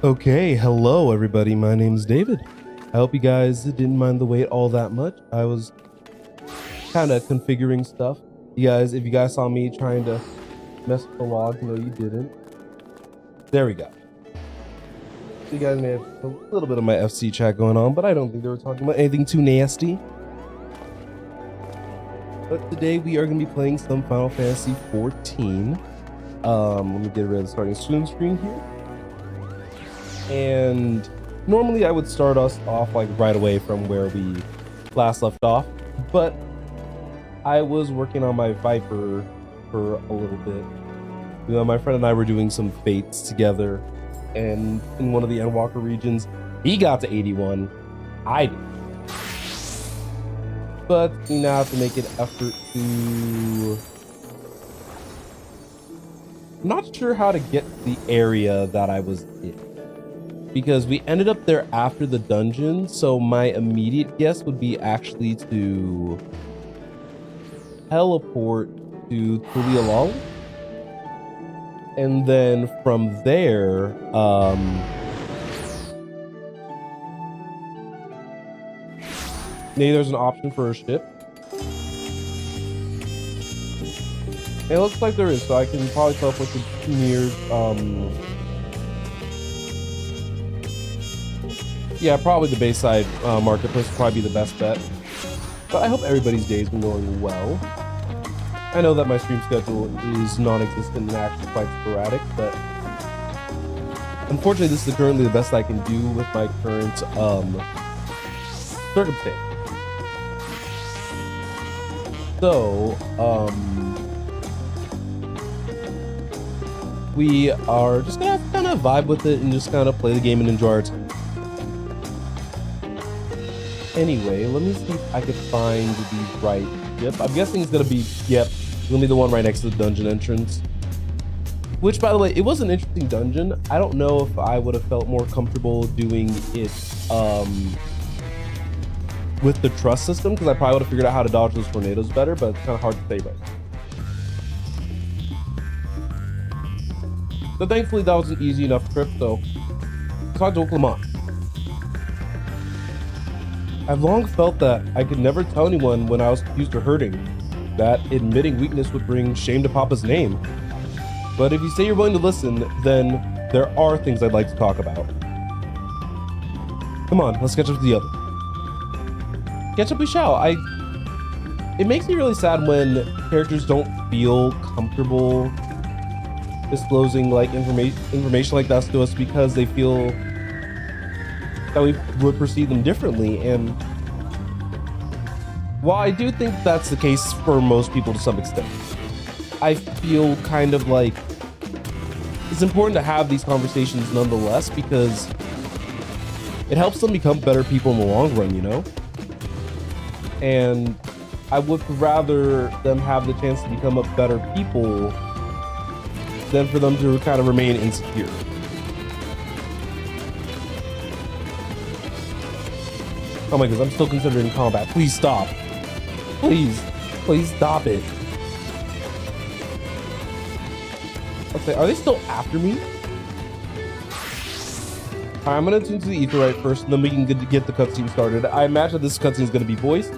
Okay, hello everybody, my name is David. I hope you guys didn't mind the wait all that much. I was kind of configuring stuff. If you guys saw me trying to mess with the log, no you didn't. There we go. You guys may have a little bit of my FC chat going on, but I don't think they were talking about anything too nasty. But today we are going to be playing some Final Fantasy XIV. Let me get rid of the starting screen here. And normally I would start us off like right away from where we last left off, but I was working on my Viper for a little bit. You know, my friend and I were doing some fates together, and in one of the Endwalker regions, he got to 81. I did. But we now have to make an effort to... I'm not sure how to get to the area that I was in, because we ended up there after the dungeon, so my immediate guess would be actually to teleport to Tulialal, and then from there maybe there's an option for a ship. It looks like there is, so I can probably teleport to near yeah, probably the Bayside Marketplace would probably be the best bet. But I hope everybody's day's been going well. I know that my stream schedule is non-existent and actually quite sporadic, but unfortunately this is currently the best I can do with my current circumstance. So, we are just gonna kind of vibe with it and just kind of play the game and enjoy our time. Anyway, let me see if I could find the right ship. I'm guessing it's gonna be, it's gonna be the one right next to the dungeon entrance. Which, by the way, it was an interesting dungeon. I don't know if I would have felt more comfortable doing it with the trust system, because I probably would have figured out how to dodge those tornadoes better, but it's kind of hard to say right now. So thankfully that was an easy enough trip, so talk to Oklahoma. I've long felt that I could never tell anyone when I was confused or hurting, that admitting weakness would bring shame to Papa's name. But if you say you're willing to listen, then there are things I'd like to talk about. Come on, let's catch up to the other. Catch up we shall. It makes me really sad when characters don't feel comfortable disclosing like information like that to us because they feel that we would perceive them differently. And while I do think that's the case for most people to some extent, I feel kind of like it's important to have these conversations nonetheless, because it helps them become better people in the long run, you know? And I would rather them have the chance to become a better people than for them to kind of remain insecure. Oh my goodness, I'm still considering combat. Please stop. Please stop it. Okay, are they still after me? Alright, I'm gonna tune to the Aetheryte first, and then we can get the cutscene started. I imagine this cutscene is gonna be voiced,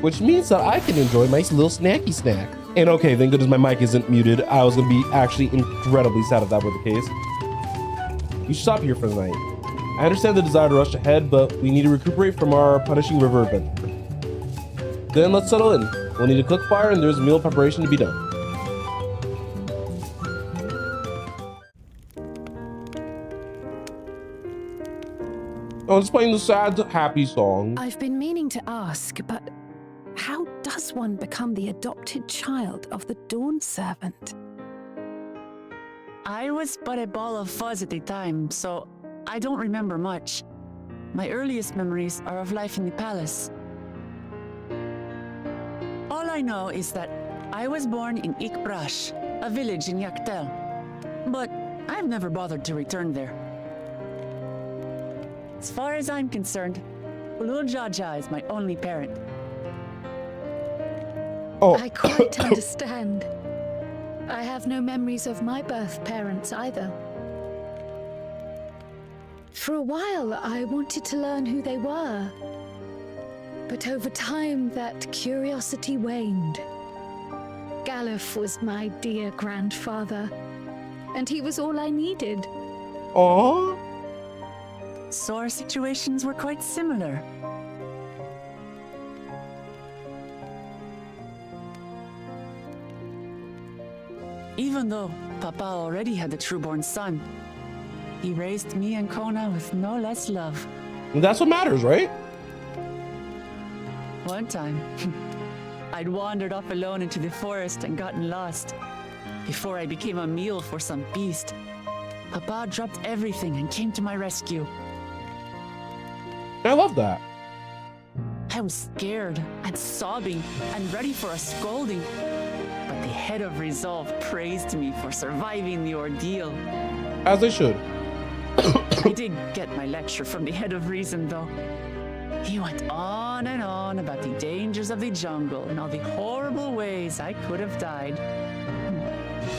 which means that I can enjoy my little snacky snack. And okay, thank goodness my mic isn't muted. I was gonna be actually incredibly sad if that were the case. You should stop here for the night. I understand the desire to rush ahead, but we need to recuperate from our punishing river adventure. Then let's settle in. We'll need a cook fire, and there's meal preparation to be done. Oh, it's playing the sad, happy song. I've been meaning to ask, but how does one become the adopted child of the Dawn Servant? I was but a ball of fuzz at the time, so I don't remember much. My earliest memories are of life in the palace. All I know is that I was born in Ikbrash, a village in Yaktel, but I've never bothered to return there. As far as I'm concerned, Ulul Jaja is my only parent. Oh. I quite understand. I have no memories of my birth parents either. For a while, I wanted to learn who they were. But over time, that curiosity waned. Galuf was my dear grandfather, and he was all I needed. Aww. So our situations were quite similar. Even though Papa already had a trueborn son, he raised me and Kona with no less love. And that's what matters, right? One time, I'd wandered off alone into the forest and gotten lost. Before I became a meal for some beast, Papa dropped everything and came to my rescue. I love that. I was scared and sobbing and ready for a scolding. But the head of resolve praised me for surviving the ordeal. As they should. I did get my lecture from the head of reason, though. He went on and on about the dangers of the jungle and all the horrible ways I could have died.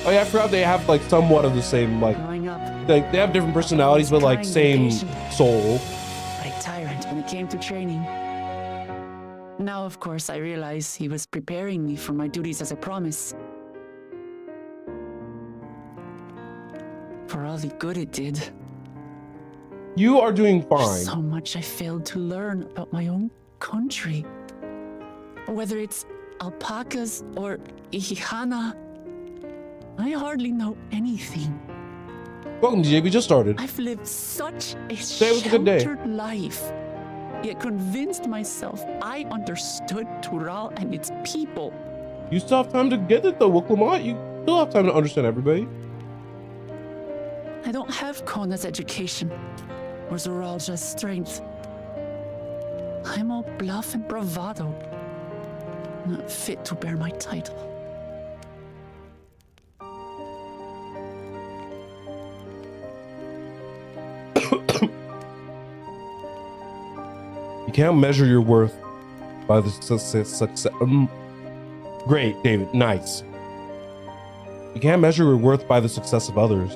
Oh yeah, I forgot they have like somewhat of the same, like, Growing up, they have different personalities, but like kind and same patient. soul. but a tyrant when it came to training. Now, of course, I realize he was preparing me for my duties as a promise. For all the good it did. You are doing There's fine. so much I failed to learn about my own country. Whether it's alpacas or Ihihana, I hardly know anything. Welcome, DJ. We just started. I've lived such a Today was a good day. sheltered life, yet convinced myself I understood Tural and its people. You still have time to get it though, Wuklamot. You still have time to understand everybody. I don't have Kona's education or Zoralja's strength. I'm all bluff and bravado, not fit to bear my title. You can't measure your worth by the success. Great, David. Nice. You can't measure your worth by the success of others.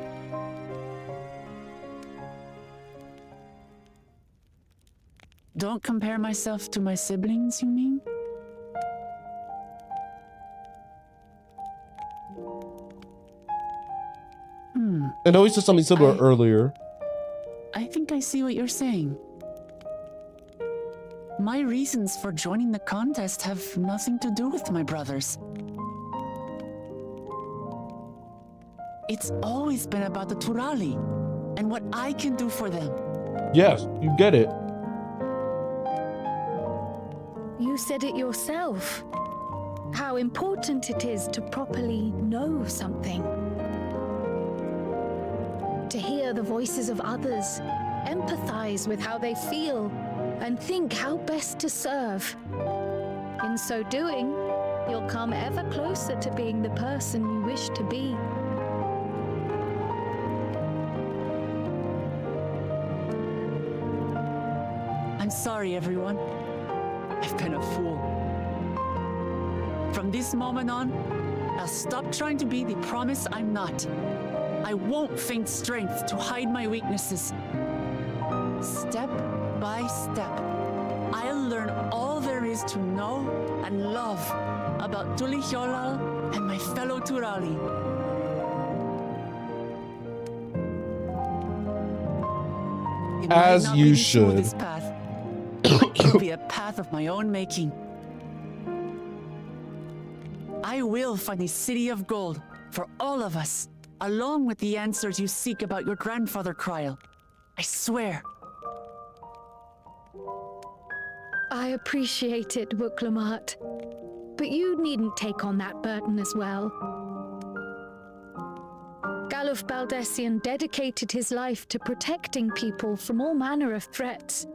Don't compare myself to my siblings, you mean? I know he said something similar earlier. I think I see what you're saying. My reasons for joining the contest have nothing to do with my brothers. It's always been about the Turali and what I can do for them. Yes, you get it. You said it yourself. How important it is to properly know something. To hear the voices of others, empathize with how they feel, and think how best to serve. In so doing, you'll come ever closer to being the person you wish to be. I'm sorry, everyone. I've been a fool. From this moment on, I'll stop trying to be the promise I'm not. I won't feign strength to hide my weaknesses. Step by step, I'll learn all there is to know and love about Tulihyolal and my fellow Turali. It might As not you be the should. smoothest path, but it'll be a path of my own making. I will find the city of gold for all of us, along with the answers you seek about your grandfather, Kryl. I swear. I appreciate it, Wuklamart, but you needn't take on that burden as well. Galuf Baldessian dedicated his life to protecting people from all manner of threats.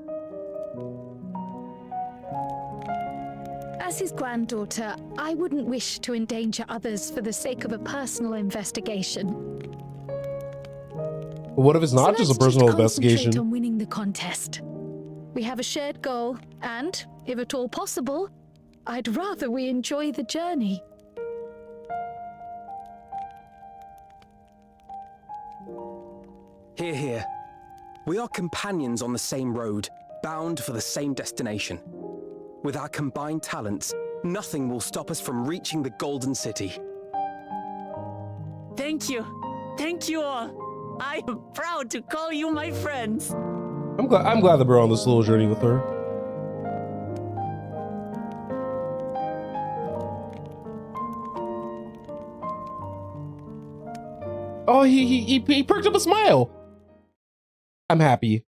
As his granddaughter, I wouldn't wish to endanger others for the sake of a personal investigation. What if it's not So just a let's personal concentrate investigation? on winning the contest. We have a shared goal, and, if at all possible, I'd rather we enjoy the journey. Hear, hear. We are companions on the same road, bound for the same destination. With our combined talents, nothing will stop us from reaching the Golden City. Thank you. Thank you all. I am proud to call you my friends. I'm glad that we're on this little journey with her. Oh, he perked up a smile. I'm happy.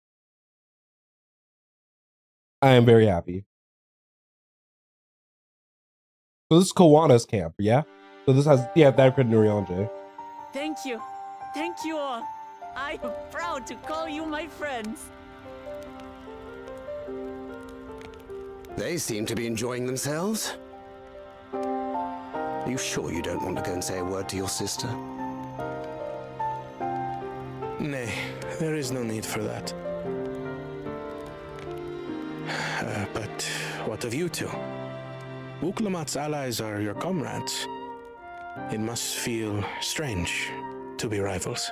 I am very happy. So this is Kawana's camp, yeah? So this has, yeah, that credit Nurianje. Thank you. Thank you all. I am proud to call you my friends. They seem to be enjoying themselves. Are you sure you don't want to go and say a word to your sister? Nay, there is no need for that. But what of you two? Wuklamat's allies are your comrades. It must feel strange to be rivals.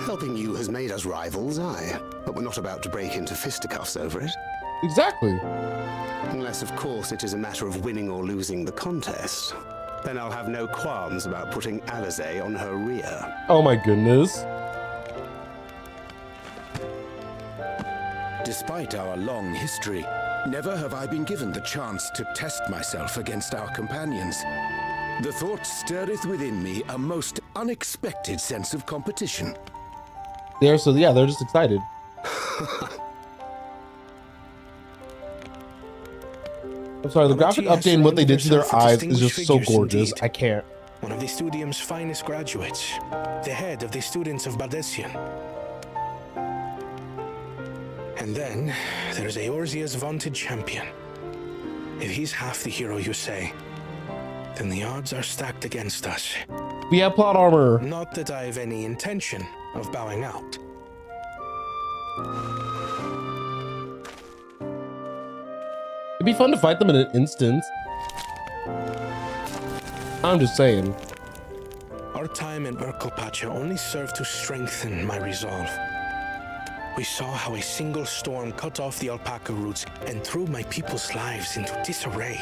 Helping you has made us rivals, aye. But we're not about to break into fisticuffs over it. Exactly. Unless, of course, it is a matter of winning or losing the contest. Then I'll have no qualms about putting Alize on her rear. Oh my goodness. Despite our long history, never have I been given the chance to test myself against our companions. The thought stirreth within me a most unexpected sense of competition. They're just excited. I'm sorry, the graphic update and what they did to their eyes is just so gorgeous. I can't. One of the Studium's finest graduates, the head of the students of Bardessian. And then there's Eorzea's vaunted champion. If he's half the hero you say, then the odds are stacked against us. We have plot armor. Not that I have any intention of bowing out. It'd be fun to fight them in an instant. I'm just saying. Our time in Urkelpacha only served to strengthen my resolve. We saw how a single storm cut off the alpaca roots and threw my people's lives into disarray.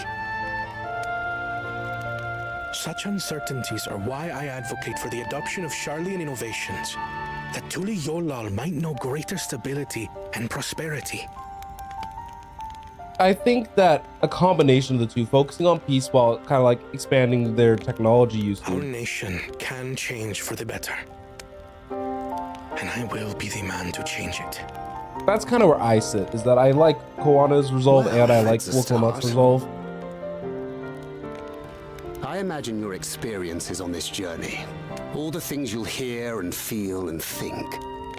Such uncertainties are why I advocate for the adoption of Sharlayan innovations, that Tuli Yolal might know greater stability and prosperity. I think that a combination of the two, focusing on peace while kind of like expanding their technology usage. Our nation can change for the better. And I will be the man to change it. That's kind of where I sit, is that I like Kawana's resolve and I like that's a Wuklamat's start. resolve. I imagine your experiences on this journey, all the things you'll hear and feel and think,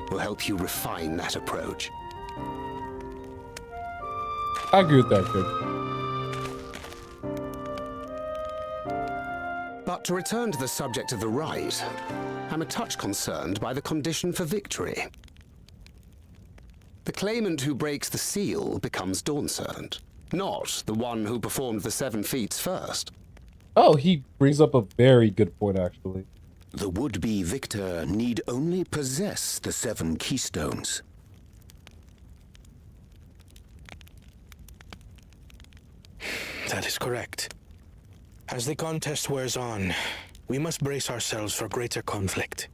will help you refine that approach. I agree with that, kid. But to return to the subject of the rite, I'm a touch concerned by the condition for victory. The claimant who breaks the seal becomes Dawn Servant, not the one who performed the 7 feats first. Oh, he brings up a very good point, actually. The would-be victor need only possess the 7 keystones. That is correct. As the contest wears on, we must brace ourselves for greater conflict.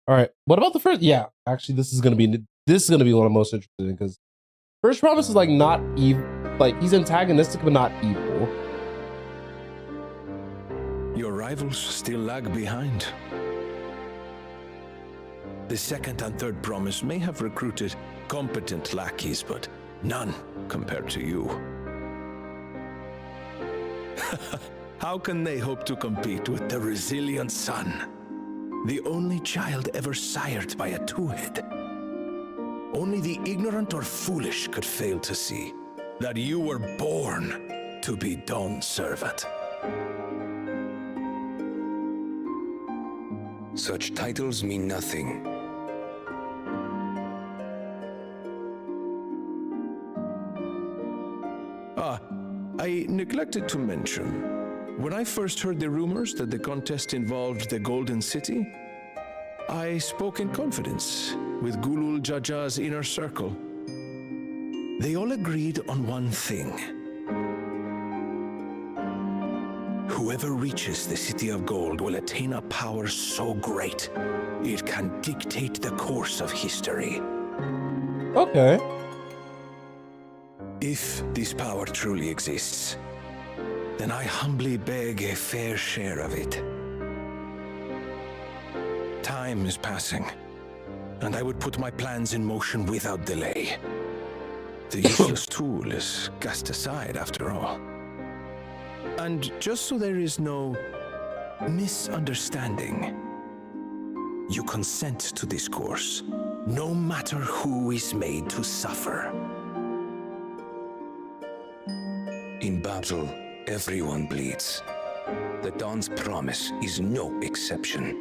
All right, what about the first? Yeah, actually, this is gonna be one I'm most interested in, because First Promise is like not evil, like he's antagonistic but not evil. Your rivals still lag behind. The second and third promise may have recruited competent lackeys, but none compared to you. How can they hope to compete with the resilient son? The only child ever sired by a two-head. Only the ignorant or foolish could fail to see that you were born to be Dawn's servant. Such titles mean nothing. I neglected to mention, when I first heard the rumors that the contest involved the Golden City, I spoke in confidence with Gulul Jaja's inner circle. They all agreed on one thing. Whoever reaches the City of Gold will attain a power so great, it can dictate the course of history. Okay. If this power truly exists, then I humbly beg a fair share of it. Time is passing, and I would put my plans in motion without delay. The useless tool is cast aside after all. And just so there is no misunderstanding, you consent to this course, no matter who is made to suffer. In battle, everyone bleeds. The Dawn's promise is no exception.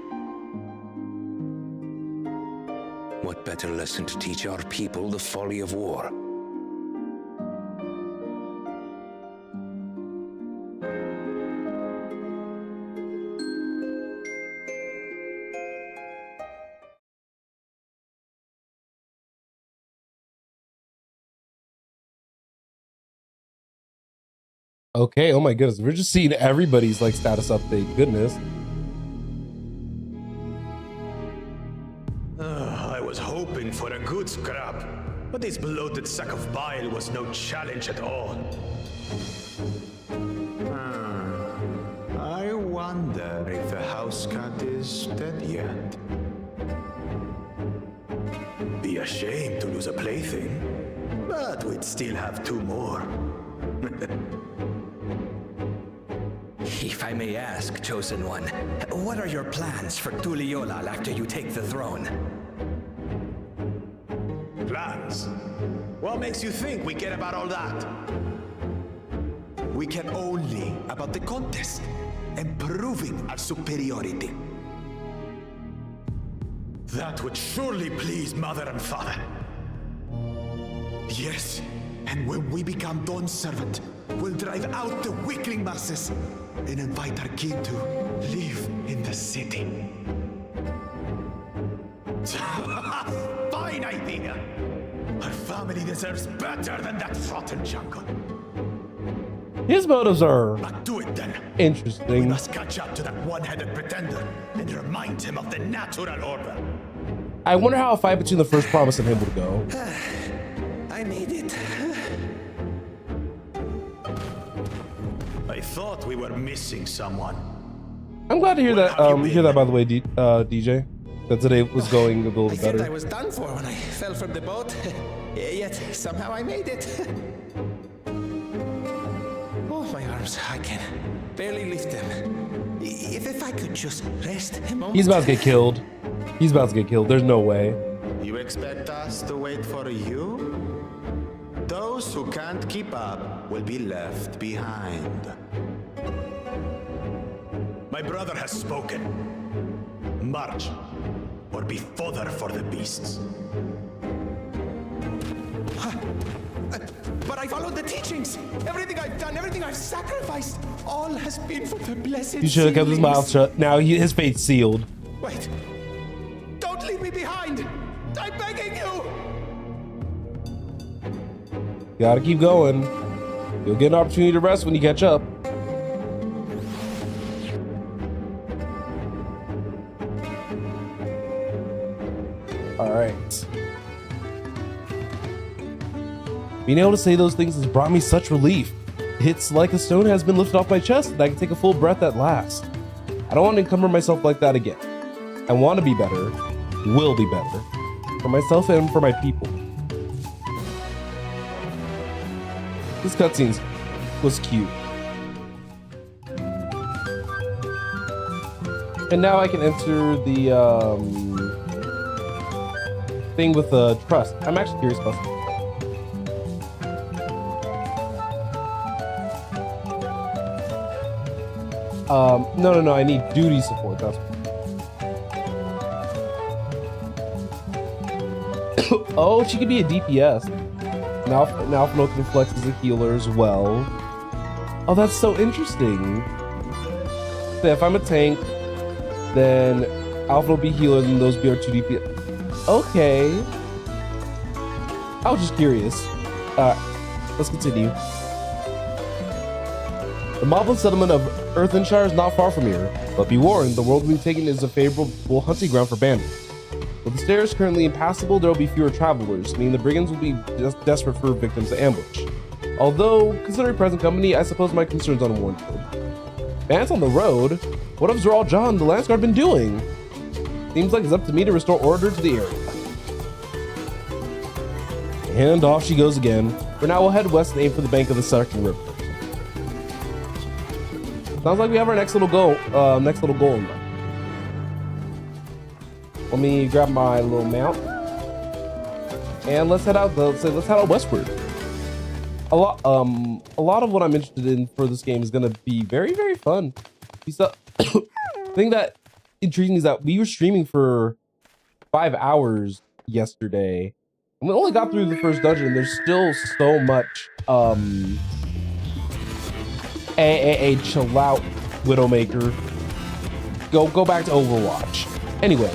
What better lesson to teach our people the folly of war? Okay, oh my goodness. We're just seeing everybody's like status update. Goodness. I was hoping for a good scrap, but this bloated sack of bile was no challenge at all. I wonder if the house cat is dead yet. Be ashamed to lose a plaything, but we'd still have two more. If I may ask, Chosen One, what are your plans for Tuliyollal after you take the throne? Plans? What makes you think we care about all that? We care only about the contest and proving our superiority. That would surely please Mother and Father. Yes, and when we become Dawn's servant, we'll drive out the weakling masses and invite our king to live in the city. Fine idea! Our family deserves better than that rotten jungle. His motives are But do it then. We interesting. must catch up to that one-headed pretender and remind him of the natural order. I wonder how a fight between the first promise and him would go. I made it. I thought we were missing someone. I'm glad to hear Where that. have you Hear that, been? by the way, DJ. That today was going a little I bit thought I better. was done for when I fell from the boat, yet somehow I made it. Oh, my arms, I can barely lift them. If I could just rest a moment. He's about to get killed. He's about to get killed. There's no way. You expect us to wait for you? Those who can't keep up will be left behind. My brother has spoken. March, or be fodder for the beasts. But I followed the teachings. Everything I've done, everything I've sacrificed, all has been for the blessed. He should have kept his mouth shut. Now his fate's sealed. Wait! Don't leave me behind! I'm begging you! Gotta keep going. You'll get an opportunity to rest when you catch up. All right. Being able to say those things has brought me such relief. It's like a stone has been lifted off my chest and I can take a full breath at last. I don't want to encumber myself like that again. I want to be better, will be better, for myself and for my people. This cutscene was cute. And now I can enter the thing with the trust. I'm actually curious about this. No, I need duty support. That's oh, she could be a DPS. Now Fno can flex as a healer as well. Oh, that's so interesting. So if I'm a tank, then Alpha will be healer, and those be our 2 DP. Okay. I was just curious. Let's continue. The Moblin settlement of Earthenshire is not far from here, but be warned, the world we've taken is a favorable hunting ground for bandits. With the stairs currently impassable, there will be fewer travelers, meaning the brigands will be just desperate for victims to ambush. Although, considering present company, I suppose my concerns are unwarranted. Bandits on the road? What have Zoral John and the Lance Guard been doing? Seems like it's up to me to restore order to the area. And off she goes again. For now, we'll head west and aim for the bank of the Second River. Sounds like we have our next little goal. In mind. Let me grab my little mount, and let's head out. Let's head out westward. A lot of what I'm interested in for this game is gonna be very, very fun. The thing that intrigued me is that we were streaming for 5 hours yesterday, and we only got through the first dungeon. And there's still so much chill out, Widowmaker. Go back to Overwatch. Anyway,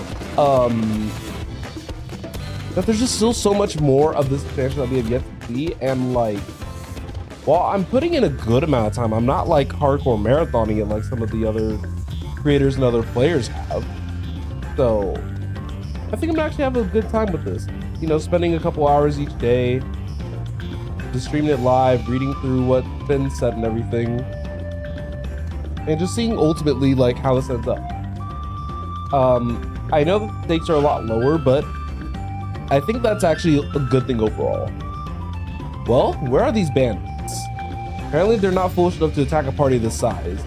that there's just still so much more of this expansion that we have yet to see, and like, while I'm putting in a good amount of time, I'm not like hardcore marathoning it like some of the other creators and other players have. So I think I'm gonna actually have a good time with this. You know, spending a couple hours each day, just streaming it live, reading through what's been said and everything, and just seeing ultimately like how this ends up. I know the stakes are a lot lower, but I think that's actually a good thing overall. Well, where are these bandits? Apparently they're not foolish enough to attack a party this size.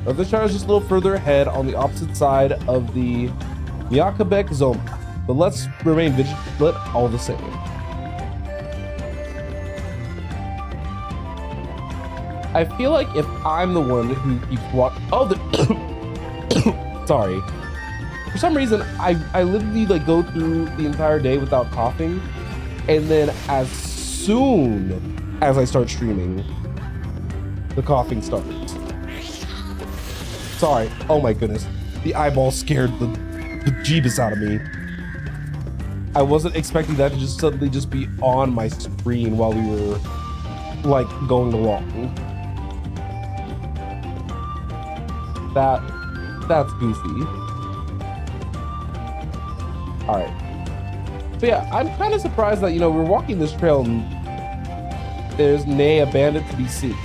Earthenshire is just a little further ahead on the opposite side of the Miakabek zone, but let's remain vigilant all the same. I feel like if I'm the one who keeps walking, sorry. For some reason, I literally like go through the entire day without coughing, and then as soon as I start streaming, the coughing starts. Sorry. Oh my goodness, the eyeball scared the bejeebus out of me. I wasn't expecting that to just suddenly just be on my screen while we were like going along. That's goofy. All right. So yeah, I'm kind of surprised that, you know, we're walking this trail and there's nay a bandit to be seen.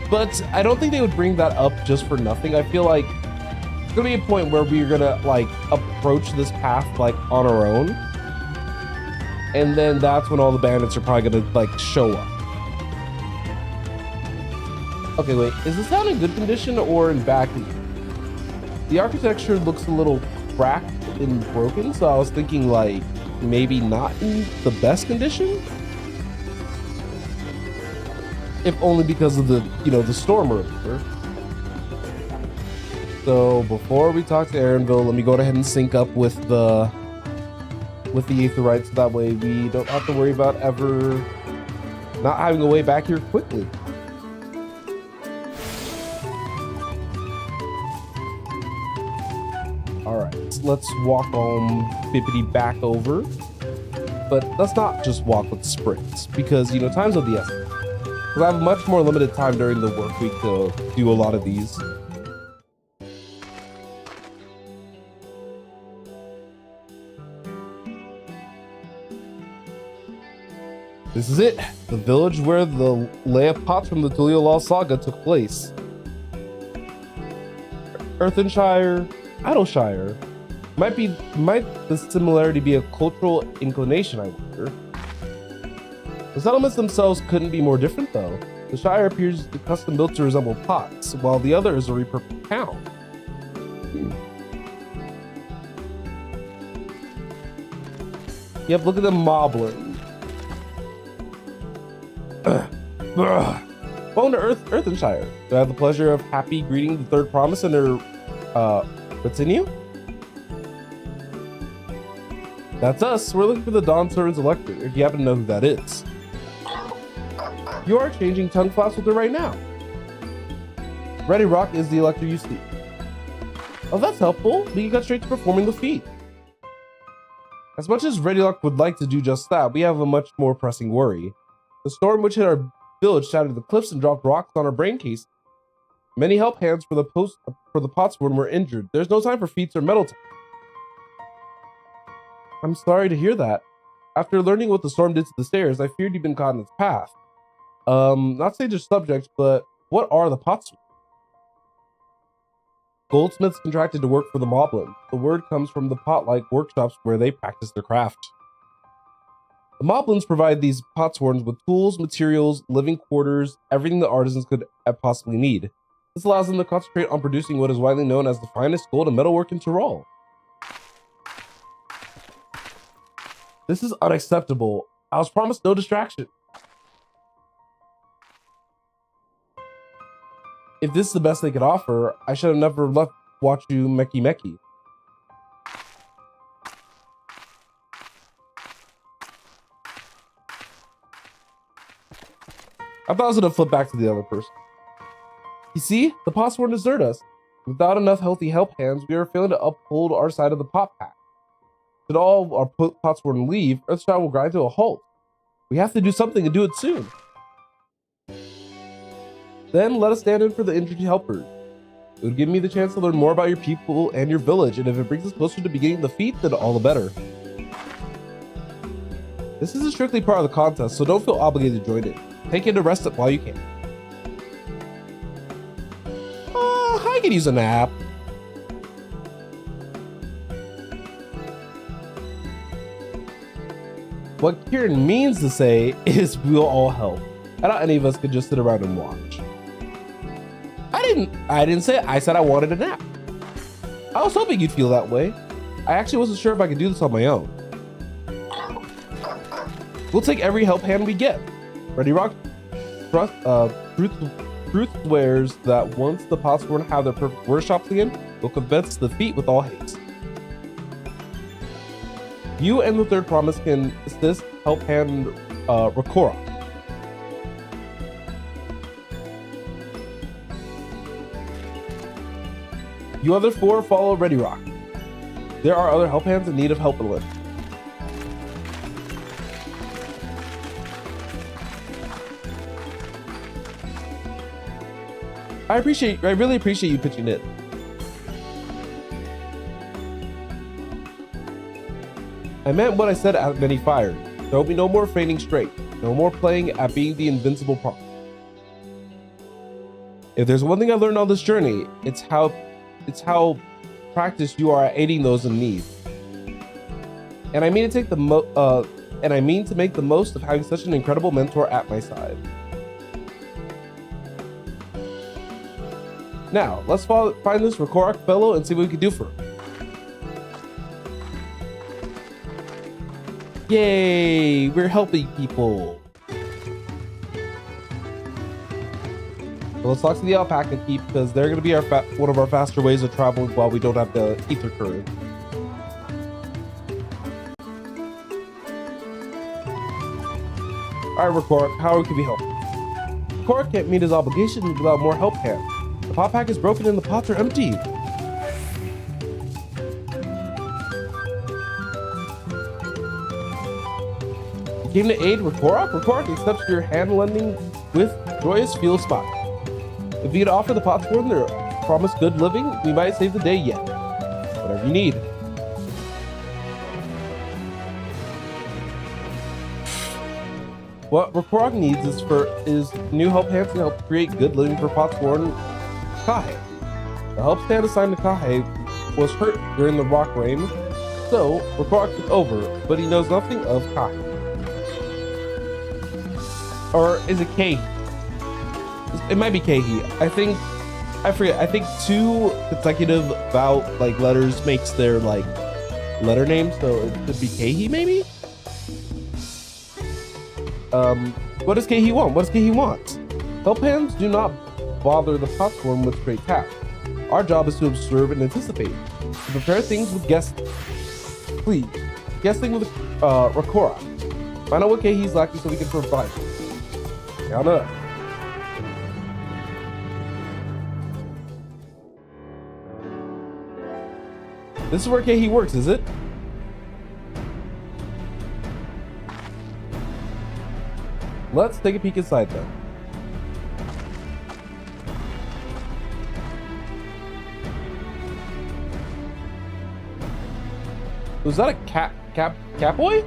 But I don't think they would bring that up just for nothing. I feel like it's gonna be a point where we're gonna like approach this path like on our own, and then that's when all the bandits are probably gonna like show up. Okay, wait, is this town in good condition or in bad condition? The architecture looks a little cracked and broken, so I was thinking like maybe not in the best condition, if only because of the, you know, the storm earlier. So before we talk to Aaronville, let me go ahead and sync up with the Aetheryte, so that way we don't have to worry about ever not having a way back here quickly. All right, let's walk on Bippity back over, but let's not just walk with sprints, because, you know, time's of the essence. We'll have much more limited time during the work week to do a lot of these. This is it, the village where the lay of pots from the Tuliolaw saga took place. Earthenshire, Idleshire. Might the similarity be a cultural inclination, I wonder? The settlements themselves couldn't be more different, though. The Shire appears custom built to resemble pots, while the other is a repurposed town. Yep, look at the moblin. Welcome to Earthenshire. Do I have the pleasure of happy greeting the third promise under Retinue? That's us. We're looking for the Dawn Servant's Elector, if you happen to know who that is. You are changing tongue flaps with her right now. Ready Rock is the elector you see. Oh, that's helpful. We can cut straight to performing the feat. As much as Ready Rock would like to do just that, we have a much more pressing worry. The storm which hit our village shattered the cliffs and dropped rocks on our brain case. Many help hands for the Potsworn were injured. There's no time for feats or metal. I'm sorry to hear that. After learning what the storm did to the stairs, I feared you'd been caught in its path. Not say just subject, but what are the Potsworn? Goldsmiths contracted to work for the Moblin. The word comes from the pot-like workshops where they practice their craft. The Moblins provide these Potsworns with tools, materials, living quarters, everything the artisans could possibly need. This allows them to concentrate on producing what is widely known as the finest gold and metalwork in Tyrol. This is unacceptable. I was promised no distraction. If this is the best they could offer, I should have never left watch you Meki Meki. I thought I was gonna flip back to the other person. You see, the Potsworn desert us. Without enough healthy help hands, we are failing to uphold our side of the pot pack. Should all our Potsworn leave, Earthshine will grind to a halt. We have to do something and do it soon. Then let us stand in for the injured helpers. It would give me the chance to learn more about your people and your village, and if it brings us closer to beginning the feat, then all the better. This isn't strictly part of the contest, so don't feel obligated to join it. Take it to rest it while you can. I could use a nap. What Kieran means to say is we'll all help. And not any of us could just sit around and watch. I didn't say it. I said I wanted a nap. I was hoping you'd feel that way. I actually wasn't sure if I could do this on my own. We'll take every help hand we get. Ready Rock? Truth swears that once the Potsworn have their perfect workshops again, we'll commence the feat with all haste. You and the third promise can assist help hand Rakora. You other four follow Ready Rock. There are other help hands in need of help and lift. I really appreciate you pitching in. I meant what I said at many fires. There will be no more feigning straight. No more playing at being the invincible pawn. If there's one thing I learned on this journey, it's how practiced you are at aiding those in need. And I mean to make the most of having such an incredible mentor at my side. Now, let's find this Rakorak fellow and see what we can do for him. Yay! We're helping people. So let's talk to the alpaca keep because they're going to be one of our faster ways of traveling while we don't have the ether current. Alright, Rakorak, how can we help? Rakorak can't meet his obligations without more help hands. The pot pack is broken and the pots are empty. You came to aid Rakorak? Rakorak accepts your hand lending with joyous feel smile. If we could offer the Potsworn their promised good living, we might save the day yet. Whatever you need. What Rakorak needs is new help hands to help create good living for Potsworn Kahe. The help stand assigned to Kahe was hurt during the rock rain, so Rakorak took over, but he knows nothing of Kahe. Or is it Kahe? It might be Kahe. I forget. I think 2 consecutive vowel letters makes their letter name, so it could be Kahe maybe? What does Kahe want? What does Kahe want? Help hands do not bother the Potsworn with straight tasks. Our job is to observe and anticipate, to prepare things with guessing. Please, guessing with Rakora. Find out what Kahe's lacking so we can provide. Count it up. This is where Kehi works, is it? Let's take a peek inside then. Was that a cat boy?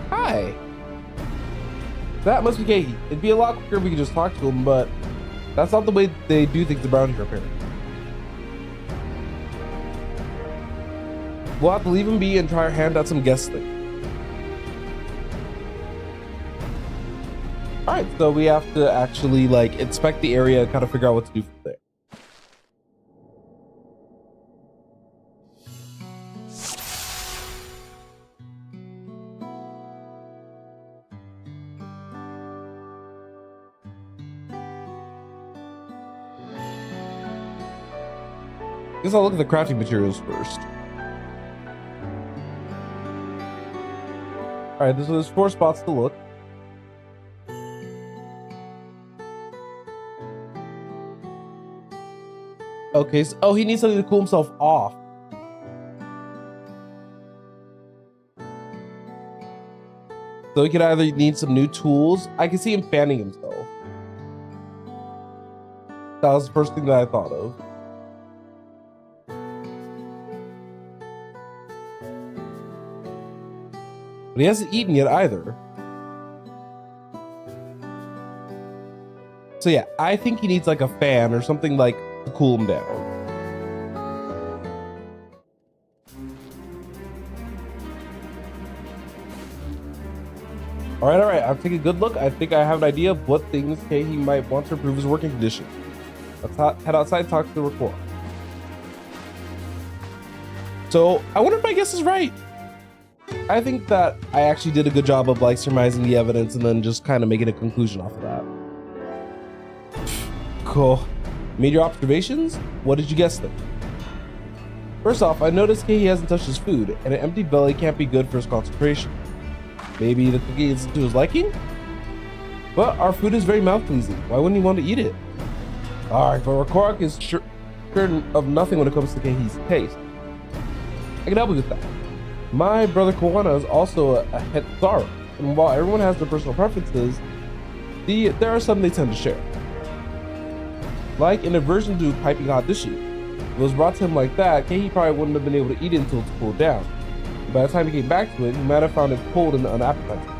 Hi. That must be Kehi. It'd be a lot quicker if we could just talk to him, but that's not the way they do things around here, apparently. We'll have to leave him be and try our hand at some guesting. Alright, so we have to actually like inspect the area and kind of figure out what to do from there. Guess I'll look at the crafting materials first. Alright, so there's 4 spots to look. Okay, so, oh, he needs something to cool himself off. So he could either need some new tools. I can see him fanning himself. That was the first thing that I thought of. But he hasn't eaten yet either. So yeah, I think he needs like a fan or something like to cool him down. All right, I'll take a good look. I think I have an idea of what things he might want to improve his working condition. Let's head outside and talk to the recorder. So I wonder if my guess is right. I think that I actually did a good job of like surmising the evidence and then just kind of making a conclusion off of that. Cool. Made your observations? What did you guess then? First off, I noticed he hasn't touched his food, and an empty belly can't be good for his concentration. Maybe the cookie isn't to his liking? But our food is very mouth-pleasing. Why wouldn't he want to eat it? Alright, but Rakorak is sure of nothing when it comes to Kehi's taste. I can help you with that. My brother Kawana is also a Hetsara, and while everyone has their personal preferences, there are some they tend to share. Like an aversion to piping hot dishes. If it was brought to him like that, Kehi probably wouldn't have been able to eat it until it's cooled down. By the time he came back to it, he might have found it cold and unappetizing.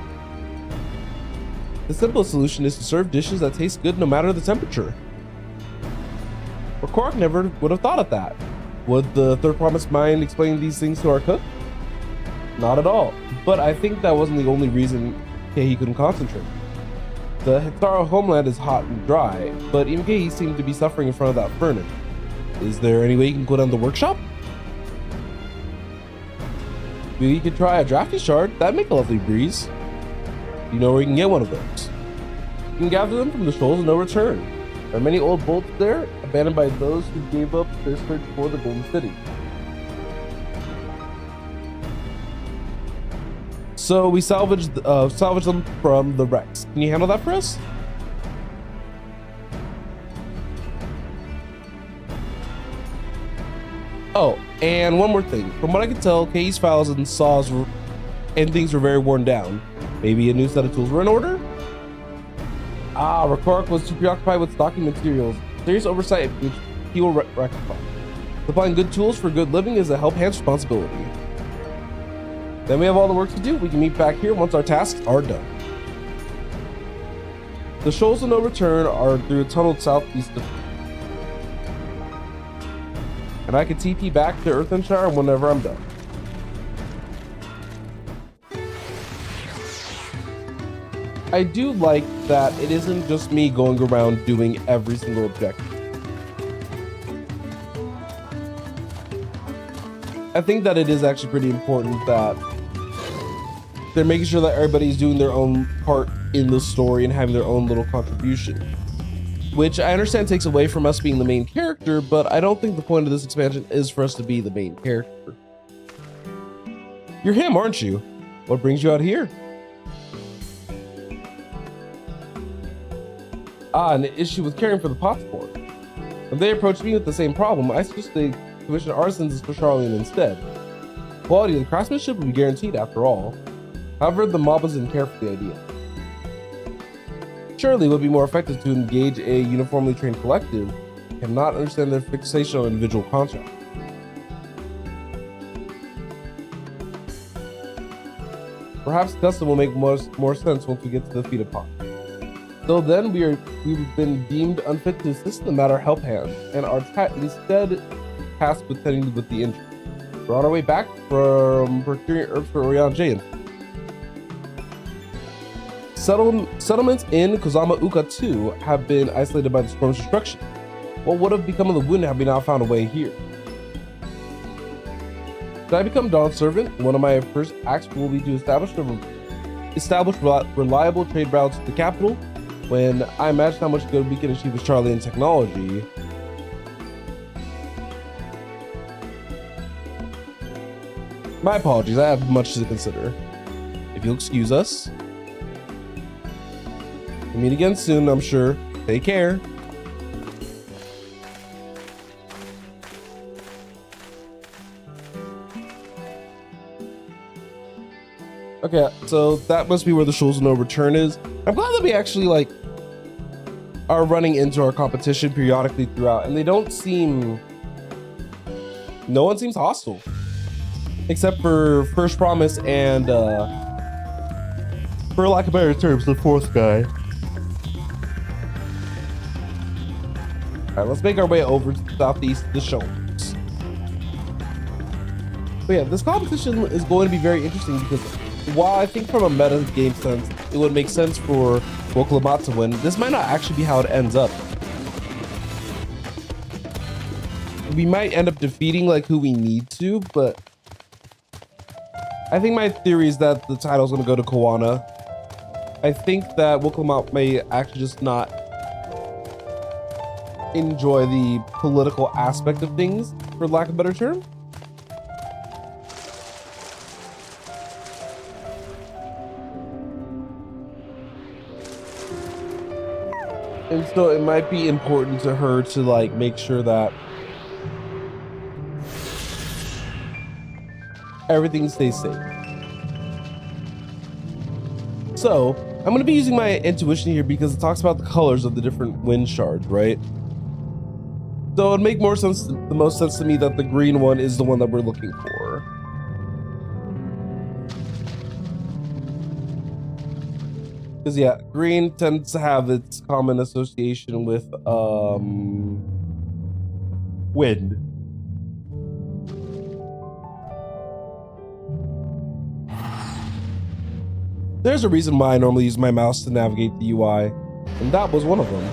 The simplest solution is to serve dishes that taste good no matter the temperature. Rakorak never would have thought of that. Would the third promise mind explain these things to our cook? Not at all, but I think that wasn't the only reason Kehi couldn't concentrate. The Hetsara homeland is hot and dry, but even Kehi seemed to be suffering in front of that furnace. Is there any way you can go down the workshop? Maybe you could try a drafty shard, that'd make a lovely breeze. You know where you can get one of those. You can gather them from the shoals of no return. There are many old bolts there, abandoned by those who gave up their search for the Golden City. So we salvaged them from the wrecks. Can you handle that for us? Oh, and one more thing. From what I can tell, Kehi's files and saws and things were very worn down. Maybe a new set of tools were in order? Ah, Rakorak was too preoccupied with stocking materials. Serious oversight which he will rectify. Supplying good tools for good living is a help hand's responsibility. Then we have all the work to do. We can meet back here once our tasks are done. The shoals of no return are through a tunnel southeast of, and I can TP back to Earthenshire whenever I'm done. I do like that it isn't just me going around doing every single objective. I think that it is actually pretty important that they're making sure that everybody's doing their own part in the story and having their own little contribution. Which I understand takes away from us being the main character, but I don't think the point of this expansion is for us to be the main character. You're him, aren't you? What brings you out here? an issue with caring for the pot sport. When they approached me with the same problem, I suggested they commission artisans for Charlene instead. Quality of the craftsmanship would be guaranteed after all. However, the mob didn't care for the idea. Surely it would be more effective to engage a uniformly trained collective and not understand their fixation on individual contracts. Perhaps custom will make more sense once we get to the feet of pot. Till then, we've been deemed unfit to assist in the matter help hand, and are instead tasked with tending with the injury. We're on our way back from procuring herbs for Orion Jayan. Settlements in Kozama Uka 2 have been isolated by the storm's destruction. What would have become of the wounded had we not found a way here? Should I become Dawn's servant? One of my first acts will be to establish reliable trade routes to the capital. When I imagine how much good we can achieve with Charlie and technology. My apologies, I have much to consider. If you'll excuse us. We'll meet again soon, I'm sure. Take care. Okay, so that must be where the Shoals of No Return is. I'm glad that we actually are running into our competition periodically throughout, and they don't seem... No one seems hostile. Except for First Promise and, for lack of better terms, the fourth guy. Alright, let's make our way over to the southeast of the Shoals. But yeah, this competition is going to be very interesting because while I think from a meta game sense, it would make sense for Woklamat to win, this might not actually be how it ends up. We might end up defeating who we need to, but I think my theory is that the title's gonna go to Kawana. I think that Woklamat may actually just not enjoy the political aspect of things, for lack of a better term. And so it might be important to her to make sure that everything stays safe. So I'm going to be using my intuition here because it talks about the colors of the different wind shards, right? So it would make the most sense to me that the green one is the one that we're looking for. Because yeah, green tends to have its common association with wind. There's a reason why I normally use my mouse to navigate the UI, and that was one of them.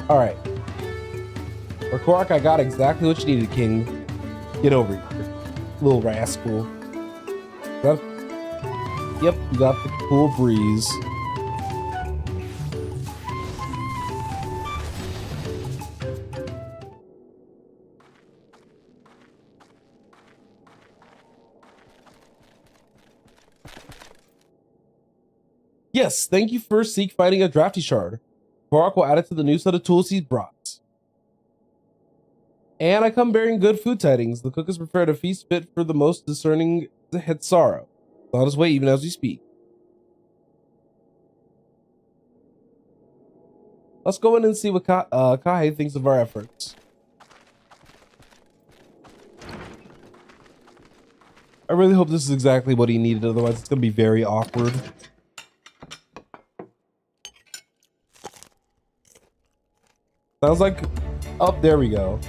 Alright. For Korak, I got exactly what you needed, King. Get over here, little rascal. Yep, you got the cool breeze. Yes, thank you for Seek finding a drafty shard. Korak will add it to the new set of tools he's brought. And I come bearing good food tidings. The cook has prepared a feast fit for the most discerning Hetsaro. It's on his way even as we speak. Let's go in and see what Kahe thinks of our efforts. I really hope this is exactly what he needed, otherwise it's going to be very awkward. Sounds like... Oh, there we go.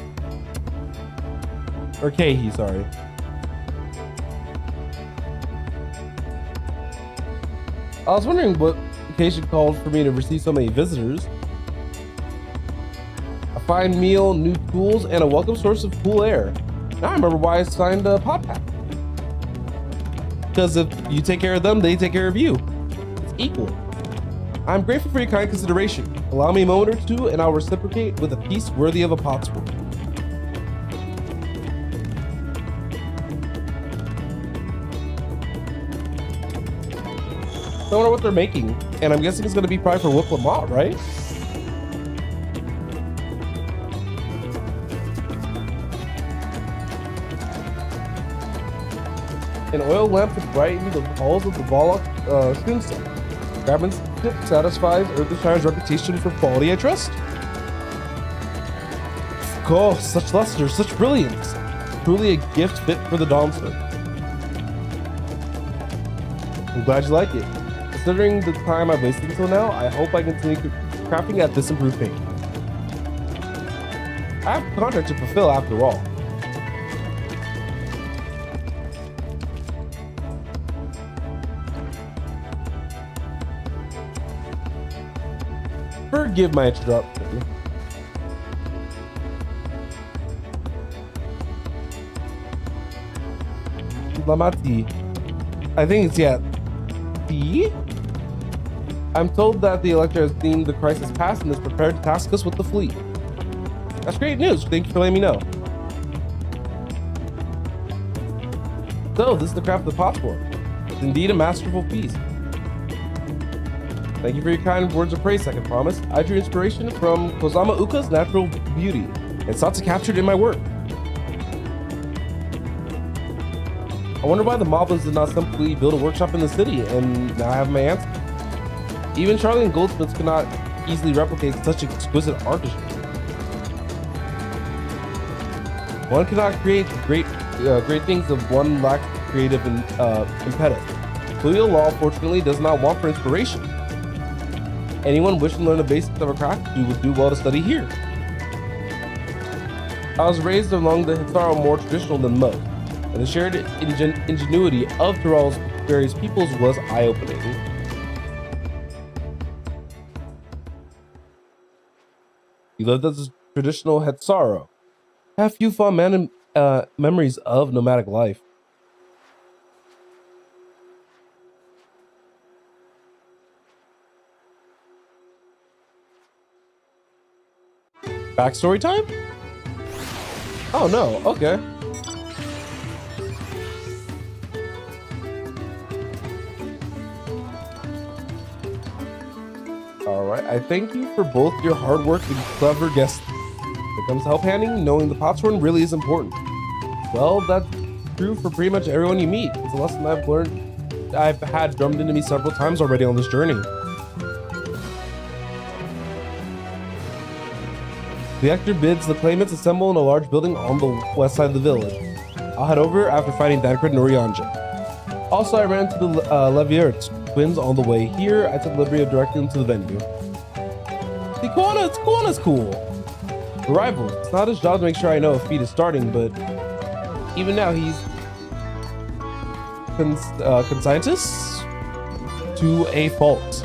Or Kahe, sorry. I was wondering what occasion called for me to receive so many visitors. A fine meal, new tools, and a welcome source of cool air. Now I remember why I signed a Pop Pack. Because if you take care of them, they take care of you. It's equal. I'm grateful for your kind consideration. Allow me a moment or two and I'll reciprocate with a piece worthy of a pot's worth. I wonder what they're making. And I'm guessing it's going to be probably for Whip Lamont, right? An oil lamp to brighten the halls of the Volok Kunstler. Grabman's tip satisfies Earthshire's reputation for quality, I trust. Oh, such luster, such brilliance. Truly a gift fit for the Dawntrail. I'm glad you like it. Considering the time I've wasted until now, I hope I continue crafting at this improved pace. I have a contract to fulfill after all. Forgive my interruption. Lamati. I think it's T? I'm told that the Elector has deemed the crisis past and is prepared to task us with the fleet. That's great news. Thank you for letting me know. So, this is the craft of the potsport. It's indeed a masterful piece. Thank you for your kind words of praise, Second Promise. I drew inspiration from Kozama Uka's natural beauty and sought to capture it in my work. I wonder why the Moblins did not simply build a workshop in the city, and now I have my answer. Even Charlie and goldsmiths could not easily replicate such exquisite artistry. One cannot create great things if one lacks creative impetus. Fluid law, fortunately, does not want for inspiration. Anyone wishing to learn the basics of a craft would do well to study here. I was raised along the Hitsaro more traditional than most, and the shared ingenuity of Tyrell's various peoples was eye-opening. He lived as a traditional Hitsaro. Have few fond memories of nomadic life. Backstory time? Oh no, okay. Alright, I thank you for both your hard work and clever guesses. When it comes to help handing, knowing the potshorn really is important. Well, that's true for pretty much everyone you meet. It's a lesson I've had drummed into me several times already on this journey. The actor bids the claimants assemble in a large building on the west side of the village. I'll head over after fighting Dankred and Urianja. Also, I ran into the Levier twins on the way here. I took liberty of directing them to the venue. See, Kuana's cool. The rival. It's not his job to make sure I know if feat is starting, but even now he's conscientious to a fault.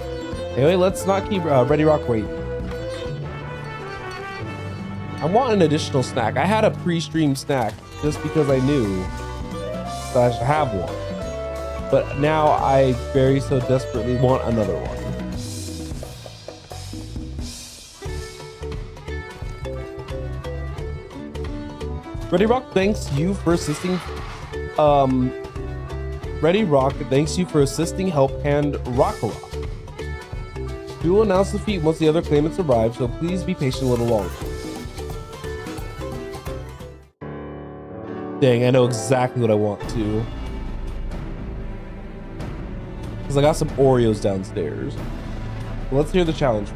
Anyway, let's not keep Ready Rock waiting. I want an additional snack. I had a pre-stream snack just because I knew that I should have one. But now I very so desperately want another one. Ready Rock thanks you for assisting. Ready Rock thanks you for assisting help hand Rockara. We will announce the feat once the other claimants arrive, so please be patient a little longer. Dang, I know exactly what I want to. Because I got some Oreos downstairs. Let's hear the challenge.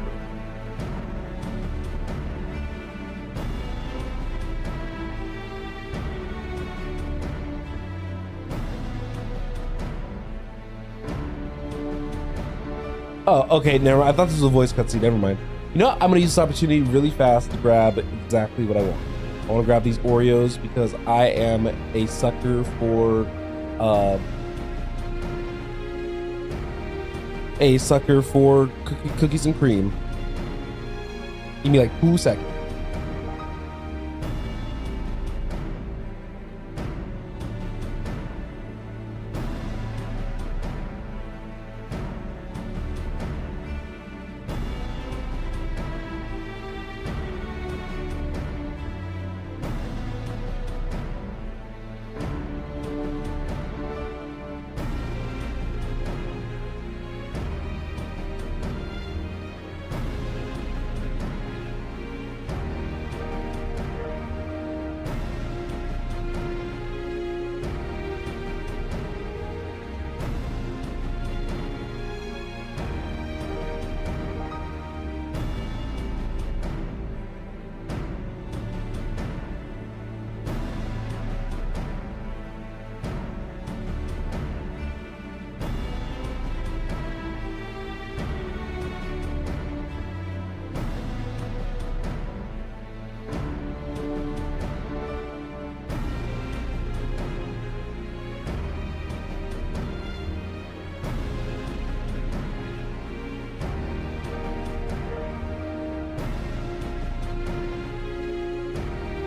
Oh, okay, never mind. I thought this was a voice cutscene. Never mind. You know what? I'm going to use this opportunity really fast to grab exactly what I want. I want to grab these Oreos because I am a sucker for cookies and cream. Give me like 2 seconds.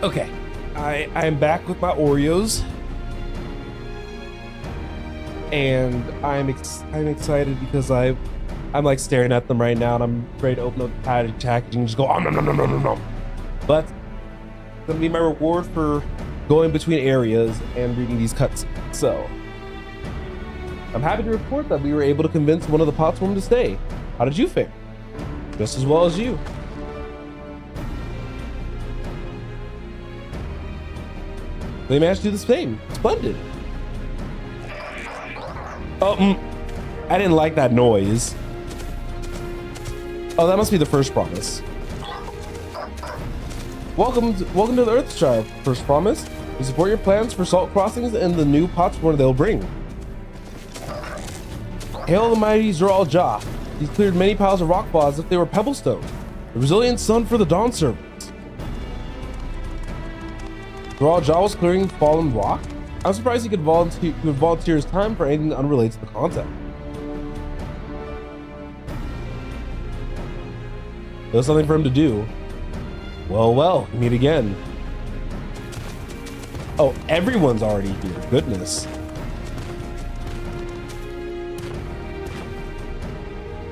Okay, I'm back with my Oreos, and I'm excited because I'm like staring at them right now, and I'm ready to open up the packaging and just go oh no no no no no no. But it's gonna be my reward for going between areas and reading these cutscenes. So I'm happy to report that we were able to convince one of the Potsworm to stay. How did you fare? Just as well as you. They managed to do the same. Splendid. Oh, I didn't like that noise. Oh, that must be the first promise. Welcome to the Earth Child. First promise. We support your plans for salt crossings and the new Potsworm they'll bring. Hail the mighty Zoral Ja. He's cleared many piles of rock fall as if they were pebblestone. The resilient sun for the Dawn servants. Zoral Ja was clearing fallen rock? I'm surprised he could volunteer his time for anything unrelated to the content. There's something for him to do. Well, meet again. Oh, everyone's already here. Goodness.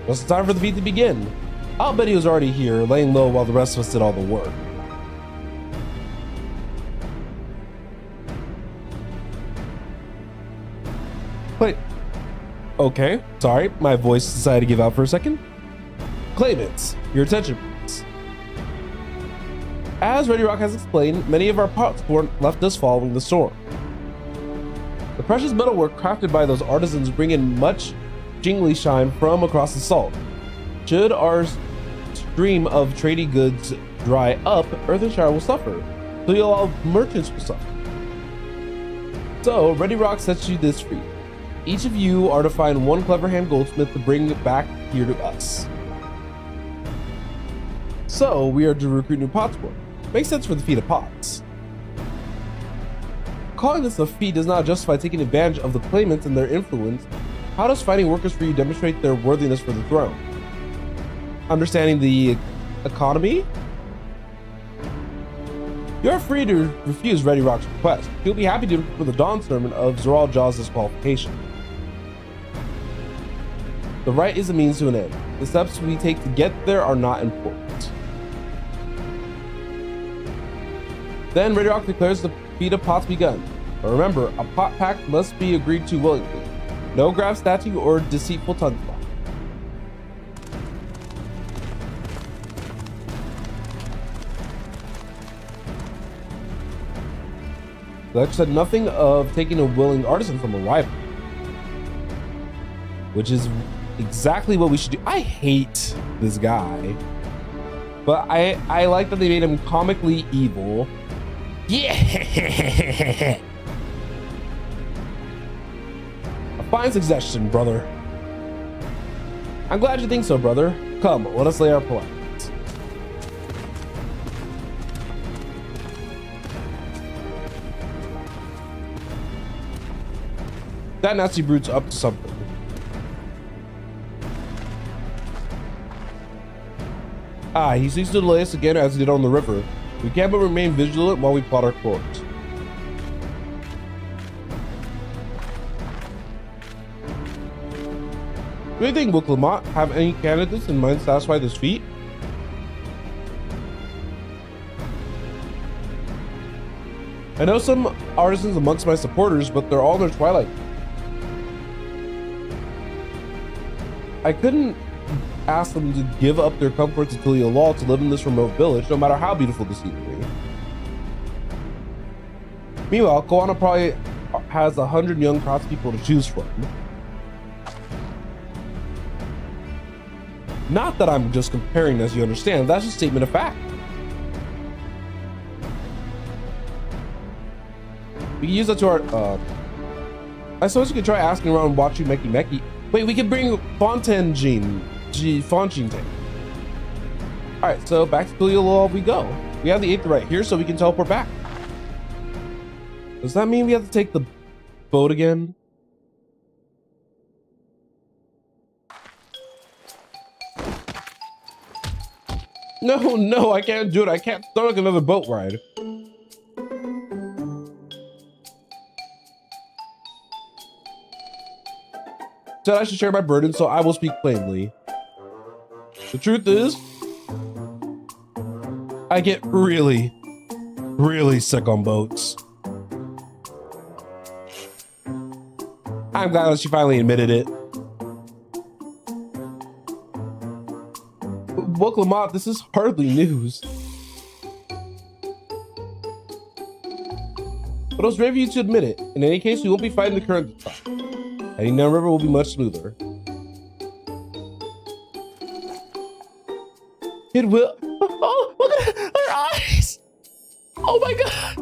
It's time for the feat to begin. I'll bet he was already here, laying low while the rest of us did all the work. Wait. Okay, sorry, my voice decided to give out for a second. Claimants, your attention please. As Ready Rock has explained, many of our Potsworm left us following the storm. The precious metalwork crafted by those artisans bring in much jingly shine from across the salt. Should our stream of trading goods dry up, Earth and Shire will suffer. So you'll all merchants will suffer. So Ready Rock sets you this free. Each of you are to find one clever hand goldsmith to bring back here to us. So we are to recruit new Potsworm. Makes sense for the feat of Pots. Calling this a feat does not justify taking advantage of the claimants and their influence. How does finding workers for you demonstrate their worthiness for the throne? Understanding the economy? You're free to refuse Ready Rock's request. He'll be happy to for the Dawn sermon of Zoral Ja's disqualification. The right is a means to an end. The steps we take to get there are not important. Then Ready Rock declares the feat of Pots begun. But remember, a pot pact must be agreed to willingly. No grab statue or deceitful tongue slap. The lecture said nothing of taking a willing artisan from a rival, which is exactly what we should do. I hate this guy, but I like that they made him comically evil. Yeah. A fine suggestion, brother. I'm glad you think so, brother. Come, let us lay our plans. That nasty brute's up to something. He seeks to delay us again as he did on the river. We can't but remain vigilant while we plot our course. Do you think will Clement have any candidates in mind to satisfy this feat? I know some artisans amongst my supporters, but they're all in their twilight. I couldn't ask them to give up their comforts to Tulia Law to live in this remote village, no matter how beautiful the scenery. Meanwhile, Koana probably has 100 young craftspeople to choose from. Not that I'm just comparing, as you understand, that's a statement of fact. We can use that to our, I suppose you could try asking around Wachu Meki Meki. Wait, we could bring Fontaine Fontaine. Alright, so back to Tulia we go. We have the Aether right here, so we can teleport back. Does that mean we have to take the boat again? No, I can't do it. I can't start another boat ride. Said I should share my burden, so I will speak plainly. The truth is, I get really, really sick on boats. I'm glad that she finally admitted it. Well, Lamont, this is hardly news. But it was brave of you to admit it. In any case, we won't be fighting the current time. Heading down river will be much smoother. It will. Oh, look at her eyes! Oh my god!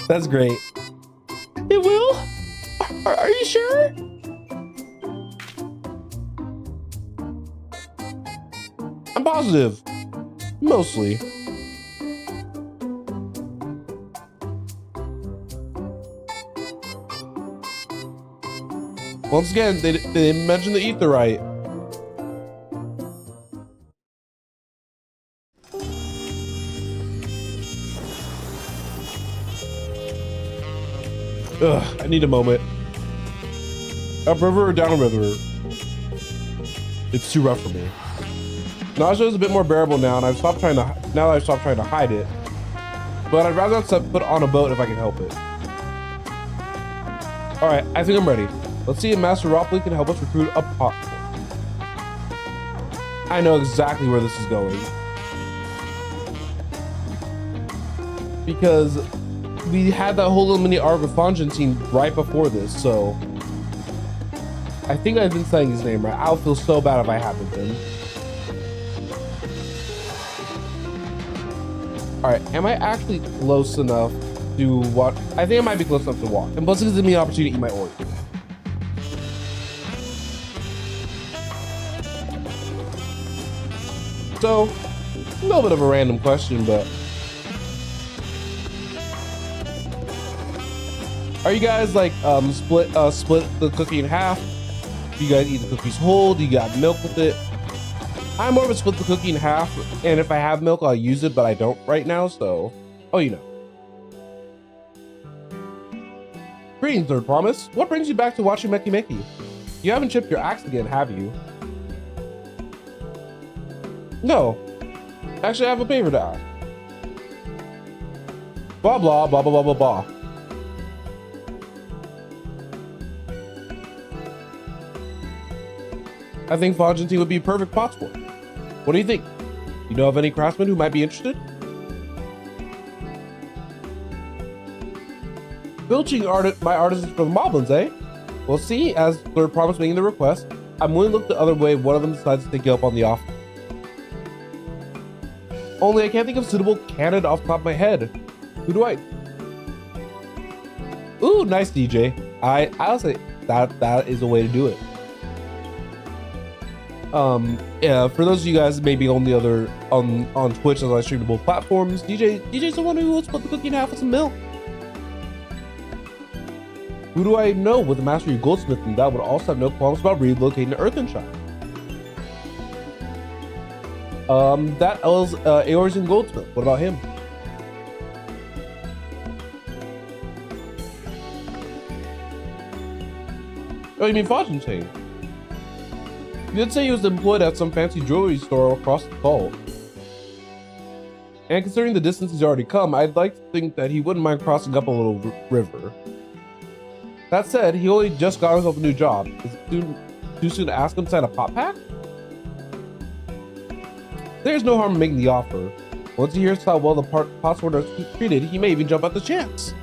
That's great. It will? Are you sure? I'm positive. Mostly. Once again, they didn't mention the etherite. Ugh, I need a moment. Upriver or downriver? It's too rough for me. Nausea is a bit more bearable now, and I've stopped trying to hide it. But I'd rather not put on a boat if I can help it. All right, I think I'm ready. Let's see if Master Ropley can help us recruit a pot. I know exactly where this is going. Because we had that whole little mini arc with Fonjin scene right before this, so I think I've been saying his name right. I'll feel so bad if I haven't been. All right, am I actually close enough to walk? I think I might be close enough to walk. And plus it gives me an opportunity to eat my Oreo. So, a little bit of a random question, but are you guys like split the cookie in half? Do you guys eat the cookies whole? Do you got milk with it? I'm more of a split the cookie in half, and if I have milk, I'll use it, but I don't right now, so you know. Greetings, Third Promise. What brings you back to watching Meki Meki? You haven't chipped your axe again, have you? No. Actually, I have a favor to ask. Blah, blah, blah, blah, blah, blah, blah. I think Fonjin would be a perfect pot sport. What do you think? You know of any craftsmen who might be interested? Filching my artisans for the Moblins, eh? Well, see, as Third Promise making the request, I'm willing to look the other way if one of them decides to take you up on the offer. Only I can't think of suitable candidate off the top of my head. Who do I? Ooh, nice DJ. I'll say that is a way to do it. Yeah, for those of you guys maybe on the other on Twitch as I stream to both platforms, DJ's the one who will split the cookie in half with some milk. Who do I know with the mastery of goldsmithing that would also have no qualms about relocating to Earthenshire? That is Eorzen Goldsmith. What about him? Oh, you mean Fonjin Chain? You did say he was employed at some fancy jewelry store across the vault. And considering the distance he's already come, I'd like to think that he wouldn't mind crossing up a little river. That said, he only just got himself a new job. Is it too soon to ask him to sign a pot pack? There's no harm in making the offer. Once he hears how well the pot sword are treated, he may even jump at the chance.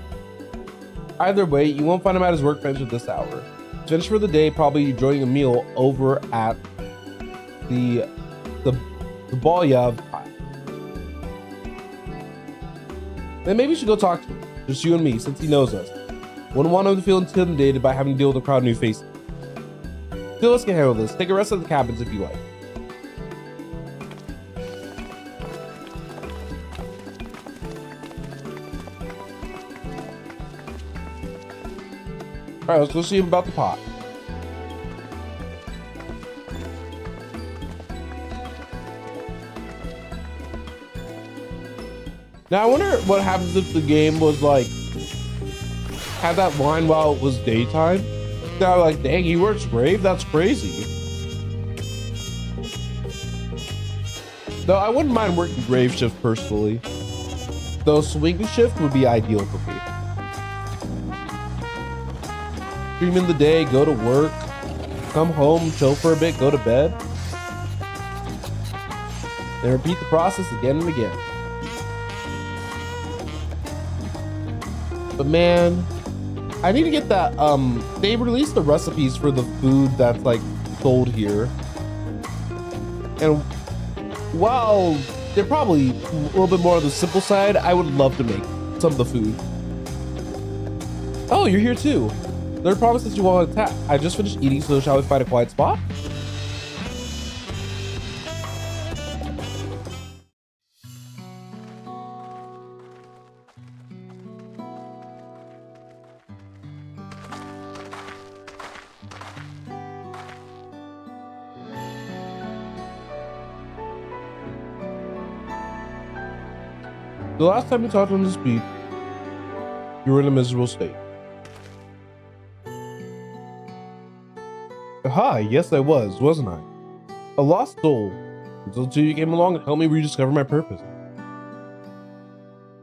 Either way, you won't find him at his workbench at this hour. Finished for the day, probably enjoying a meal over at the Balya. Then maybe we should go talk to him, just you and me, since he knows us. Wouldn't want him to feel intimidated by having to deal with a crowd of new faces. Two of us can handle this. Take a rest at the cabins if you like. Alright, let's go see him about the pot. Now I wonder what happens if the game was like, had that line while it was daytime. Now, like, dang, he works grave? That's crazy. No, I wouldn't mind working grave shift personally. Though swing shift would be ideal for me. Stream in the day, go to work, come home, chill for a bit, go to bed. And repeat the process again and again. But man, I need to get that, they released the recipes for the food that's like sold here. And while they're probably a little bit more on the simple side, I would love to make some of the food. Oh, you're here too. There are promises you want to attack. I just finished eating, so shall we find a quiet spot? The last time we talked on this beat, you were in a miserable state. Aha, yes I was, wasn't I? A lost soul, until you came along and helped me rediscover my purpose.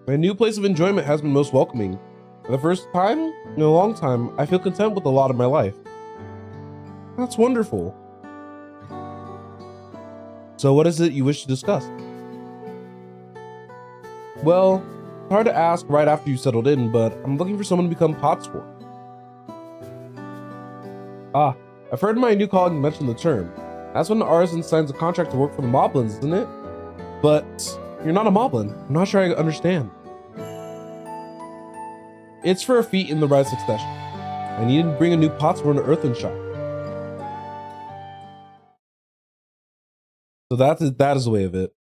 My new place of enjoyment has been most welcoming. For the first time in a long time, I feel content with a lot of my life. That's wonderful. So what is it you wish to discuss? Well, it's hard to ask right after you settled in, but I'm looking for someone to become pots for. Ah, I've heard my new colleague mention the term. That's when the artisan signs a contract to work for the Moblins, isn't it? But you're not a Moblin. I'm not sure I understand. It's for a feat in the Rite of Succession. I needed to bring a new pots for an earthen shop. So that is the way of it.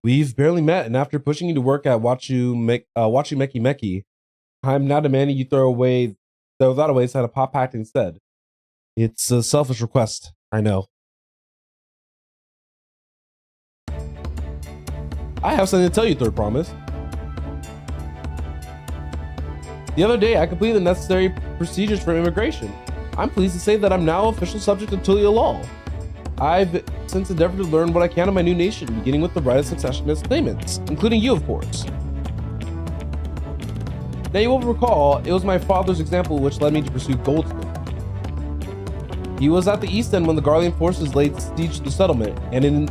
We've barely met, and after pushing you to work at Wachu Meki Meki, I'm now demanding you throw that away instead of Pop Pact instead. It's a selfish request, I know. I have something to tell you, Third Promise. The other day, I completed the necessary procedures for immigration. I'm pleased to say that I'm now official subject of Tulia law. I've since endeavored to learn what I can of my new nation, beginning with the Rite of Succession as claimants, including you, of course. Now you will recall, it was my father's example which led me to pursue goldsmith. He was at the East End when the Garlean forces laid siege to the settlement, and in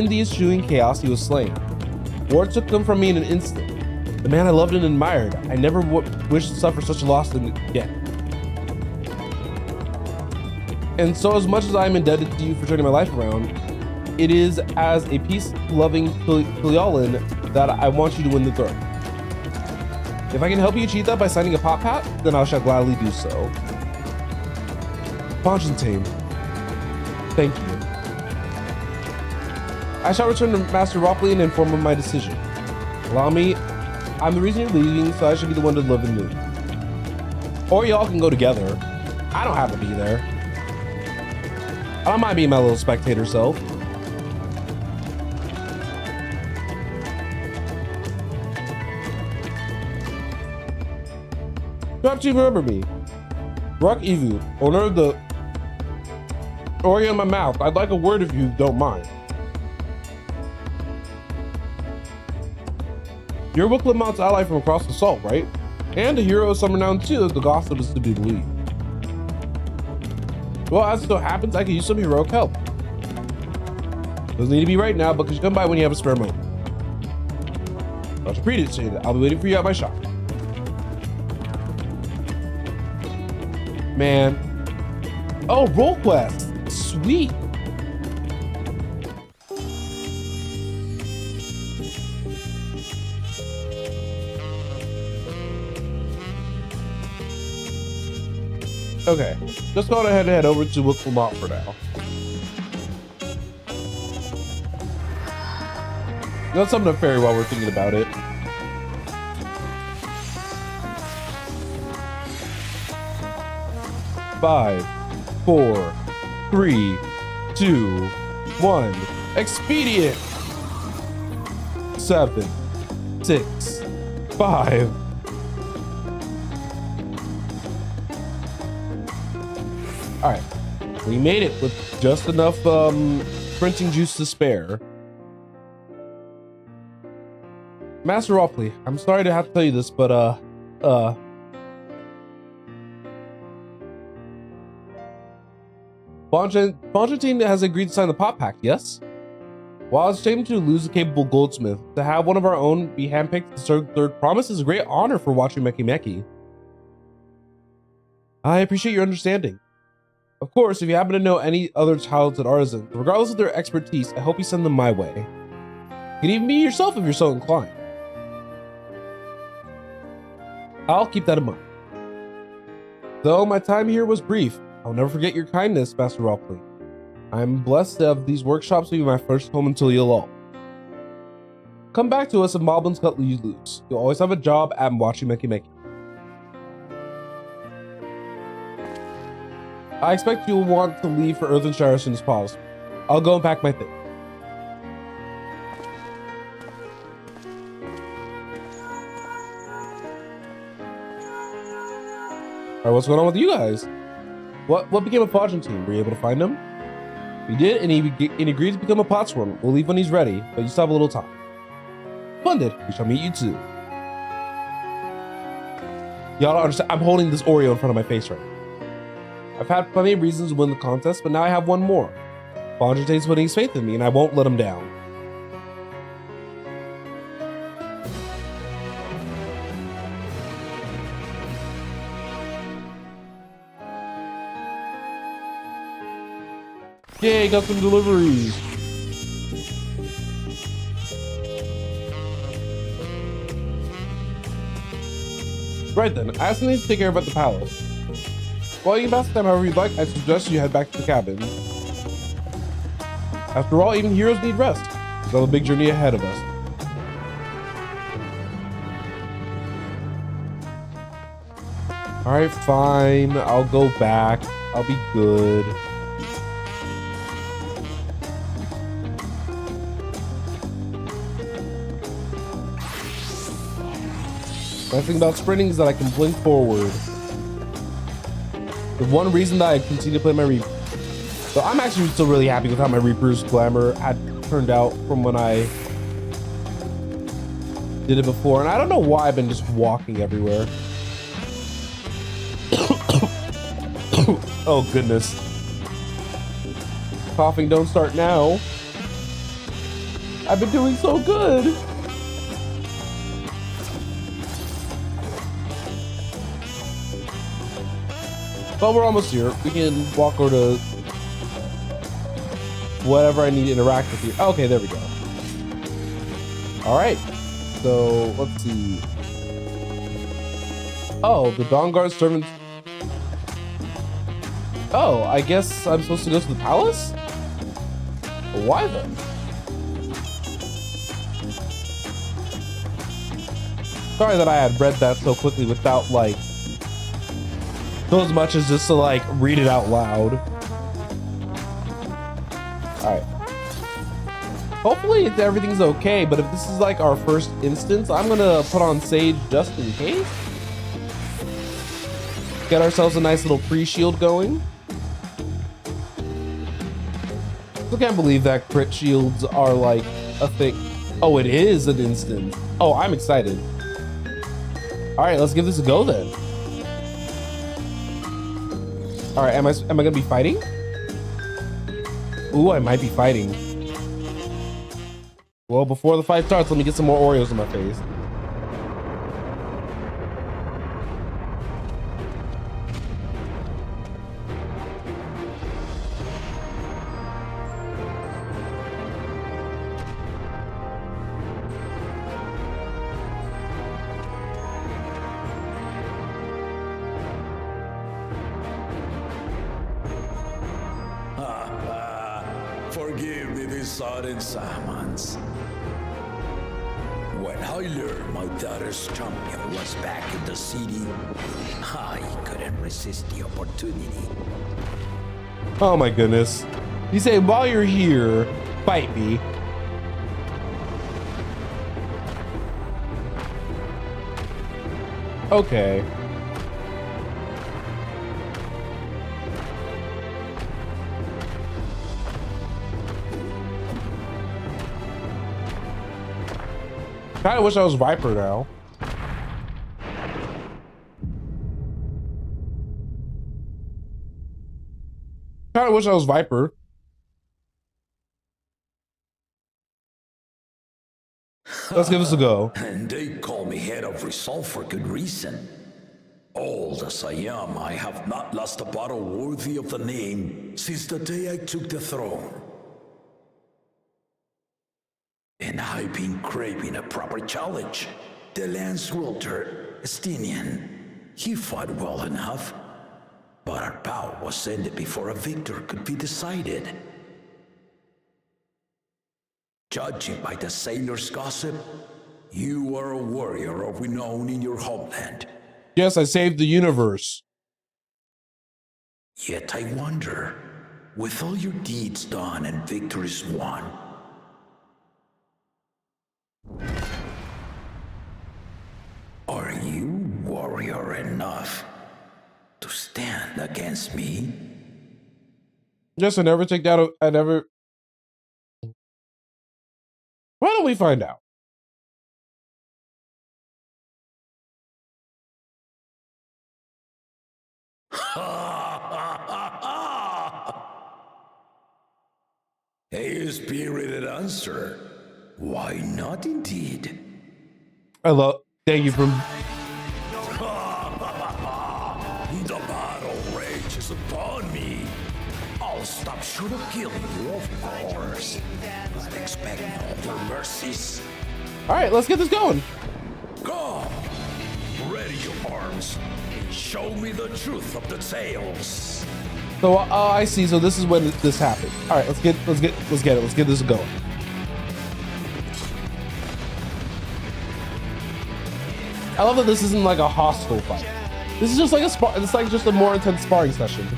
the ensuing chaos he was slain. War took him from me in an instant. The man I loved and admired, I never wished to suffer such a loss again. And so as much as I am indebted to you for turning my life around, it is as a peace-loving Tulialan that I want you to win the throne. If I can help you achieve that by signing a Pop Pact, then I shall gladly do so. Ponchantane, thank you. I shall return to Master Ropley and inform him of my decision. Allow me, I'm the reason you're leaving, so I should be the one to live and move. Or y'all can go together. I don't have to be there. I don't mind being my little spectator self. Perhaps you remember me. Rock Evu, owner of the Ori in my mouth. I'd like a word if you don't mind. You're Wicklemount's ally from across the salt, right? And a hero of some renown too, as the gossip is to be believed. Well, as it so happens, I could use some heroic help. Doesn't need to be right now, but could you come by when you have a spare moment? Much appreciated. I'll be waiting for you at my shop. Man. Oh, role quest. Sweet. Okay, just go ahead and head over to Wicklemont for now. Let's summon a fairy while we're thinking about it. Five, 4, 3, 2, 1. Expedient. 7, 6, 5, All right, we made it with just enough sprinting juice to spare. Master Ropley, I'm sorry to have to tell you this, but Bonjantine has agreed to sign the Pot Pact, yes? While it's shame to lose a capable goldsmith, to have one of our own be handpicked to serve the third promise is a great honor for watching Meki Meki. I appreciate your understanding. Of course, if you happen to know any other talented artisans, regardless of their expertise, I hope you send them my way. You can even be yourself if you're so inclined. I'll keep that in mind. Though my time here was brief, I'll never forget your kindness, Master Ropley. I'm blessed to have these workshops be my first home until you'll come back to us if Moblins cut you loose. You'll always have a job at watching Meki Meki. I expect you'll want to leave for Earthenshire as soon as possible. I'll go and pack my things. Alright, what's going on with you guys? What became of Bonjantine? Were you able to find him? We did, and he agreed to become a potsworn. We'll leave when he's ready, but you still have a little time. Splendid. We shall meet you too. Y'all don't understand. I'm holding this Oreo in front of my face right now. I've had plenty of reasons to win the contest, but now I have one more. Bonjantine's putting his faith in me, and I won't let him down. Yay, got some deliveries. Right then, I still need to take care of at the palace. While you can pass the time however you'd like, I suggest you head back to the cabin. After all, even heroes need rest. So a big journey ahead of us. Alright, fine. I'll go back. I'll be good. The nice thing about sprinting is that I can blink forward. The one reason that I continue to play my Reaper. So I'm actually still really happy with how my Reaper's glamour had turned out from when I did it before. And I don't know why I've been just walking everywhere. Oh goodness. Coughing don't start now. I've been doing so good. Well, we're almost here. We can walk over to whatever I need to interact with you. Okay, there we go. All right. So let's see. Oh, the Dawnguard servants. Oh, I guess I'm supposed to go to the palace? Why then? Sorry that I had read that so quickly without like so as much as just to like read it out loud. All right. Hopefully everything's okay, but if this is like our first instance, I'm gonna put on Sage just in case. Get ourselves a nice little pre-shield going. I can't believe that crit shields are like a thing. Oh, it is an instance. Oh, I'm excited. All right, let's give this a go then. All right, am I gonna be fighting? Ooh, I might be fighting. Well, before the fight starts, let me get some more Oreos in my face. Forgive me this sudden summons. When I learned my daughter's champion was back in the city, I couldn't resist the opportunity. Oh my goodness. You say, while you're here, fight me. Okay. Kinda wish I was Viper now. Kinda wish I was Viper. Let's give this a go. And they call me head of resolve for good reason. Old as I am, I have not lost a battle worthy of the name since the day I took the throne. And I've been craving a proper challenge. The Lance Wielder, Estinian, he fought well enough, but our bout was ended before a victor could be decided. Judging by the sailors' gossip, you are a warrior of renown in your homeland. Yes, I saved the universe. Yet I wonder, with all your deeds done and victories won, are you warrior enough to stand against me? Yes, I never take that. I never. Why don't we find out? A spirited answer. Why not, indeed? I love. Thank you from. The battle rages upon me. I'll stop short of killing you, of course. But expect no other mercies. All right, let's get this going. Come, ready your arms, and show me the truth of the tales. So I see. So this is when this happened. All right, let's get it. Let's get this going. I love that this isn't like a hostile fight. This is just like it's like just a more intense sparring session.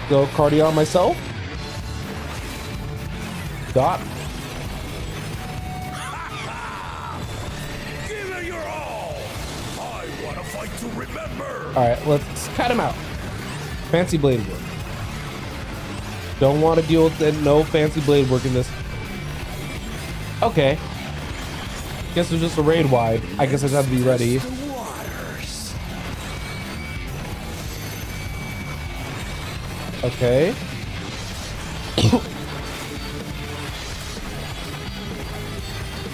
Go cardio on myself. Dot. Give it your all. I want to fight to remember. All right, let's cut him out. Fancy blade work. Don't want to deal with it. No fancy blade work in this. Okay. Guess there's just a raid wide. I guess I just have to be ready. Okay.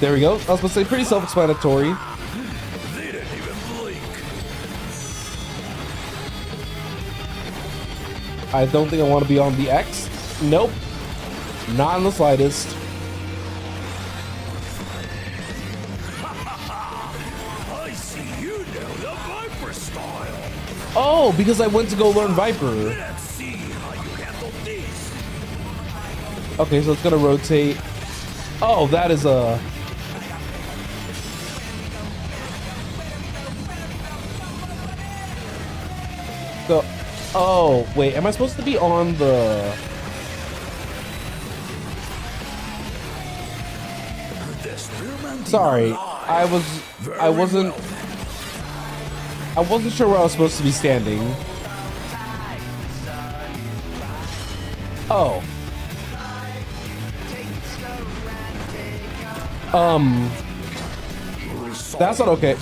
There we go. I was supposed to say pretty self-explanatory. They didn't even blink. I don't think I want to be on the X. Nope. Not in the slightest. I see you know the Viper style. Oh, because I went to go learn Viper. Let's see how you handle this. Okay, so it's gonna rotate. Oh, that is a. So, oh wait, am I supposed to be on the? Sorry, I wasn't sure where I was supposed to be standing. Oh. That's not okay.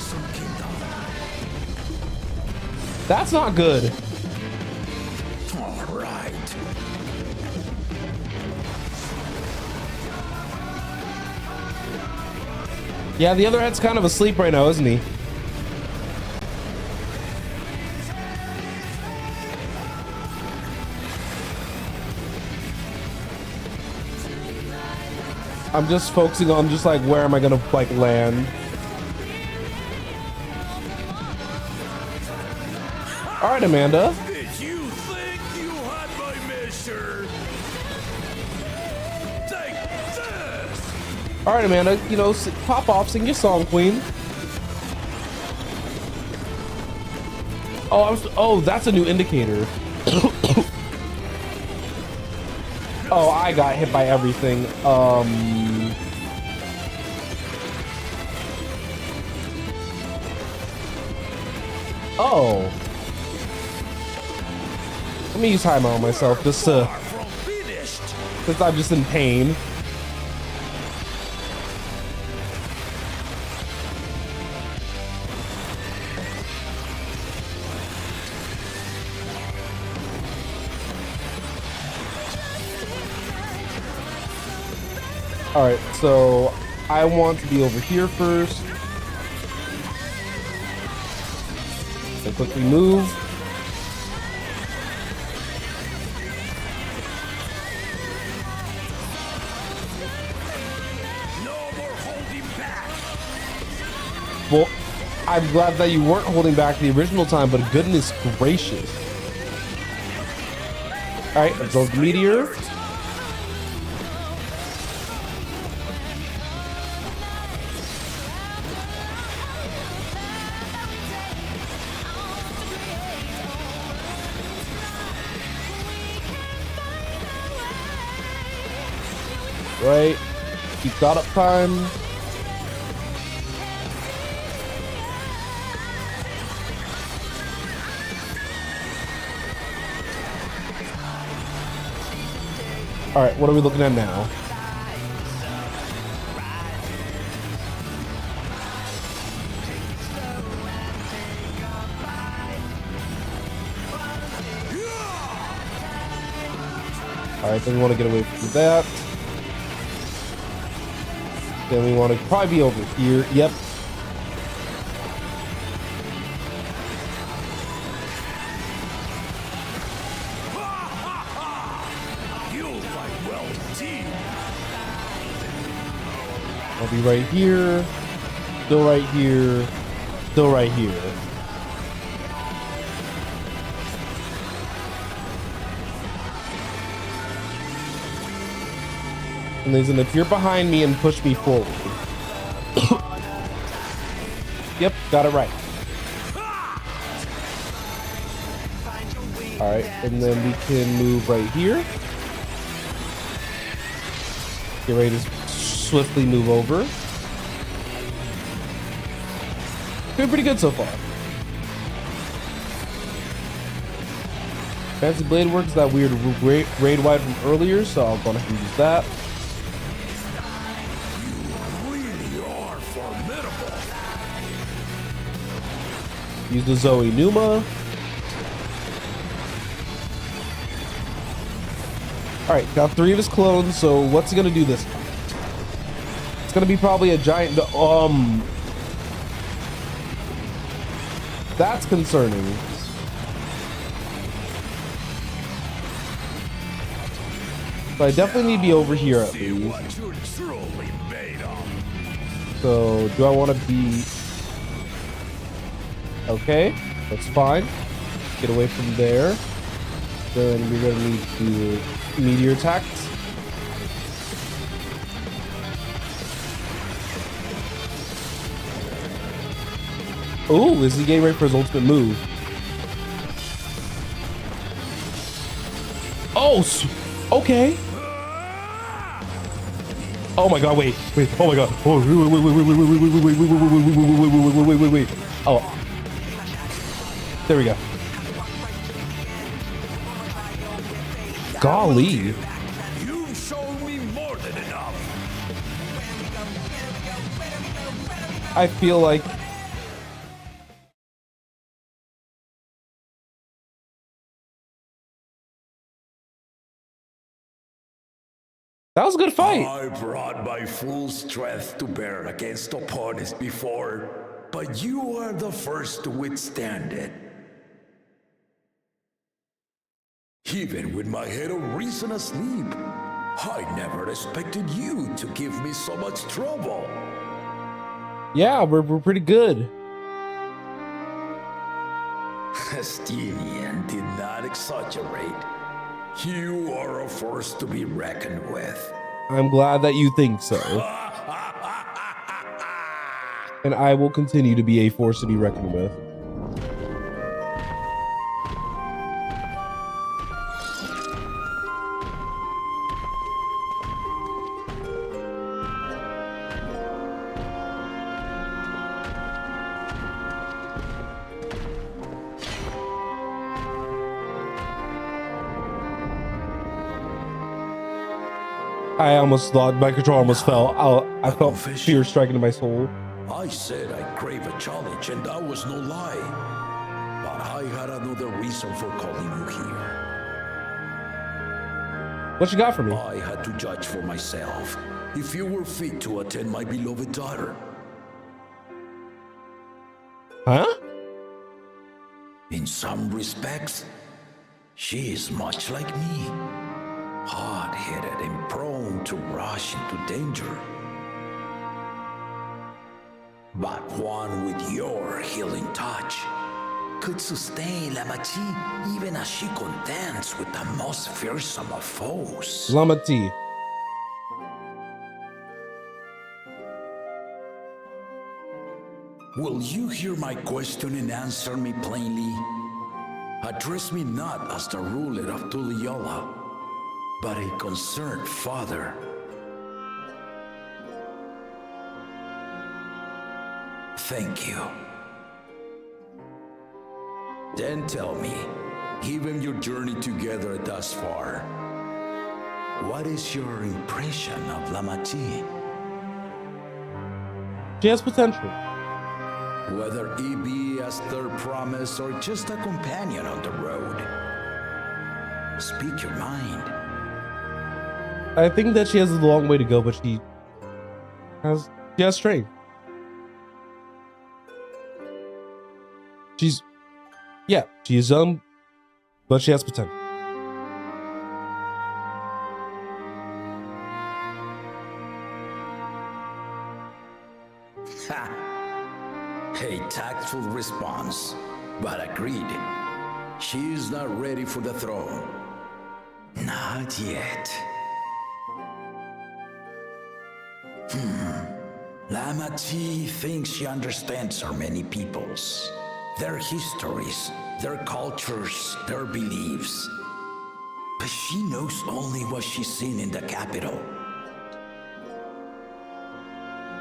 That's not good. All right. Yeah, the other head's kind of asleep right now, isn't he? I'm just focusing on just like where am I gonna like land. All right, Amanda. Did you think you had my measure? Take this. All right, Amanda. You know, pop off, sing your song, Queen. Oh, that's a new indicator. Oh, I got hit by everything. Oh. Let me use timer on myself just to, because I'm just in pain. All right, so I want to be over here first. So quickly move. Well, I'm glad that you weren't holding back the original time, but goodness gracious. All right, absorb the meteor. Right, keep that up time. All right, what are we looking at now? All right, then we want to get away from that. Then we want to probably be over here. Yep. I'll be right here, still right here, still right here. And he's gonna appear behind me and push me forward. Yep, got it right. All right, and then we can move right here. Get ready to swiftly move over. Doing pretty good so far. Fancy blade works, that weird raid wide from earlier, so I'll go ahead and use that. Use the Zoe Numa. All right, got 3 of his clones. So what's he gonna do this time? It's gonna be probably a giant. That's concerning. So I definitely need to be over here at least. So do I want to be? Okay, that's fine. Get away from there. Then we're gonna need to meteor attacks. Oh, is he getting ready for his ultimate move? Oh, okay. Oh my god, wait. Oh my god. Oh, wait. Oh. There we go. Golly. You've shown me more than enough. I feel like that was a good fight. I brought my full strength to bear against opponents before, but you are the first to withstand it. Even with my head of reason asleep, I never expected you to give me so much trouble. Yeah, we're pretty good. Estinian did not exaggerate. You are a force to be reckoned with. I'm glad that you think so. And I will continue to be a force to be reckoned with. I almost thought my control almost fell. I felt fear striking to my soul. I said I crave a challenge, and that was no lie. But I had another reason for calling you here. What you got for me? I had to judge for myself if you were fit to attend my beloved daughter. Huh? In some respects, she is much like me. Hard-headed and prone to rush into danger. But one with your healing touch could sustain Lama-Ti even as she contends with the most fearsome of foes. Lama-Ti. Will you hear my question and answer me plainly? Address me not as the ruler of Tuliyola, but a concerned father. Thank you. Then tell me, given your journey together thus far, what is your impression of Lama-Ti? She has potential. Whether it be as their promise or just a companion on the road. Speak your mind. I think that she has a long way to go, but she has strength. She's young, but she has potential. Ha! A tactful response, but agreed. She is not ready for the throne. Not yet. Lama-Ti thinks she understands her many peoples, their histories, their cultures, their beliefs. But she knows only what she's seen in the capital.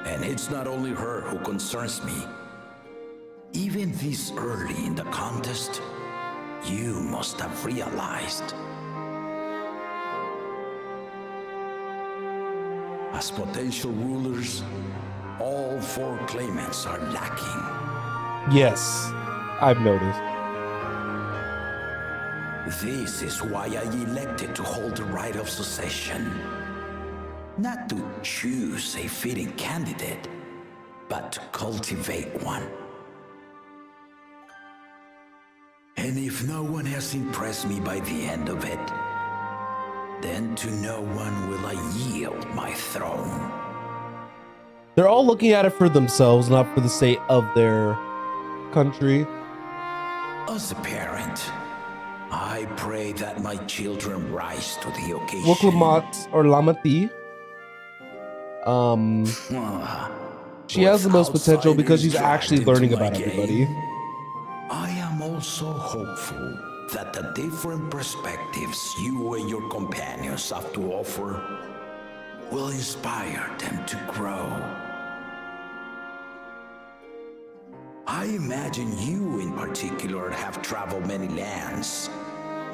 And it's not only her who concerns me. Even this early in the contest, you must have realized. As potential rulers, all four claimants are lacking. Yes, I've noticed. This is why I elected to hold the right of succession. Not to choose a fitting candidate, but to cultivate one. And if no one has impressed me by the end of it, then to no one will I yield my throne. They're all looking at it for themselves, not for the sake of their country. As a parent, I pray that my children rise to the occasion. Woklamat or Lama-Ti. She has the most potential because she's actually learning about everybody. I am also hopeful that the different perspectives you and your companions have to offer will inspire them to grow. I imagine you in particular have traveled many lands,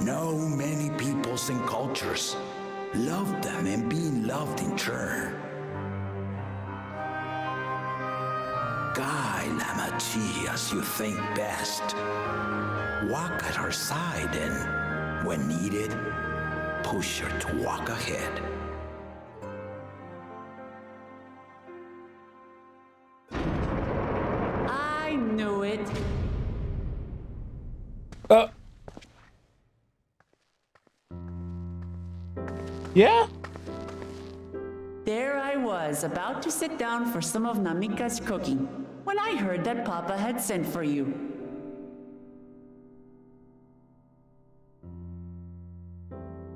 know many peoples and cultures, loved them and been loved in turn. Guide Lama-Ti as you think best. Walk at her side and, when needed, push her to walk ahead. I knew it. Yeah? There I was, about to sit down for some of Namika's cooking, when I heard that Papa had sent for you.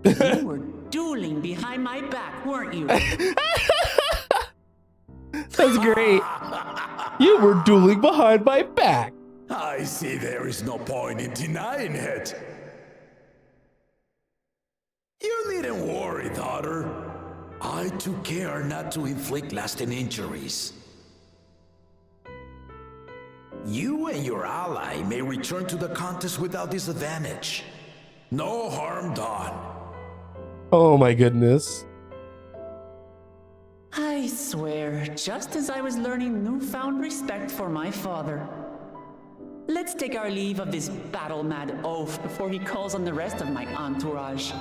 You were dueling behind my back, weren't you? That's great. You were dueling behind my back. I see there is no point in denying it. You needn't worry, daughter. I took care not to inflict lasting injuries. You and your ally may return to the contest without disadvantage. No harm done. Oh my goodness. I swear, just as I was learning newfound respect for my father. Let's take our leave of this battle-mad oaf before he calls on the rest of my entourage.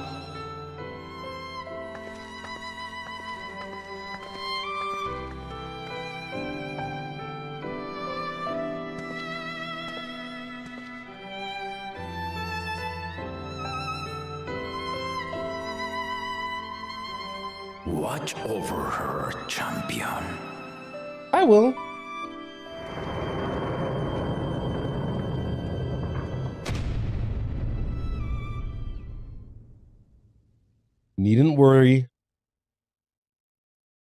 Watch over her, champion. I will. Needn't worry.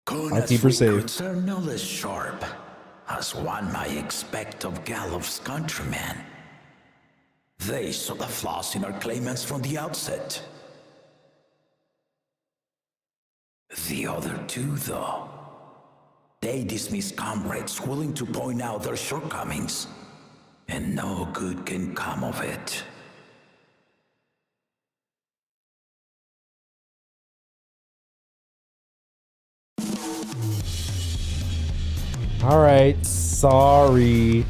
I'll keep her safe. Secrets are no less sharp as one might expect of Galloff's countrymen. They saw the flaws in our claimants from the outset. The other two, though, they dismiss comrades willing to point out their shortcomings, and no good can come of it. All right, sorry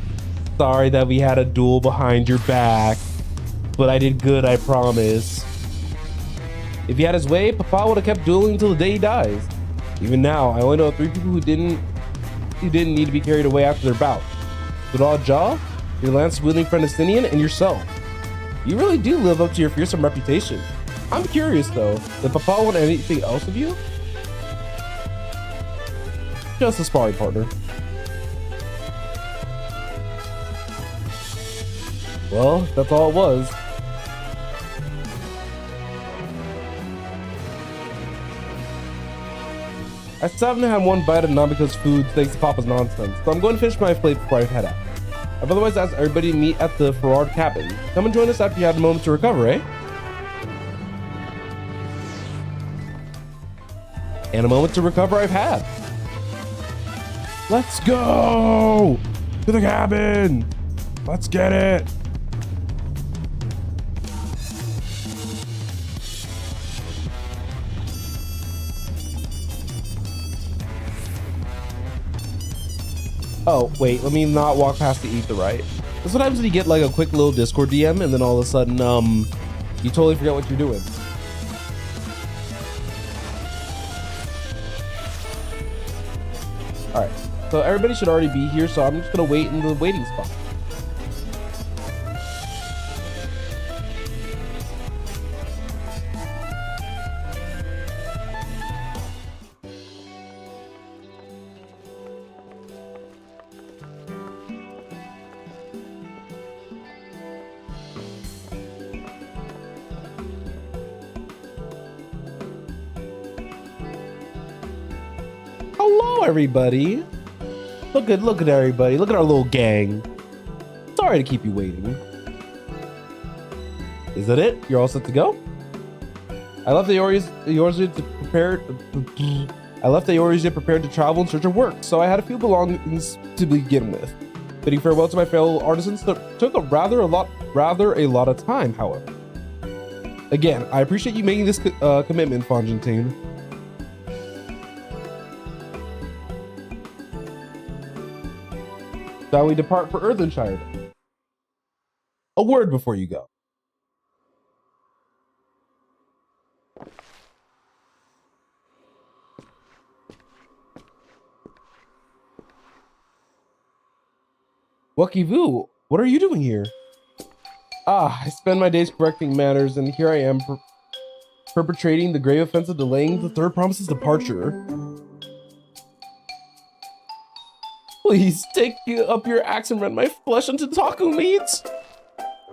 that we had a duel behind your back, but I did good, I promise. If he had his way, Papa would have kept dueling until the day he dies. Even now, I only know 3 people who didn't need to be carried away after their bout. Vidal Jaw, your lance-wielding friend Estinian, and yourself. You really do live up to your fearsome reputation. I'm curious though, did Papa want anything else of you? Just a sparring partner. Well, that's all it was. I still haven't had one bite, and not because food thanks to Papa's nonsense, so I'm going to finish my plate before I head out. I've otherwise asked everybody to meet at the Ferrard cabin. Come and join us after you had a moment to recover, eh? And a moment to recover I've had. Let's go! To the cabin! Let's get it! Oh, wait, let me not walk past the eat the right. That's what happens when you get like a quick little Discord DM and then all of a sudden, you totally forget what you're doing. All right, so everybody should already be here, so I'm just gonna wait in the waiting spot. Hello, everybody. Look at everybody. Look at our little gang. Sorry to keep you waiting. Is that it? You're all set to go? I left the Eorzea prepared to travel in search of work, so I had a few belongings to begin with. Bidding farewell to my fellow artisans took a rather a lot of time, however. Again, I appreciate you making this commitment, Fonjentine. Shall we depart for Earthenshire then? A word before you go. Wucky Vu, what are you doing here? I spend my days correcting matters, and here I am perpetrating the grave offense of delaying the third promise's departure. Please take up your axe and rend my flesh into taco meats.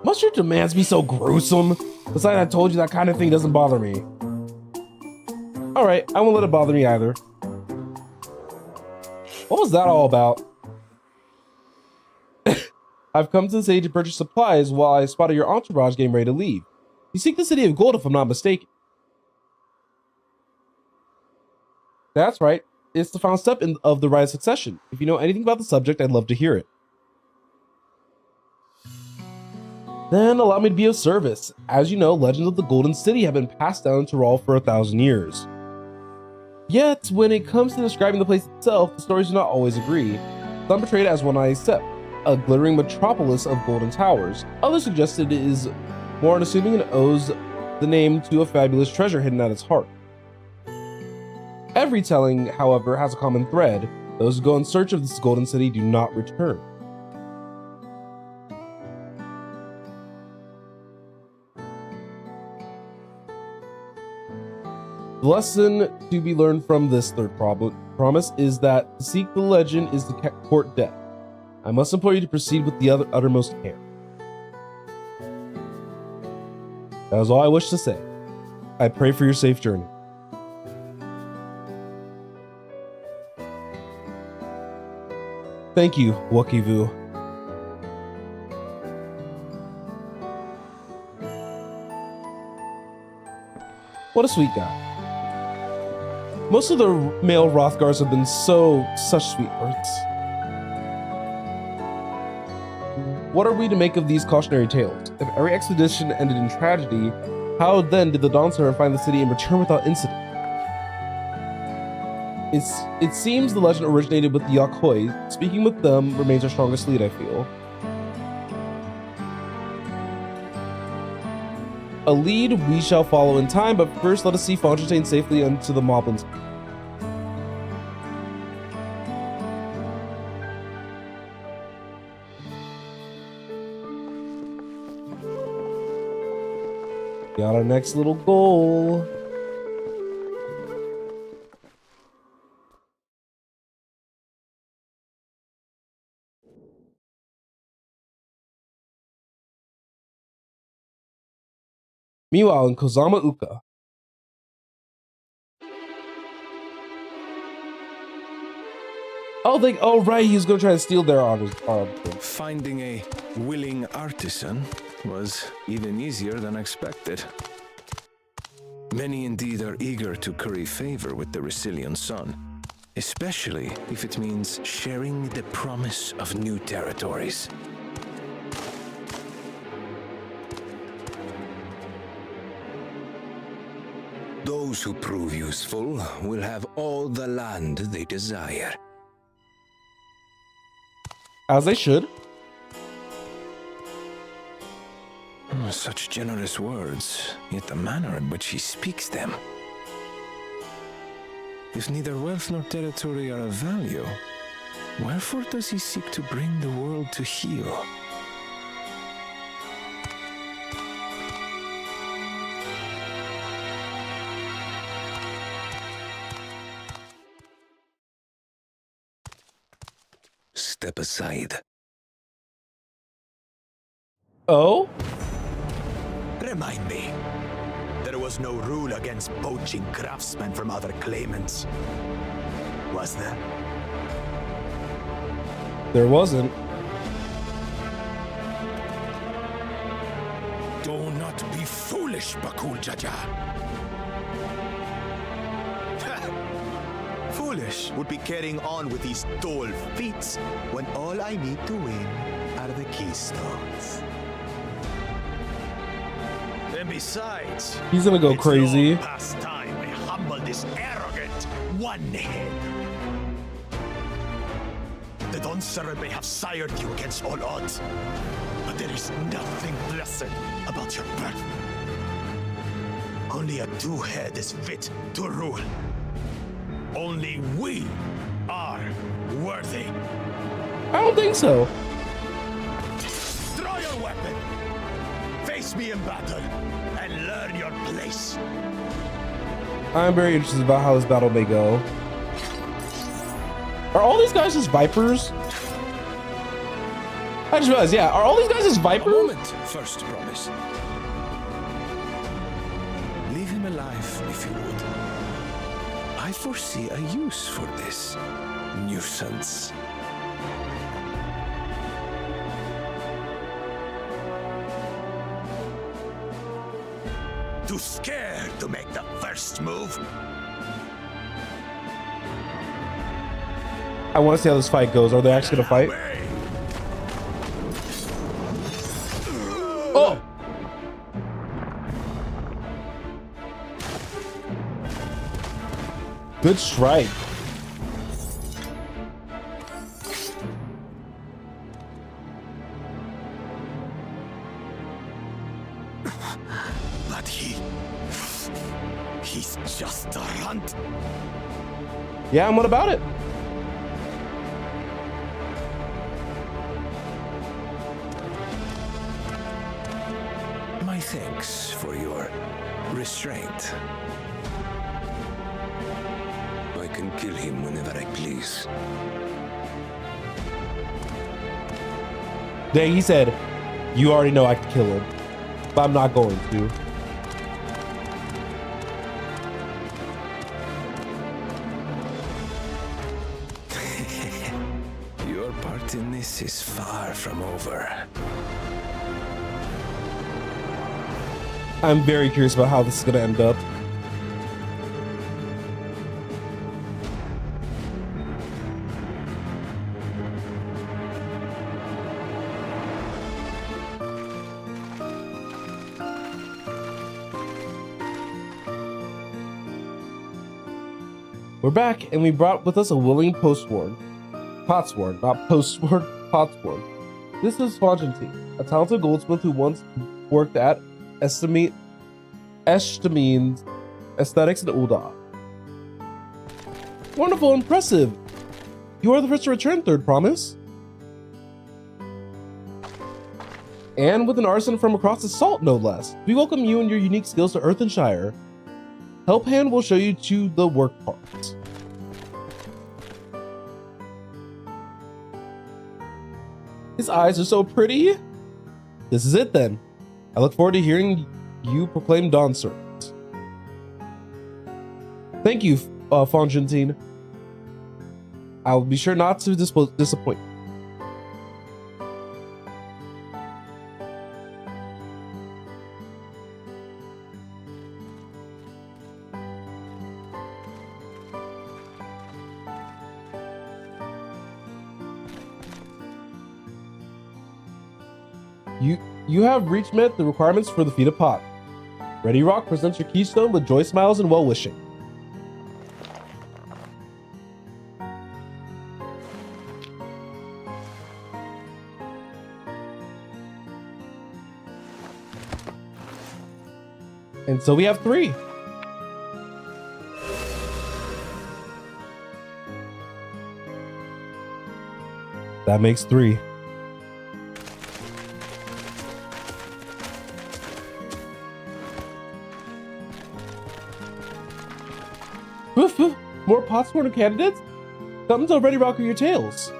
Must your demands be so gruesome? Besides, I told you that kind of thing doesn't bother me. All right, I won't let it bother me either. What was that all about? I've come to the city to purchase supplies while I spotted your entourage getting ready to leave. You seek the city of gold, if I'm not mistaken. That's right. It's the final step of the rite of succession. If you know anything about the subject, I'd love to hear it. Then allow me to be of service. As you know, legends of the Golden City have been passed down to Rawl for 1,000 years. Yet, when it comes to describing the place itself, the stories do not always agree. Some portray it as one I accept, a glittering metropolis of golden towers. Others suggested it is more unassuming and owes the name to a fabulous treasure hidden at its heart. Every telling, however, has a common thread. Those who go in search of this golden city do not return. The lesson to be learned from this third promise is that to seek the legend is to court death. I must implore you to proceed with the uttermost care. That was all I wish to say. I pray for your safe journey. Thank you, Wakivu. What a sweet guy. Most of the male Rothgars have been such sweethearts. What are we to make of these cautionary tales? If every expedition ended in tragedy, how then did the Dawntrail find the city and return without incident? It seems the legend originated with the Yakoi. Speaking with them remains our strongest lead, I feel. A lead we shall follow in time, but first let us see Fontaine safely into the Moblins. Got our next little goal. Meanwhile, in Kozama Uka. Oh right, he's gonna try to steal their honors. Finding a willing artisan was even easier than expected. Many indeed are eager to curry favor with the Resilient Sun, especially if it means sharing the promise of new territories. Those who prove useful will have all the land they desire. As they should. Such generous words, yet the manner in which he speaks them. If neither wealth nor territory are of value, wherefore does he seek to bring the world to heel? Step aside. Oh? Remind me. There was no rule against poaching craftsmen from other claimants. Was there? There wasn't. Do not be foolish, Bakul Jaja. Foolish would be carrying on with these dull feats when all I need to win are the keystones. And besides, He's gonna go crazy. It's long past time I humble this arrogant one-head. The Dawntrail may have sired you against all odds, but there is nothing blessed about your birth. Only a two-head is fit to rule. Only we are worthy. I don't think so. Draw your weapon. Face me in battle and learn your place. I'm very interested about how this battle may go. Are all these guys just Vipers? I just realized, yeah, are all these guys just Vipers? A moment, first promise. Leave him alive if you would. I foresee a use for this nuisance. Too scared to make the first move? I want to see how this fight goes. Are they actually gonna fight? Oh! Good strike. But he's just a runt. Yeah, and what about it? My thanks for your restraint. can kill him whenever I please. Dang, he said, you already know I can kill him, but I'm not going to. Your part in this is far from over. I'm very curious about how this is going to end up. We're back, and we brought with us a willing potsword. Potsword, not postsword, potsword. This is Fontaine, a talented goldsmith who once worked at Eshtamines Aesthetics in Ulda. Wonderful, impressive. You are the first to return, Third Promise. And with an artisan from across the salt, no less. We welcome you and your unique skills to Earthenshire. Helphand will show you to the work parts. His eyes are so pretty. This is it then. I look forward to hearing you proclaim Dawn servants. Thank you, Fontaine. I will be sure not to disappoint you. You have met the requirements for the feat of pot. Ready Rock presents your keystone with joy smiles and well-wishing. And so we have 3. That makes 3. Woof, woof. More Potsworn candidates? Come to Ready Rock your tails.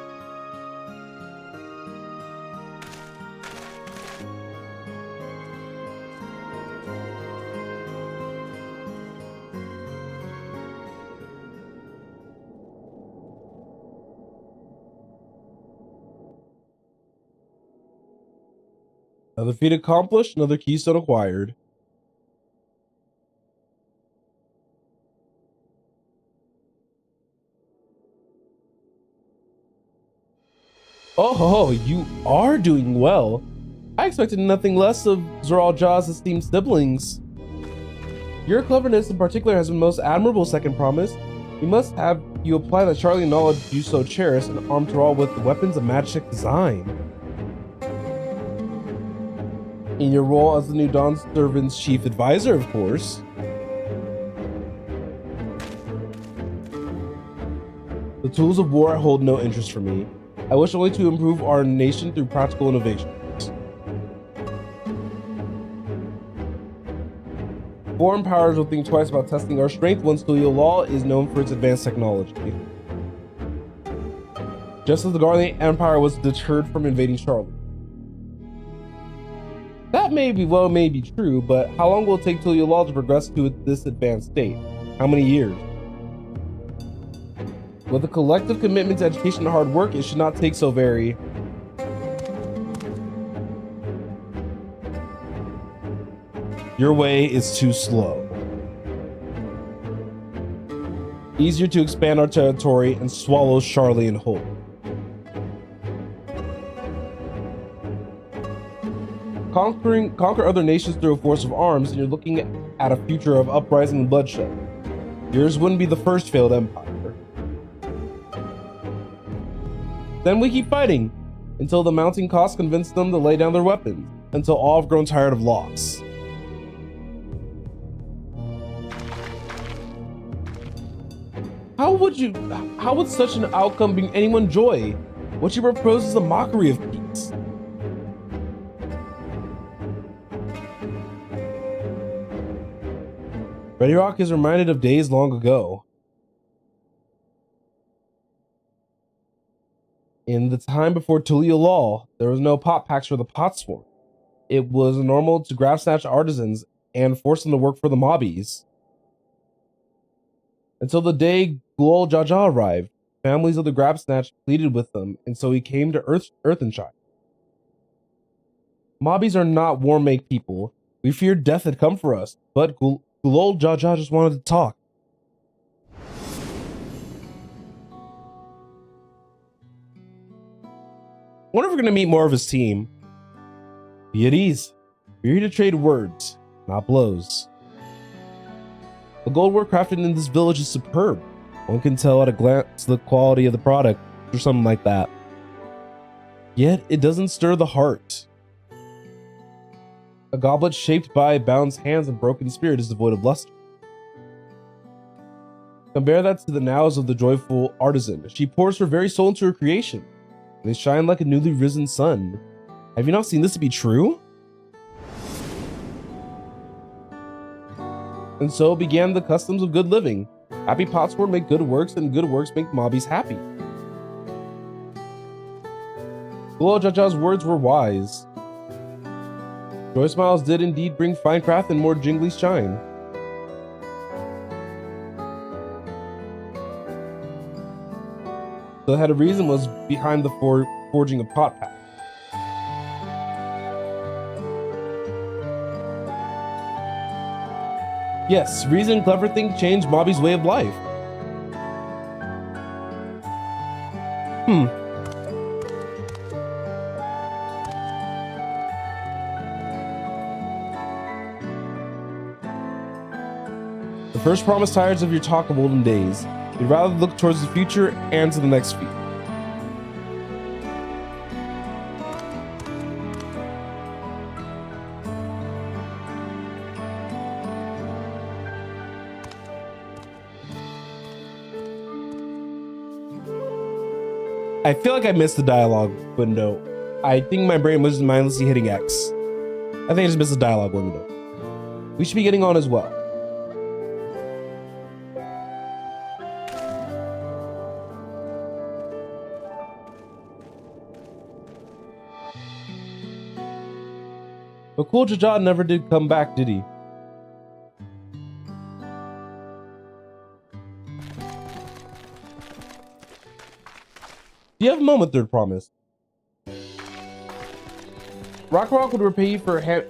Another feat accomplished, another keystone acquired. Oh, you are doing well. I expected nothing less of Zoral Jaw's esteemed siblings. Your cleverness in particular has been most admirable, Second Promise. We must have you apply the Charlie knowledge you so cherish and arm Taral with the weapons of magic design. In your role as the new Dawn Servant's chief advisor, of course. The tools of war hold no interest for me. I wish only to improve our nation through practical innovations. Foreign powers will think twice about testing our strength once Tuliyollal is known for its advanced technology. Just as the Guardian Empire was deterred from invading Charlotte. That may be true, but how long will it take Tuliyollal to progress to this advanced state? How many years? With a collective commitment to education and hard work, it should not take so very. Your way is too slow. Easier to expand our territory and swallow Charlian whole. Conquer other nations through a force of arms, and you're looking at a future of uprising and bloodshed. Yours wouldn't be the first failed empire. Then we keep fighting, until the mounting costs convince them to lay down their weapons, until all have grown tired of loss. How would such an outcome bring anyone joy? What you propose is a mockery of peace. Ready Rock is reminded of days long ago. In the time before Tulio law, there was no pot packs for the pot swarm. It was normal to grab snatch artisans and force them to work for the mobbies. Until the day Gulol Jaja arrived, families of the grab snatch pleaded with them, and so he came to Earthenshire. Mobbies are not war-make people. We feared death had come for us, but Gulol Jaja just wanted to talk. Wonder if we're gonna meet more of his team. Be at ease. We're here to trade words, not blows. The gold work crafted in this village is superb. One can tell at a glance the quality of the product, or something like that. Yet it doesn't stir the heart. A goblet shaped by bound hands and broken spirit is devoid of luster. Compare that to the nows of the joyful artisan. She pours her very soul into her creation, and they shine like a newly risen sun. Have you not seen this to be true? And so began the customs of good living. Happy potsword make good works, and good works make mobbies happy. Gulol Jaja's words were wise. Joy smiles did indeed bring fine craft and more jingly shine. So had a reason was behind the forging of pot pack. Yes, reason and clever thing changed Mobby's way of life. The first promise tires of your talk of olden days. You'd rather look towards the future and to the next feat. I feel like I missed the dialogue window. I think my brain was mindlessly hitting X. I think I just missed the dialogue window. We should be getting on as well. But Gulol Jaja never did come back, did he? Do you have a moment, Third Promise? Rock would repay you for hand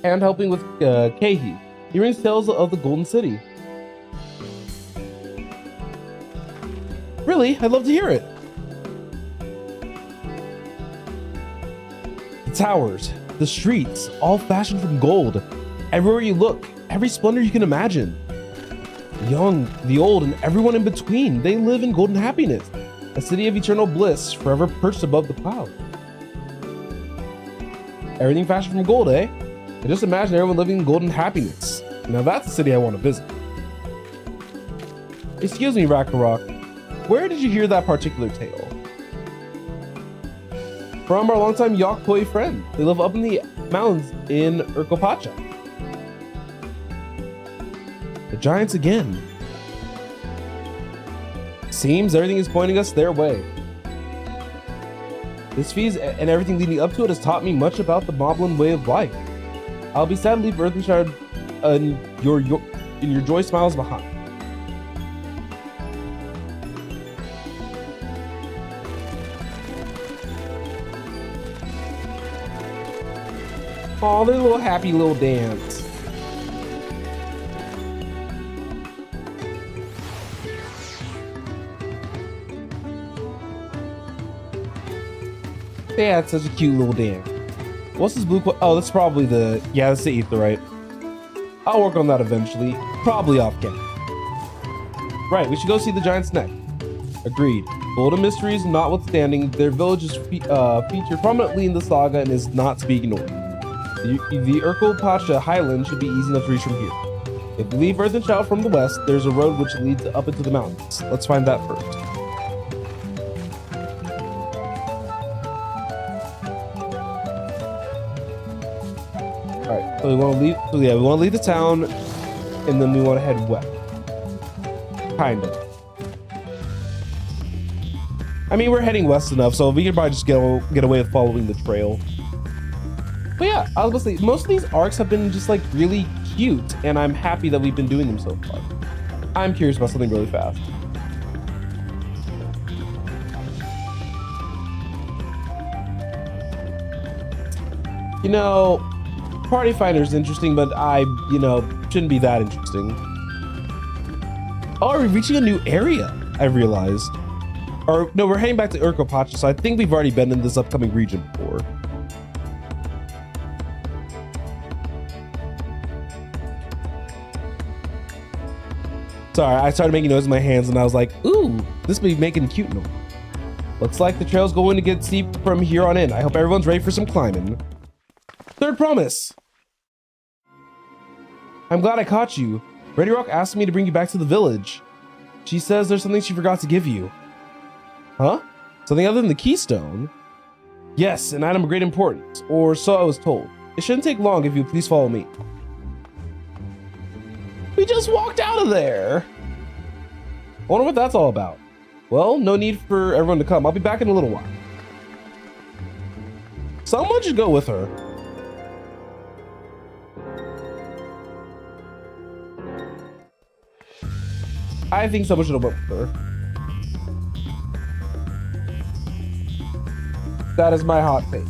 helping with Kehi. He rings tales of the Golden City. Really? I'd love to hear it. The towers, the streets, all fashioned from gold. Everywhere you look, every splendor you can imagine. The young, the old, and everyone in between, they live in golden happiness. A city of eternal bliss, forever perched above the clouds. Everything fashioned from gold, eh? And just imagine everyone living in golden happiness. Now that's a city I want to visit. Excuse me, Rakarok. Where did you hear that particular tale? From our longtime Yokpoi friend. They live up in the mountains in Urkopacha. The giants again. Seems everything is pointing us their way. This feast and everything leading up to it has taught me much about the Moblin way of life. I'll be sad to leave Earthenshire in your joy smiles behind. Aw, their little happy little dance. They had such a cute little dance. What's this blue? Oh, that's probably the... Yeah, that's the Aetheryte. I'll work on that eventually. Probably off camera. Right, we should go see the giant's neck. Agreed. Golden mysteries notwithstanding, their village is featured prominently in the saga and is not to be ignored. The Urkopacha Highland should be easy enough to reach from here. If we leave Earthenshire from the west, there's a road which leads up into the mountains. Let's find that first. Alright, so we want to leave. So yeah, we want to leave the town, and then we want to head west. Kind of. I mean, we're heading west enough, so we can probably just get away with following the trail. But yeah, I was gonna say, most of these arcs have been just like really cute, and I'm happy that we've been doing them so far. I'm curious about something really fast. You know, Party Finder's interesting, but shouldn't be that interesting. Oh, are we reaching a new area? I realized. Or no, we're heading back to Urkopacha, so I think we've already been in this upcoming region before. Sorry, I started making noise with my hands and I was like, ooh, this be making cute noise. Looks like the trail's going to get steep from here on in. I hope everyone's ready for some climbing. Third promise. I'm glad I caught you. Ready Rock asked me to bring you back to the village. She says there's something she forgot to give you. Huh? Something other than the keystone? Yes, an item of great importance, or so I was told. It shouldn't take long if you please follow me. We just walked out of there. I wonder what that's all about. Well, no need for everyone to come. I'll be back in a little while. Someone should go with her. I think someone should have went with her. That is my hot take.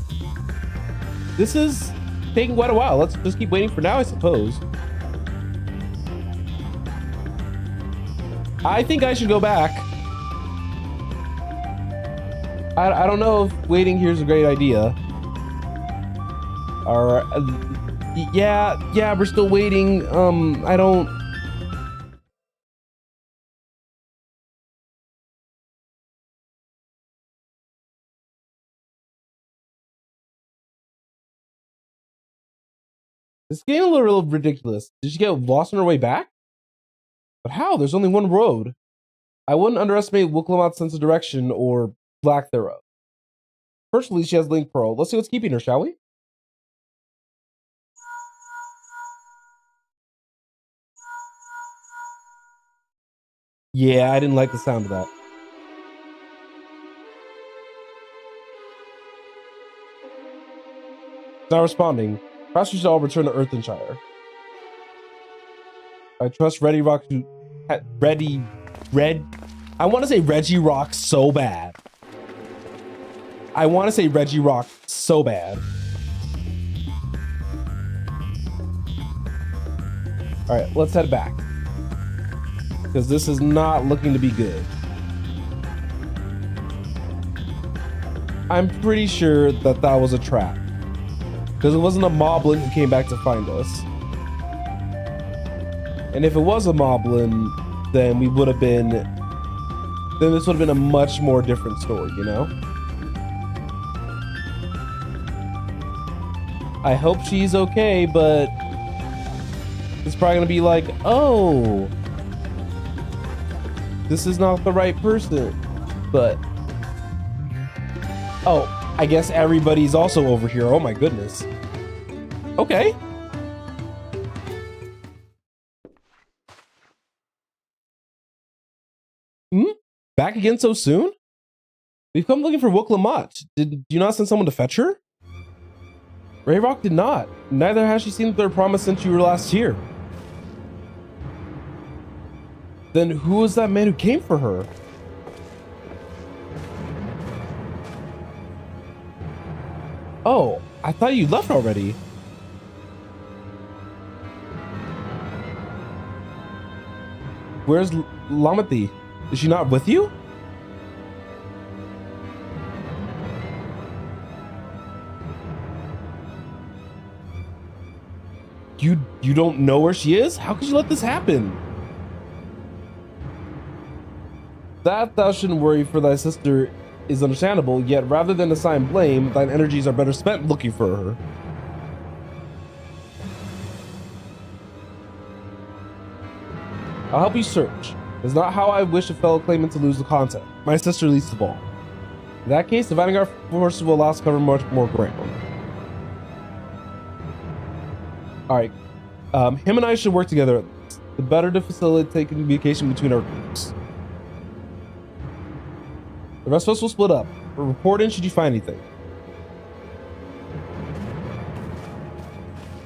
This is taking quite a while. Let's just keep waiting for now, I suppose. I think I should go back. I don't know if waiting here is a great idea. Or yeah, we're still waiting. I don't. This game a little ridiculous. Did she get lost on her way back? But how? There's only one road. I wouldn't underestimate Wooklamat's sense of direction or lack thereof. Personally, she has Link Pearl. Let's see what's keeping her, shall we? Yeah, I didn't like the sound of that. It's not responding. Perhaps we should all return to Earthenshire. I trust Ready Rock to I want to say Reggie Rock so bad. I want to say Reggie Rock so bad. All right, let's head back. Because this is not looking to be good. I'm pretty sure that that was a trap. Because it wasn't a moblin who came back to find us. And if it was a moblin, then we would have been... Then this would have been a much more different story, you know? I hope she's okay, but... It's probably gonna be like, oh... This is not the right person. But... Oh, I guess everybody's also over here. Oh my goodness. Okay. Back again so soon? We've come looking for Wooklamat. Did you not send someone to fetch her? Ray Rock did not. Neither has she seen their promise since you were last here. Then who was that man who came for her? Oh, I thought you left already. Where's Lamathi? Is she not with you? You don't know where she is? How could you let this happen? That thou shouldn't worry for thy sister is understandable, yet rather than assign blame, thine energies are better spent looking for her. I'll help you search. It's not how I wish a fellow claimant to lose the contest. My sister least of all. In that case, dividing our forces will allow us to cover much more ground. Alright. Him and I should work together. The better to facilitate communication between our groups. The rest of us will split up. Report in should you find anything.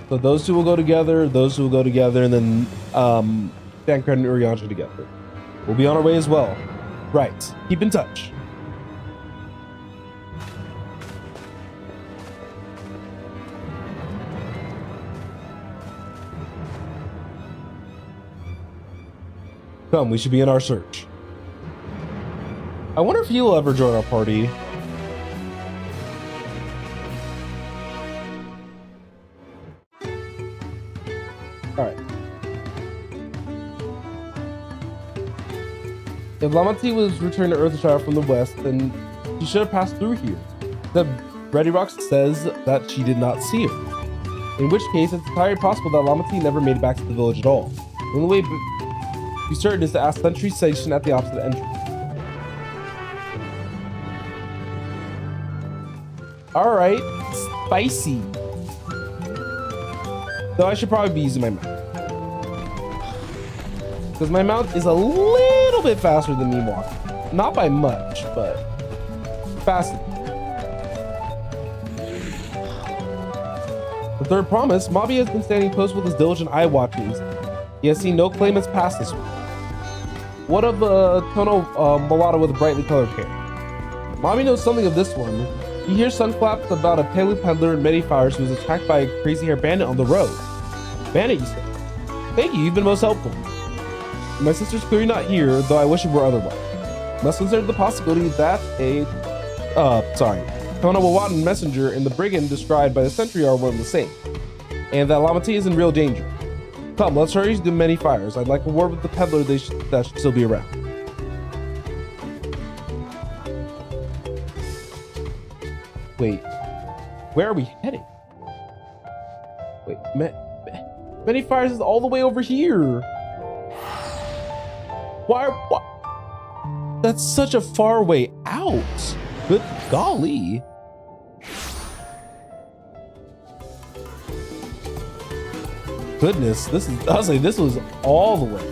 So those two will go together, those two will go together, and then Tancred and Urianger together. We'll be on our way as well. Right. Keep in touch. Come, we should be in our search. I wonder if he'll ever join our party. Alright. If Lamati was returning to Earthshire from the west, then she should have passed through here. The Ready Rocks says that she did not see her. In which case, it's entirely possible that Lamati never made it back to the village at all. The only way to be certain is to ask Sentry Station at the opposite entrance. Alright, spicy. Though I should probably be using my mount. Because my mount is a little bit faster than me walking. Not by much, but faster. The third promise, Mabi has been standing post with his diligent eye watchings. He has seen no claimants pass this way. What of Tono mulatto with brightly colored hair? Mabi knows something of this one. He hears sunflaps about a Palu peddler in many fires who was attacked by a crazy hair bandit on the road. Bandit, you say? Thank you, you've been most helpful. My sister's clearly not here, though I wish it were otherwise. Must consider the possibility that Tono Wawatan messenger and the brigand described by the sentry are one and the same, and that Lamati is in real danger. Come, let's hurry to the many fires. I'd like a word with the peddler that should still be around. Wait, where are we heading? Wait, many fires is all the way over here. Why? That's such a far way out. Good golly. Goodness, I was like, this was all the way.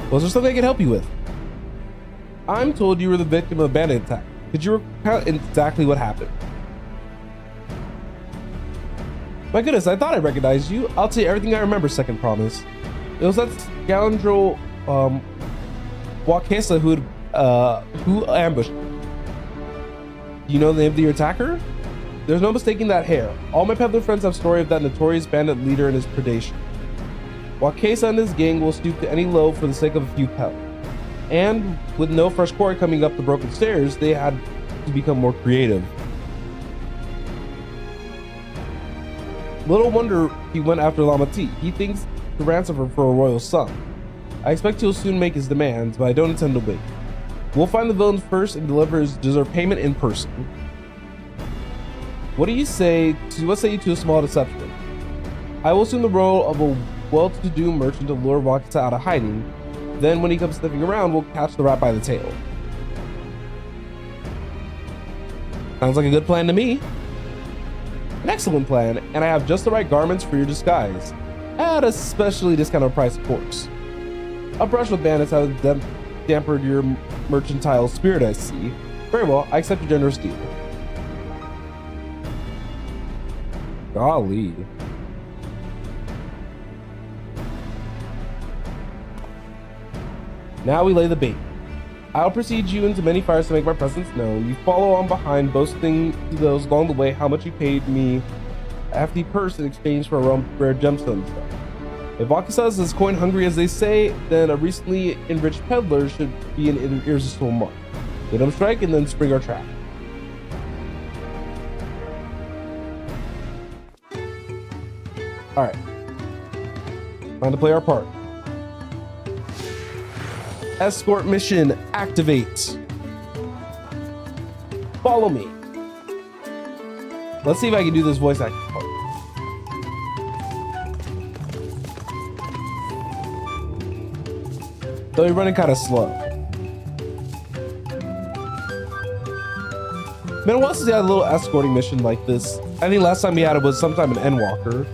Was there something I could help you with? I'm told you were the victim of a bandit attack. Could you recount exactly what happened? My goodness, I thought I recognized you. I'll tell you everything I remember, second promise. It was that scoundrel, Wakesa who ambushed me. Do you know the name of your attacker? There's no mistaking that hair. All my peddler friends have story of that notorious bandit leader and his predation. Wakesa and his gang will stoop to any low for the sake of a few pelts. And with no fresh quarry coming up the broken stairs, they had to become more creative. Little wonder he went after Lamati. He thinks to ransom her for a royal son. I expect he'll soon make his demands, but I don't intend to wait. We'll find the villain first and deliver his deserved payment in person. What say you to a small deception? I will assume the role of a well-to-do merchant to lure Wakata out of hiding. Then when he comes sniffing around, we'll catch the rat by the tail. Sounds like a good plan to me. An excellent plan, and I have just the right garments for your disguise. At a specially discounted price, of course. A brush with bandits has dampened your mercantile spirit, I see. Very well, I accept your generous deal. Golly. Now we lay the bait. I'll precede you into many fires to make my presence known. You follow on behind, boasting to those along the way how much you paid me a hefty purse in exchange for a rare gemstone stuff. If Wakasa is as coin hungry as they say, then a recently enriched peddler should be an irresistible mark. Let them strike and then spring our trap. Alright. Time to play our part. Escort mission activate. Follow me. Let's see if I can do this voice acting part. Though you're running kind of slow. Man, I want to see a little escorting mission like this. I think last time we had it was sometime in Endwalker.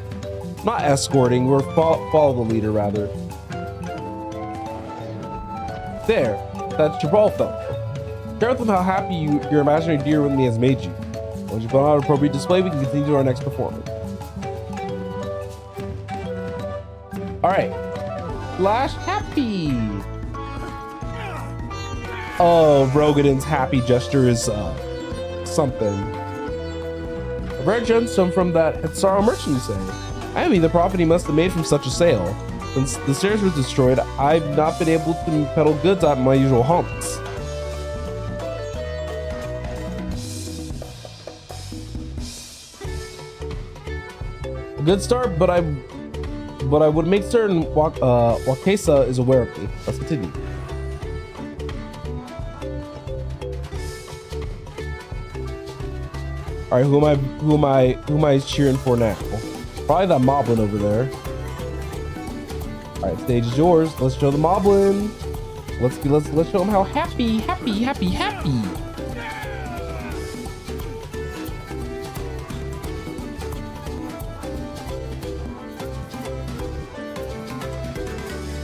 Not escorting, we're follow the leader rather. There, that's Jabal fellow. Share with them how happy your imaginary dear with me has made you. Once you put on an appropriate display, we can continue to our next performance. All right, Flash Happy. Oh, Rogadin's happy gesture is something. A rare gemstone from that Hetsaro merchant, you say? I envy the profit he must have made from such a sale. Since the stairs were destroyed, I've not been able to peddle goods at my usual haunts. A good start, but I would make certain Wakesa is aware of me. Let's continue. All right, who am I cheering for now? Probably that moblin over there. All right, stage is yours. Let's show the moblin. Let's show him how happy.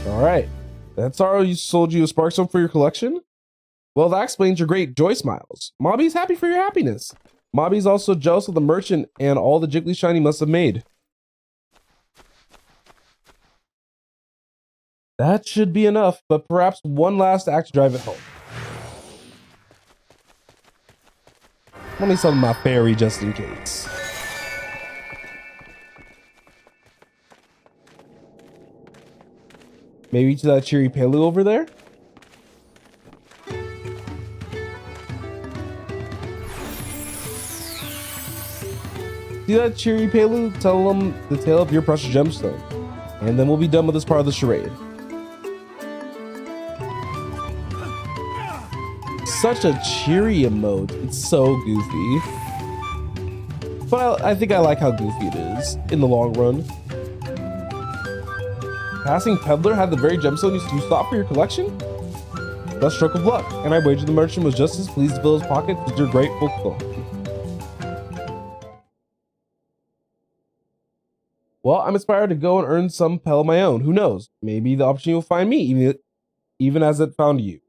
All right, that's all. You sold you a Sparkstone for your collection? Well, that explains your great joy smiles. Mobby's happy for your happiness. Mobby's also jealous of the merchant and all the jiggly shine he must have made. That should be enough, but perhaps one last act to drive it home. Let me summon my fairy just in case. Maybe to that cheery Palu over there? See that cheery Palu? Tell them the tale of your precious gemstone. And then we'll be done with this part of the charade. Such a cheery emote. It's so goofy. But I think I like how goofy it is in the long run. Passing Peddler had the very gemstone you sought for your collection? That stroke of luck, and I wager the merchant was just as pleased to fill his pockets with your grateful cloak. Well, I'm inspired to go and earn some Pell of my own. Who knows? Maybe the opportunity will find me, even as it found you.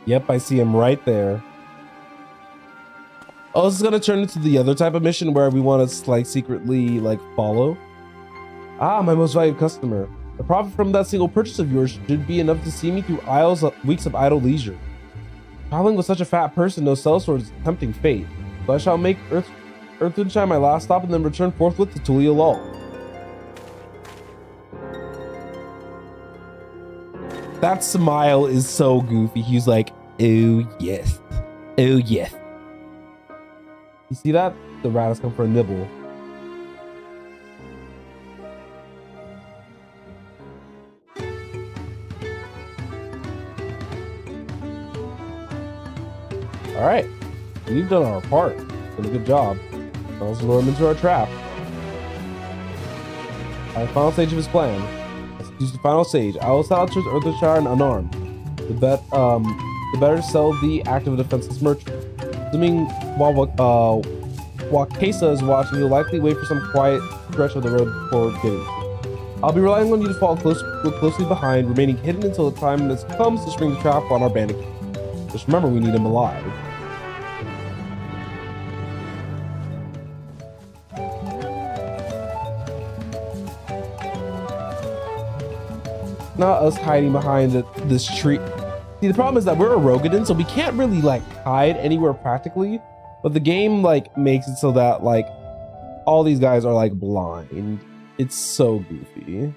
Yep, I see him right there. Oh, this is gonna turn into the other type of mission where we want to like secretly like follow. Ah, my most valued customer. The profit from that single purchase of yours should be enough to see me through weeks of idle leisure. Traveling with such a fat person, no sellsword is a tempting fate. So I shall make Earthwindshine my last stop and then return forthwith to Tulia Lull. That smile is so goofy. He's like, oh yes, oh yes. You see that? The rat has come for a nibble. All right, we've done our part. Done a good job. Now let's lure him into our trap. Our final stage of his plan. Let's use the final stage. I will sell to Earthshire and unarmed. The better to sell the active defenseless merchant. Assuming while Wakesa is watching, you'll likely wait for some quiet stretch of the road before getting to. I'll be relying on you to follow closely behind, remaining hidden until the time comes to spring the trap on our bandit. Just remember, we need him alive. Not us hiding behind this tree. See, the problem is that we're a Rogadin, so we can't really like hide anywhere practically. But the game like makes it so that like all these guys are like blind. It's so goofy.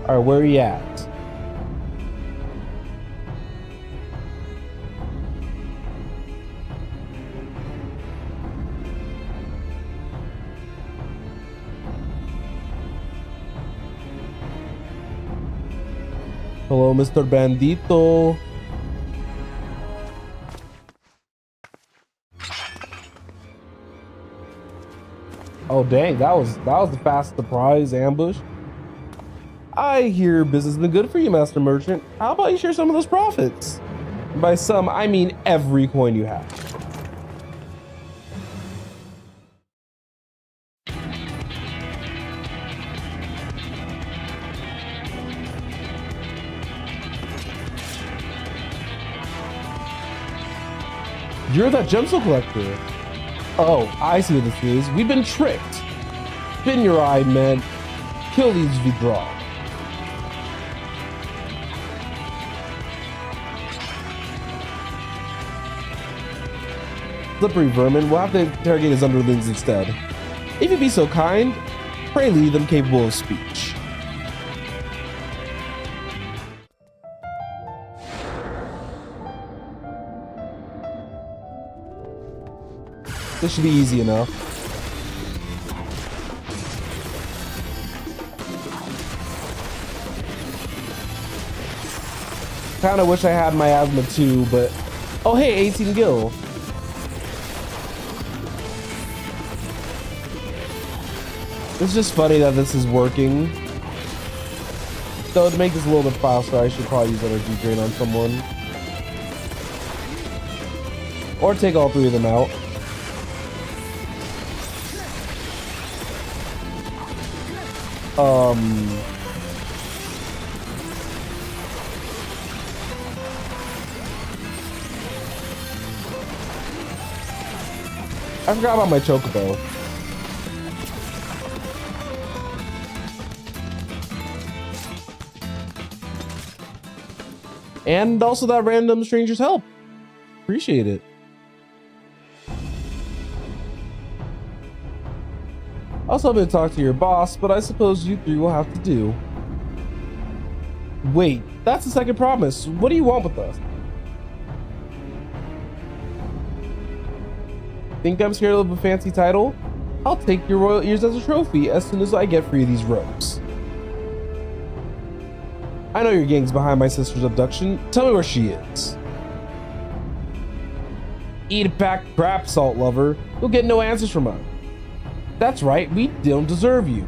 All right, where are you at? Hello, Mr. Bandito. Oh dang, that was a fast surprise ambush. I hear business has been good for you, Master Merchant. How about you share some of those profits? By some, I mean every coin you have. You're that gemstone collector. Oh, I see what this is. We've been tricked. Spin your eye, man. Kill these Vidra. Slippery vermin. We'll have to interrogate his underlings instead. If you'd be so kind, pray leave them capable of speech. This should be easy enough. Kinda wish I had my asthma too, but... Oh hey, 18 gil. It's just funny that this is working. So to make this a little bit faster, I should probably use energy drain on someone. Or take all three of them out. I forgot about my chocobo. And also that random stranger's help. Appreciate it. Also, I'm going to talk to your boss, but I suppose you three will have to do. Wait, that's the second promise. What do you want with us? Think I'm scared of a fancy title? I'll take your royal ears as a trophy as soon as I get free of these ropes. I know your gang's behind my sister's abduction. Tell me where she is. Eat a pack of crap, salt lover. You'll get no answers from us. That's right, we don't deserve you.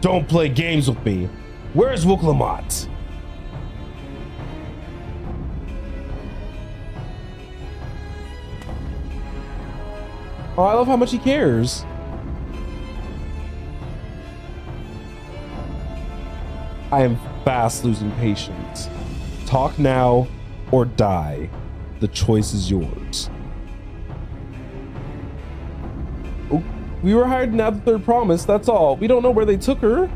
Don't play games with me. Where's Wuklamot? Oh, I love how much he cares. I am fast losing patience. Talk now or die. The choice is yours. Oh, we were hired now the third promise, that's all. We don't know where they took her.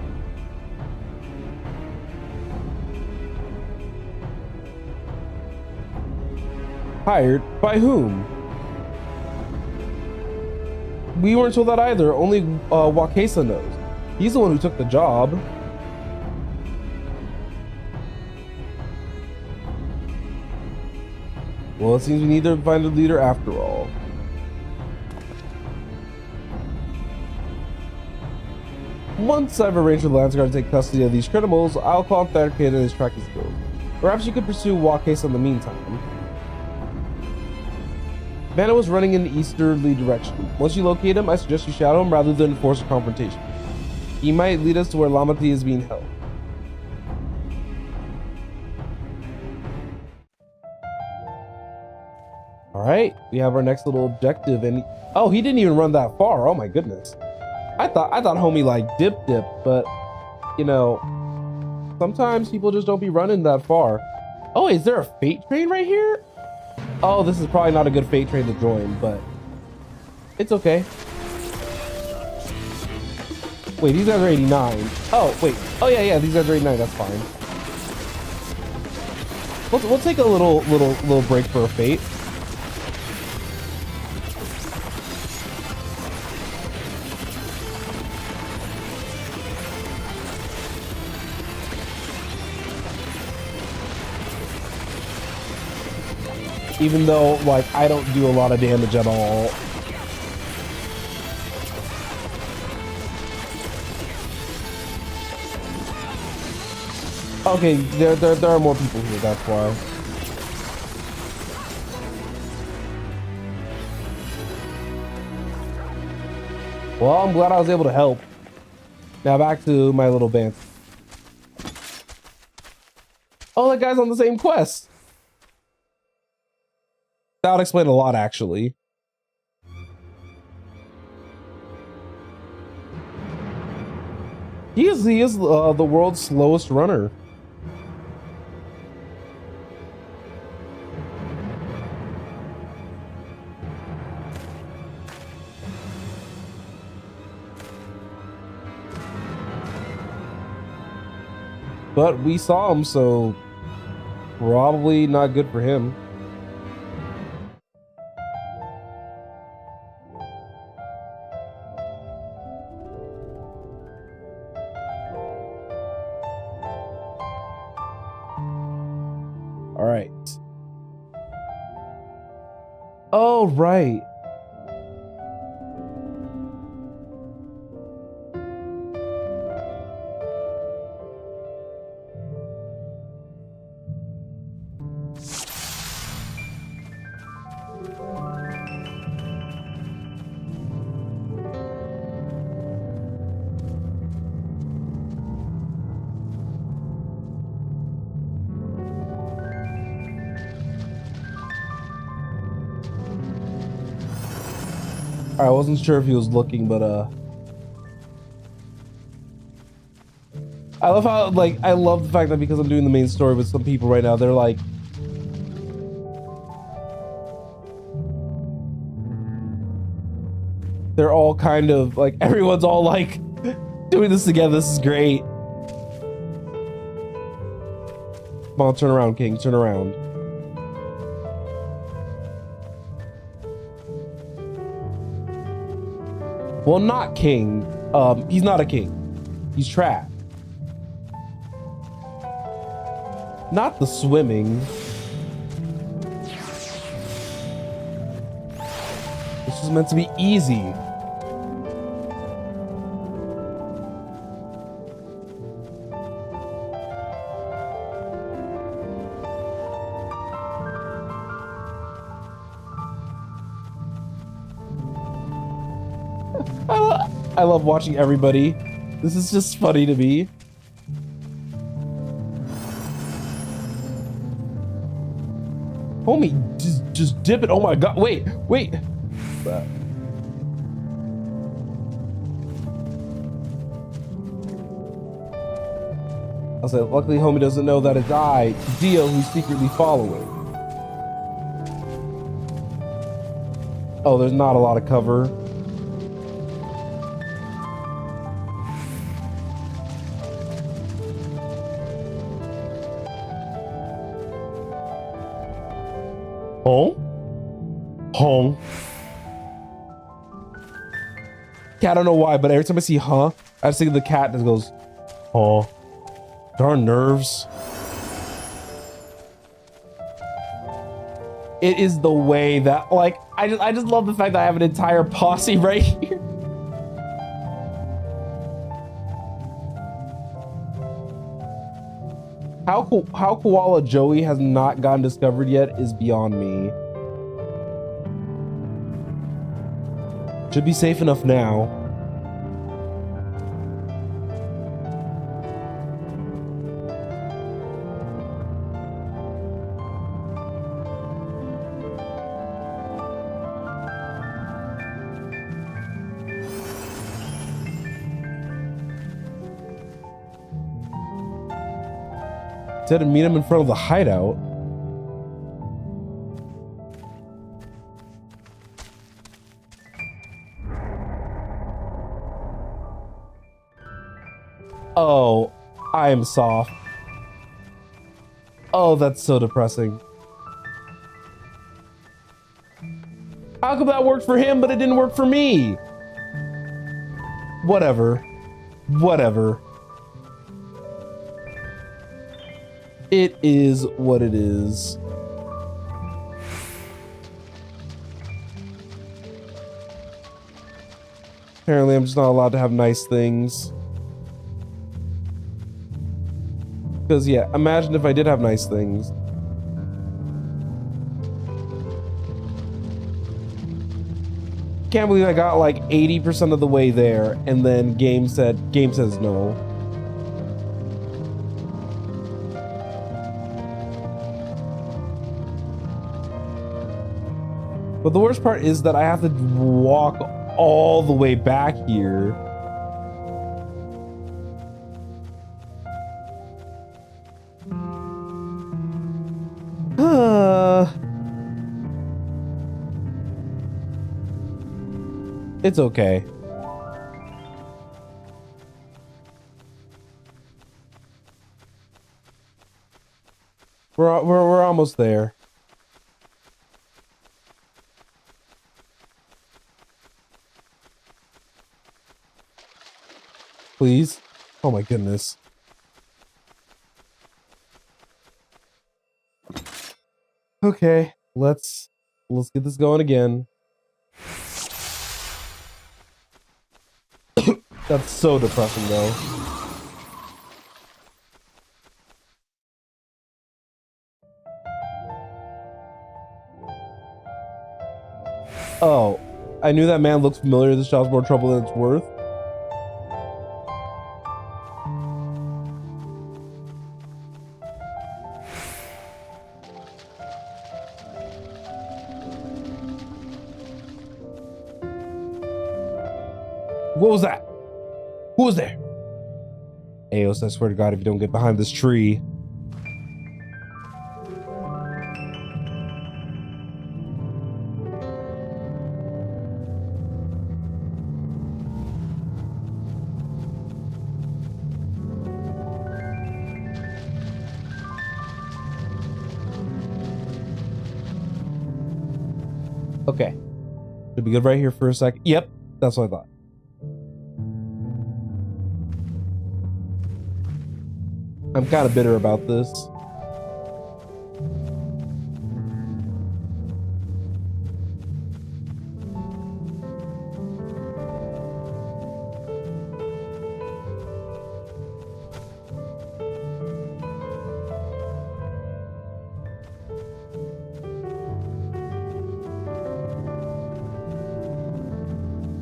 Hired? By whom? We weren't told that either. Only Wakesa knows. He's the one who took the job. Well, it seems we need to find a leader after all. Once I've arranged for the Lance Guard to take custody of these criminals, I'll call Therakin and his tracking skills. Perhaps you could pursue Wakesa in the meantime. Vanna was running in the easterly direction. Once you locate him, I suggest you shadow him rather than force a confrontation. He might lead us to where Lamati is being held. Alright, we have our next little objective, and oh, he didn't even run that far. Oh my goodness. I thought homie like dip, but you know, sometimes people just don't be running that far. Oh, is there a fate train right here? Oh, this is probably not a good fate train to join, but it's okay. Wait, these guys are 89. Oh, wait. Oh yeah, these guys are 89. That's fine. We'll take a little break for a fate. Even though, like, I don't do a lot of damage at all. Okay, there are more people here, that's why. Well, I'm glad I was able to help. Now back to my little band. Oh, that guy's on the same quest. That would explain a lot, actually. He is the world's slowest runner. But we saw him, so probably not good for him. All right. Oh, right. I wasn't sure if he was looking, but I love how, like, I love the fact that because I'm doing the main story with some people right now, they're like, they're all kind of like, everyone's all like doing this together. This is great. Come on, turn around, King, turn around. Well, not king. He's not a king. He's trapped. Not the swimming. This is meant to be easy. I love watching everybody. This is just funny to me. Homie, just dip it. Oh my god. Wait. I'll say, luckily homie doesn't know that it's I, Dio, who's secretly following. Oh, there's not a lot of cover. Home. Yeah, I don't know why, but every time I see huh, I just think of the cat that goes, oh, darn nerves. It is the way that, like, I just love the fact that I have an entire posse right here. How Koala Joey has not gotten discovered yet is beyond me. Should be safe enough now. Instead of meet him in front of the hideout. Oh, I am soft. Oh, that's so depressing. How come that worked for him, but it didn't work for me? Whatever. It is what it is. Apparently, I'm just not allowed to have nice things. Because yeah, imagine if I did have nice things. Can't believe I got like 80% of the way there, and then game says no. But the worst part is that I have to walk all the way back here. It's okay. We're almost there. Please. Oh my goodness. Okay, let's get this going again. That's so depressing though. Oh, I knew that man looked familiar. This job's more trouble than it's worth. What was that? Who was there? Aos, I swear to God, if you don't get behind this tree. Okay. Should be good right here for a second. Yep, that's what I thought. I'm kind of bitter about this.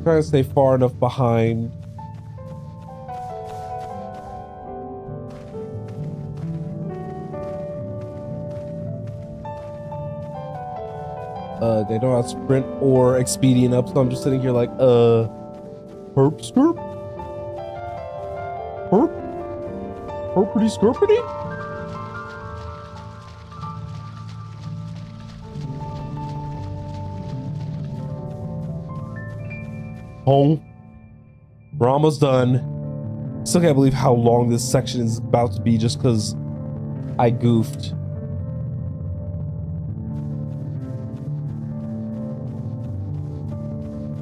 Trying to stay far enough behind. They don't have sprint or expedient up, so I'm just sitting here like, herp skirp? Herp? Herpity skirpity? Home. We're almost done. Still can't believe how long this section is about to be just because I goofed.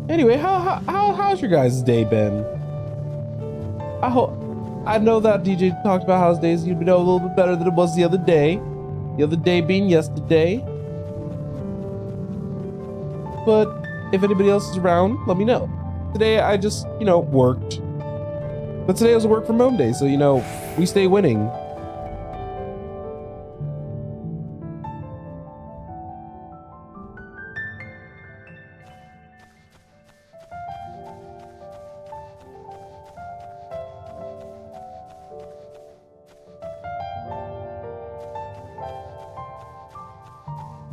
Anyway, how's your guys' day been? I know that DJ talked about how his days you'd know a little bit better than it was the other day. The other day being yesterday. But if anybody else is around, let me know. Today I just, worked. But today was a work from home day, so we stay winning.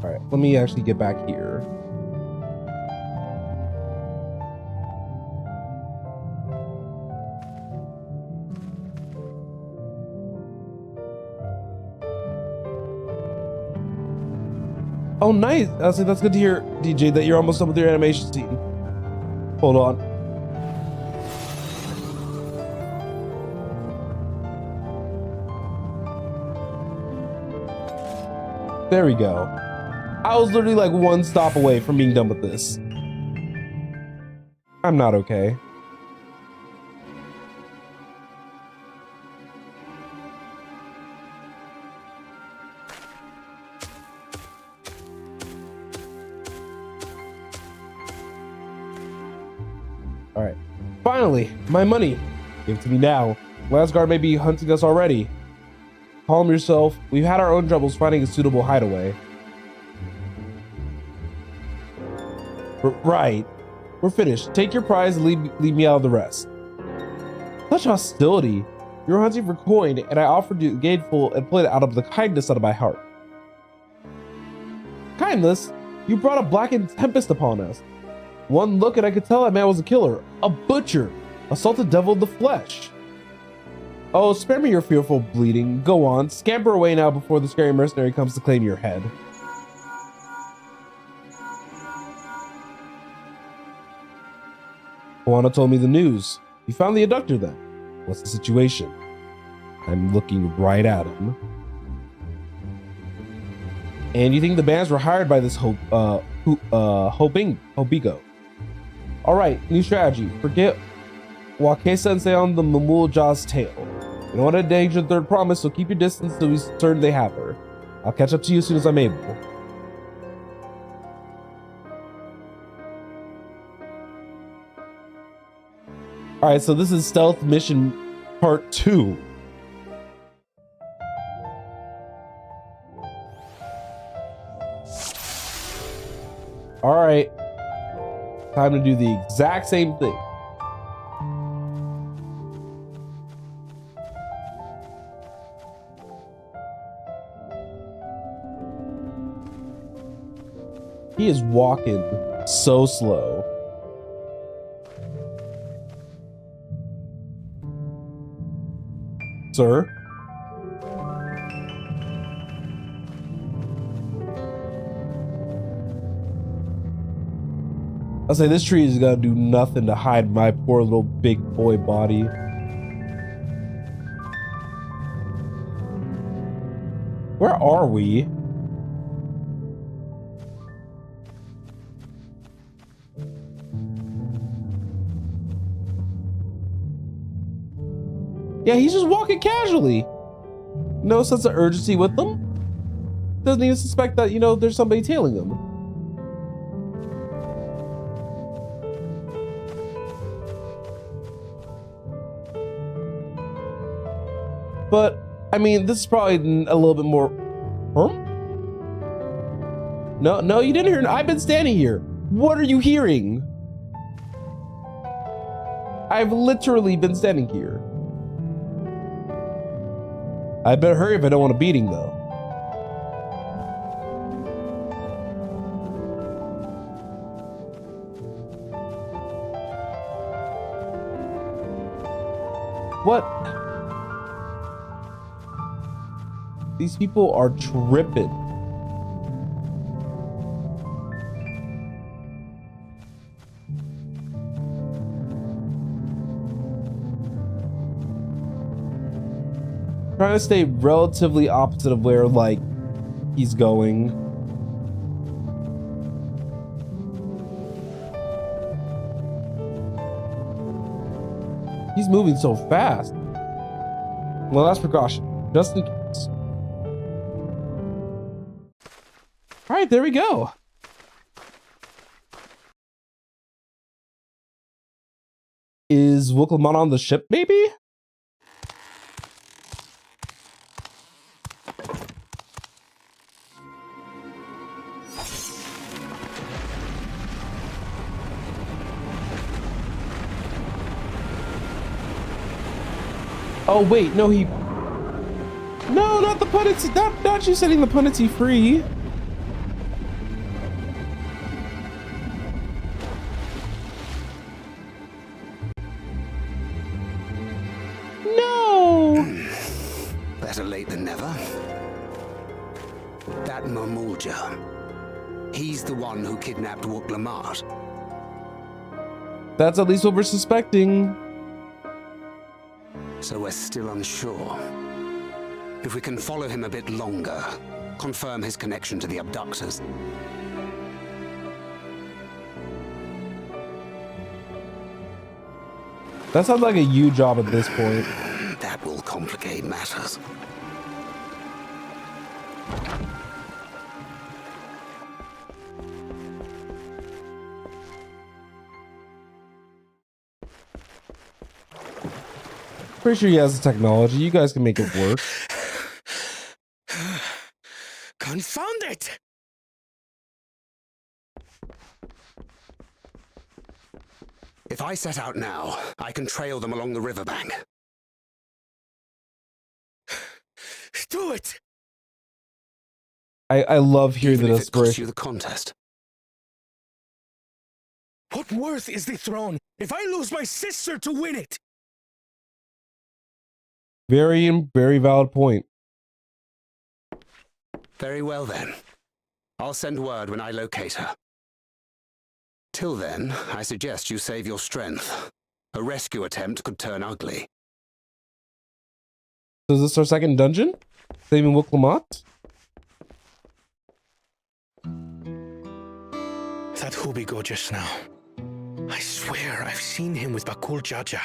All right, let me actually get back here. Oh, nice. That's good to hear, DJ, that you're almost done with your animation scene. Hold on. There we go. I was literally like one stop away from being done with this. I'm not okay. All right, finally, my money. Give it to me now. Last guard may be hunting us already. calm yourself. We've had our own troubles finding a suitable hideaway. Right. We're finished. Take your prize and leave me out of the rest. Such hostility. You were hunting for coin, and I offered you gainful employment out of the kindness out of my heart. Kindness? You brought a blackened tempest upon us. One look and I could tell that man was a killer, a butcher, a salted devil of the flesh. Oh, spare me your fearful bleeding. Go on, scamper away now before the scary mercenary comes to claim your head. Juana told me the news. You found the abductor then. What's the situation? I'm looking right at him. And you think the bands were hired by this Hobigo? All right, new strategy. Forget Wake-sensei on the Mamul Jaw's tail. You don't want to endanger the third promise, so keep your distance till we're certain they have her. I'll catch up to you as soon as I'm able. All right, so this is Stealth Mission Part 2. All right, time to do the exact same thing. He is walking so slow. Sir? I'll say this tree is gonna do nothing to hide my poor little big boy body. Where are we? Yeah, he's just walking casually. No sense of urgency with them. Doesn't even suspect that, you know, there's somebody tailing him. But, I mean, this is probably a little bit more... Huh? No, you didn't hear. I've been standing here. What are you hearing? I've literally been standing here. I better hurry if I don't want a beating, though. What? These people are tripping. Trying to stay relatively opposite of where, like, he's going. He's moving so fast. Well, that's precaution, just in case. All right, there we go. Is Wuklamon on the ship, maybe? Oh wait, no, he... No, not the Punity, not you setting the Punity free. No! Better late than never. That Mamulja, he's the one who kidnapped Wuklamart. That's at least what we're suspecting. So we're still unsure. If we can follow him a bit longer, confirm his connection to the abductors. That sounds like a you job at this point. That will complicate matters. Pretty sure he has the technology. You guys can make it work. Confound it! If I set out now, I can trail them along the riverbank. Do it! I love hearing Even the if it costs you desperation. the contest. What worth is the throne if I lose my sister to win it? Very valid point. Very well then. I'll send word when I locate her. Till then, I suggest you save your strength. A rescue attempt could turn ugly. So is this our second dungeon? Saving Will Clement? That Hubigo just now. I swear I've seen him with Bakul Jaja.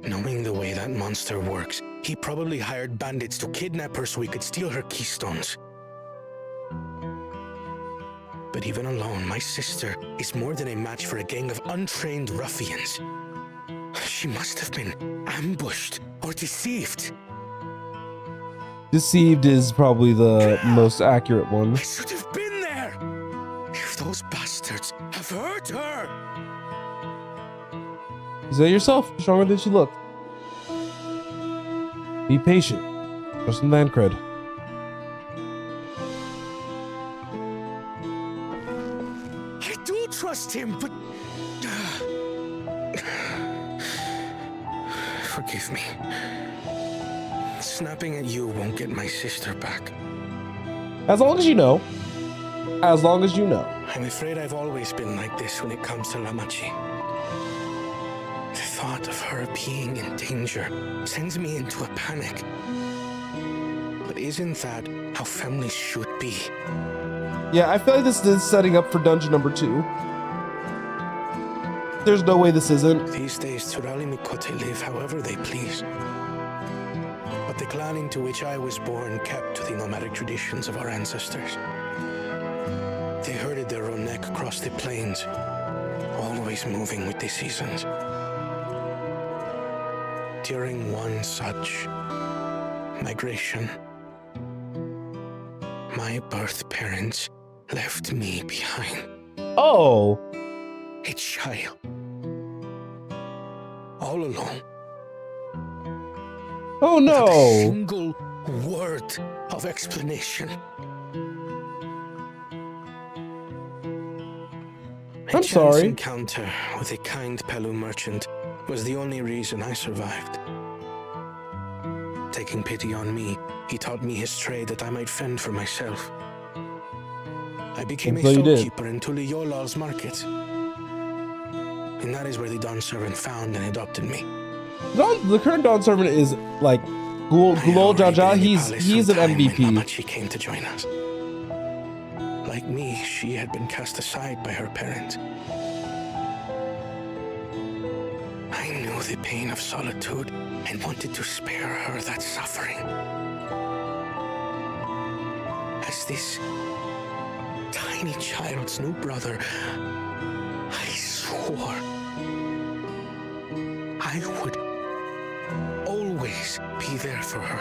Knowing the way that monster works, he probably hired bandits to kidnap her so he could steal her keystones. But even alone, my sister is more than a match for a gang of untrained ruffians. She must have been ambushed or deceived. Deceived is probably the most accurate one. I should have been there! If those bastards have hurt her! You say yourself, stronger than she looked. Be patient. For some land cred. I do trust him, but... Forgive me. Snapping at you won't get my sister back. As long as you know. As long as you know. I'm afraid I've always been like this when it comes to Lamachi. The thought of her being in danger sends me into a panic. But isn't that how families should be? Yeah, I feel like this is setting up for dungeon number 2. There's no way this isn't. These days, Turali Mikote live however they please. But the clan into which I was born kept to the nomadic traditions of our ancestors. They herded their own neck across the plains, always moving with the seasons. During one such migration, my birth parents left me behind. Oh. A child. All alone. Oh Without a no. single word of explanation. A I'm chance sorry. encounter with a kind Pelu merchant was the only reason I survived. Taking pity on me, he taught me his trade that I might fend for myself. I became a So you did. storekeeper in Tuliyolal's market. And that is where the Dawn servant found and adopted me. The current Dawn servant is like Gulol Jaja. He's an MVP. She came to join us. Like me, she had been cast aside by her parents. I knew the pain of solitude and wanted to spare her that suffering. As this tiny child's new brother, I swore I would always be there for her.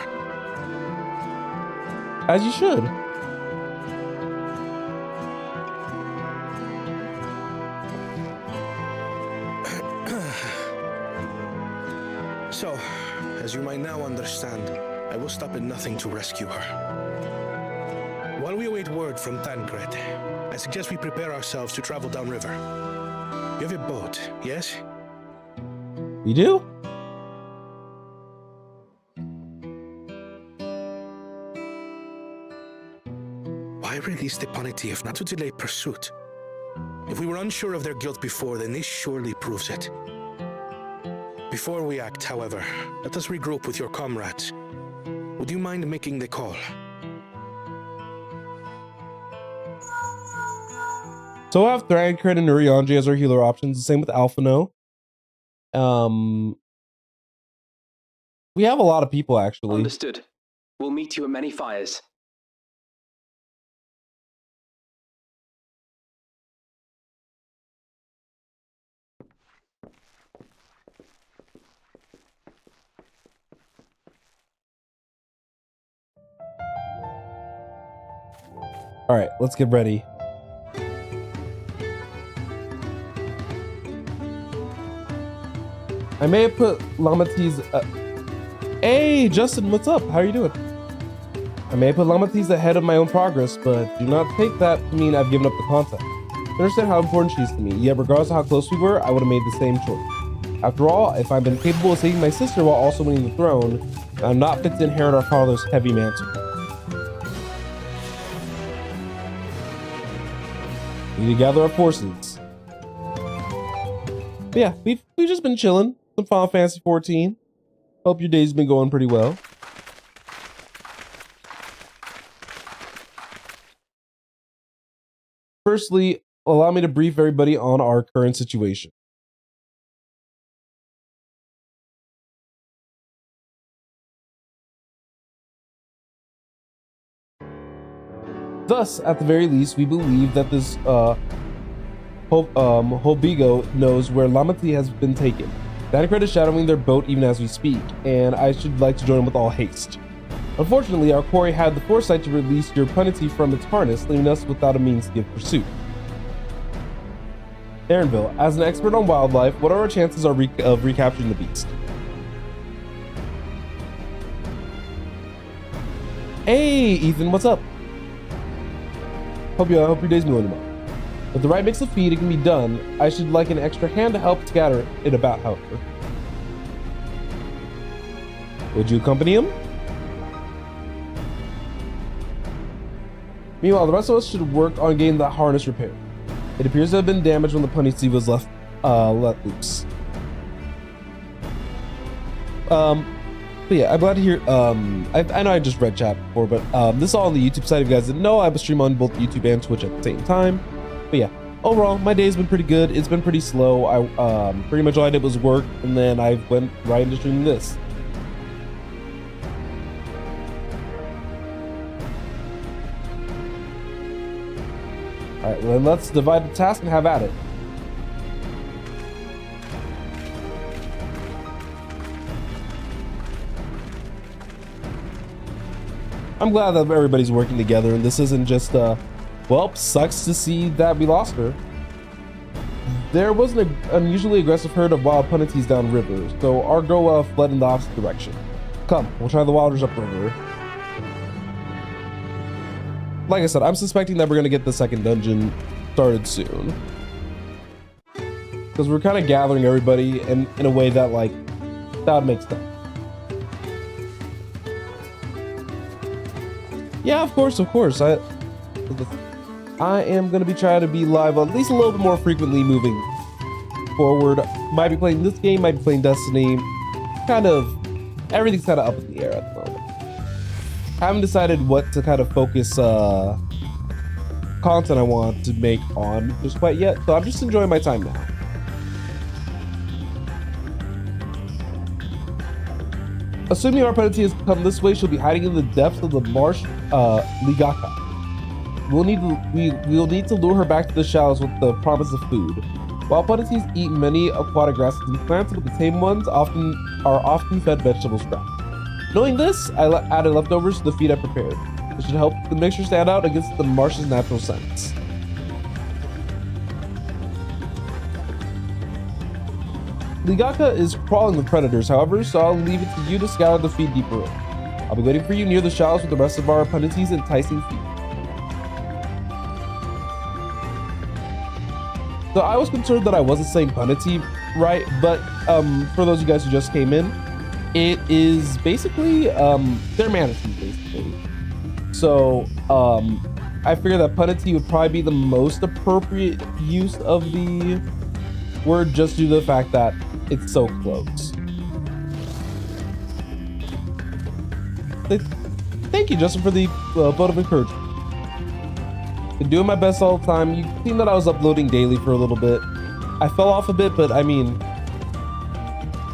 As you should. So, as you might now understand, I will stop at nothing to rescue her. While we await word from Tancred, I suggest we prepare ourselves to travel downriver. You have a boat, yes? You do? Why release the Panity if not to delay pursuit? If we were unsure of their guilt before, then this surely proves it. Before we act, however, let us regroup with your comrades. Would you mind making the call? So we'll have Thrancred and Urianji as our healer options. The same with Alphino. We have a lot of people actually. Understood. We'll meet you at many fires. All right, let's get ready. I may have put Lamatee's. Hey, Justin, what's up? How are you doing? I may have put Lamatee's ahead of my own progress, but do not take that to mean I've given up the concept. I understand how important she is to me, yet regardless of how close we were, I would have made the same choice. After all, if I've been capable of saving my sister while also winning the throne, I'm not fit to inherit our father's heavy mantle. We need to gather our forces. But yeah, we've just been chilling. Some Final Fantasy 14. Hope your day's been going pretty well. Firstly, allow me to brief everybody on our current situation. Thus, at the very least, we believe that this Hobigo knows where Lamatee has been taken. Dankred is shadowing their boat even as we speak, and I should like to join him with all haste. Unfortunately, our quarry had the foresight to release your punity from its harness, leaving us without a means to give pursuit. Aaronville, as an expert on wildlife, what are our chances of recapturing the beast? Hey, Ethan, what's up? Hope your day's going well. With the right mix of feed, it can be done. I should like an extra hand to help scatter it about, however. Would you accompany him? Meanwhile, the rest of us should work on getting the harness repaired. It appears to have been damaged when the punity was let loose. But yeah, I'm glad to hear. I know I just read chat before, but this is all on the YouTube side. If you guys didn't know, I have a stream on both YouTube and Twitch at the same time. But yeah, overall, my day's been pretty good. It's been pretty slow. I pretty much all I did was work, and then I went right into streaming this. All right, well, then let's divide the task and have at it. I'm glad that everybody's working together, and this isn't just well, sucks to see that we lost her. There was an unusually aggressive herd of wild punities downriver, so our girl fled in the opposite direction. Come, we'll try the wilders upriver. Like I said, I'm suspecting that we're gonna get the second dungeon started soon, because we're kind of gathering everybody in a way that, like, that would make sense. Yeah, of course. I am going to be trying to be live at least a little bit more frequently moving forward. Might be playing this game, might be playing Destiny. Everything's kind of up in the air at the moment. Haven't decided what to kind of focus content I want to make on just quite yet, so I'm just enjoying my time now. Assuming our penalty has come this way, she'll be hiding in the depths of the marsh, Ligaka. We'll need to lure her back to the shallows with the promise of food. While punities eat many aquatic grasses and plants, but the tame ones are often fed vegetable scraps. Knowing this, I added leftovers to the feed I prepared. This should help the mixture stand out against the marsh's natural scents. Ligaka is crawling with predators, however, so I'll leave it to you to scour the feed deeper in. I'll be waiting for you near the shallows with the rest of our punities enticing feed. So I was concerned that I wasn't saying punity right, but for those of you guys who just came in, it is basically they're manatees basically. So I figured that punity would probably be the most appropriate use of the word, just due to the fact that it's so close. Thank you, Justin, for the vote of encouragement. Been doing my best all the time. You've seen that I was uploading daily for a little bit. I fell off a bit, but I mean,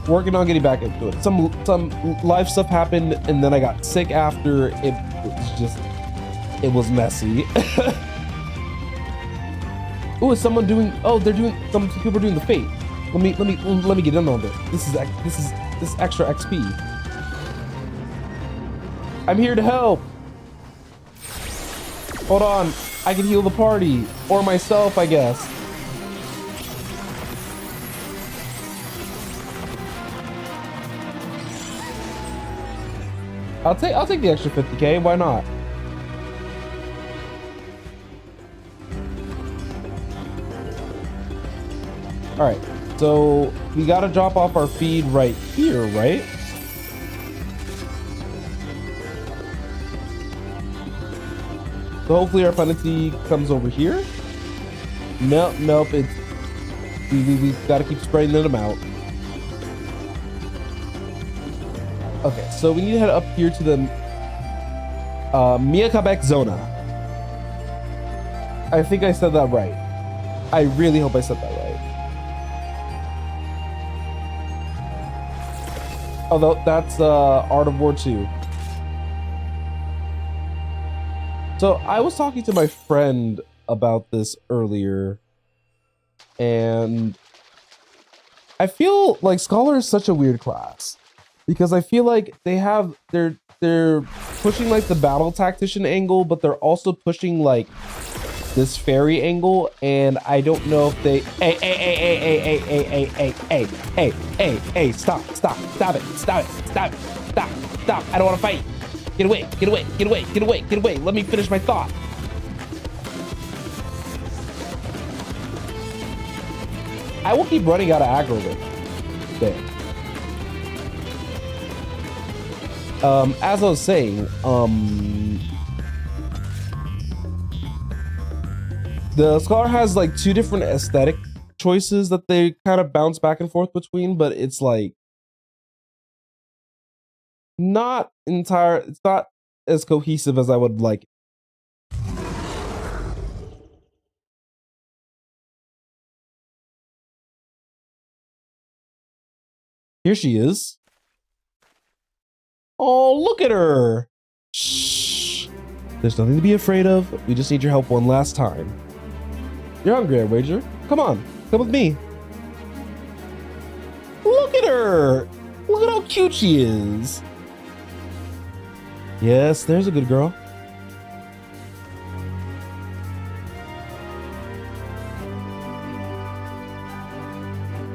working on getting back into it. Some life stuff happened, and then I got sick after. It was messy. Oh, is someone doing? Oh, some people are doing the fate. Let me get in on this. This is extra XP. I'm here to help. Hold on. I can heal the party. Or myself, I guess. I'll take the extra 50k. Why not? All right. So we got to drop off our feed right here, right? So hopefully our penalty comes over here. Nope. It's we've got to keep spreading them out. Okay, so we need to head up here to the Miakabek Zona. I think I said that right. I really hope I said that right. Although that's Art of War 2. So I was talking to my friend about this earlier, and I feel like Scholar is such a weird class because I feel like they're pushing like the battle tactician angle, but they're also pushing like this fairy angle, and I don't know if they stop it. I don't want to fight. Get away. Let me finish my thought. I will keep running out of aggro there. As I was saying, the Scholar has like two different aesthetic choices that they kind of bounce back and forth between, but it's like it's not as cohesive as I would like. Here she is. Oh, look at her. Shh. There's nothing to be afraid of. We just need your help one last time. You're hungry, I wager. Come on, come with me. Look at her. Look at how cute she is. Yes, there's a good girl.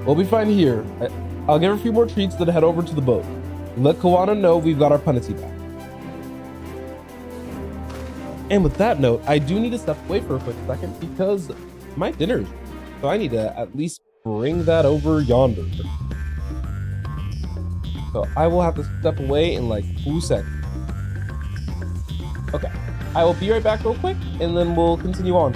We'll be fine here. I'll give her a few more treats, then head over to the boat. Let Kawana know we've got our penalty back. And with that note, I do need to step away for a quick second because my dinner's, so I need to at least bring that over yonder. So I will have to step away in like 2 seconds. Okay, I will be right back real quick, and then we'll continue on.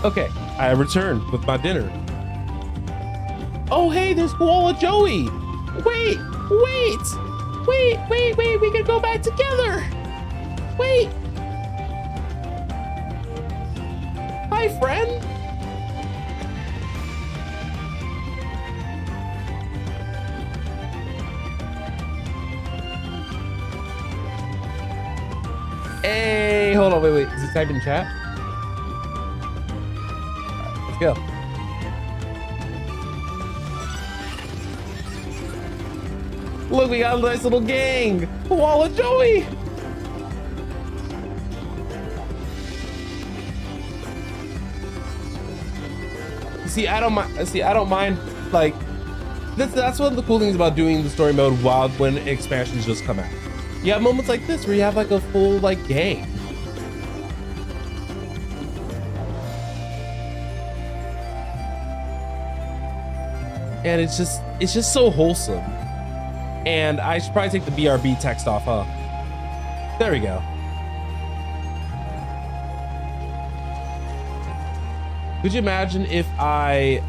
Okay, I returned with my dinner. Oh, hey, there's Koala Joey. Wait, we can go back together. Wait. Hi, friend. Hey, hold on, wait. Is it type in chat? Let's go. Look, we got a nice little gang. Koala Joey. See, I don't mind. Like, That's one of the cool things about doing the story mode when expansions just come out. You have moments like this where you have like a full like game. And it's just so wholesome. And I should probably take the BRB text off, huh? There we go. Could you imagine if I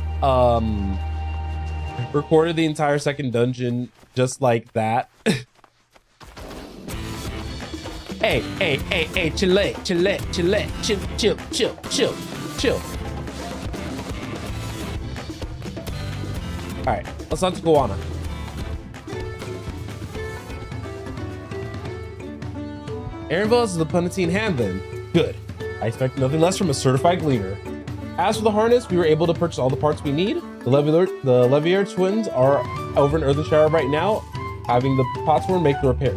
recorded the entire second dungeon just like that? Hey, chill. All right, let's on to Goanna. Aaronville is the Punitine hand then. Good. I expect nothing less from a certified gleaner. As for the harness, we were able to purchase all the parts we need. The Levier twins are over in Earthenshire right now, having the Potsworn make the repair.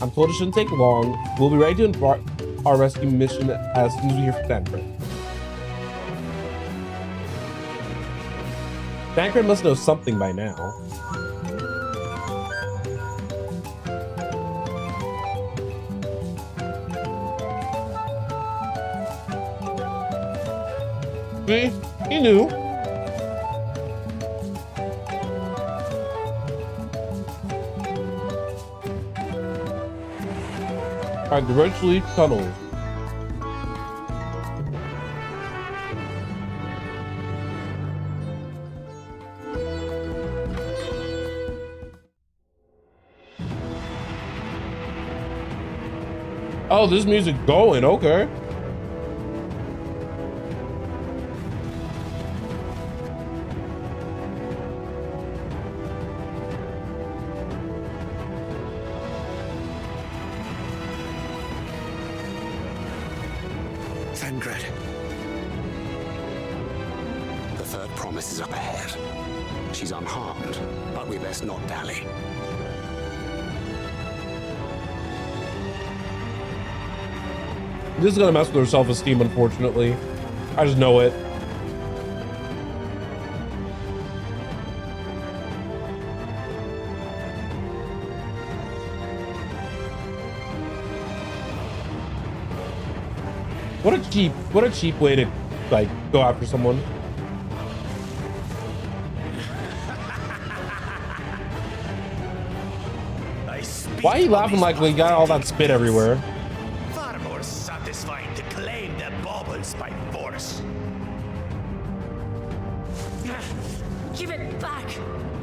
I'm told it shouldn't take long. We'll be ready to embark our rescue mission as soon as we hear from Thancred. Thancred must know something by now. See? He knew. Alright, the Red Sleeve Tunnels. Oh, this music going, okay. Thancred. The third promise is up ahead. She's unharmed, but we best not dally. This is gonna mess with her self-esteem, unfortunately. I just know it. What a cheap way to like go after someone. Why are you laughing like we got all that spit everywhere? Far more satisfying to claim the baubles by force. Give it back!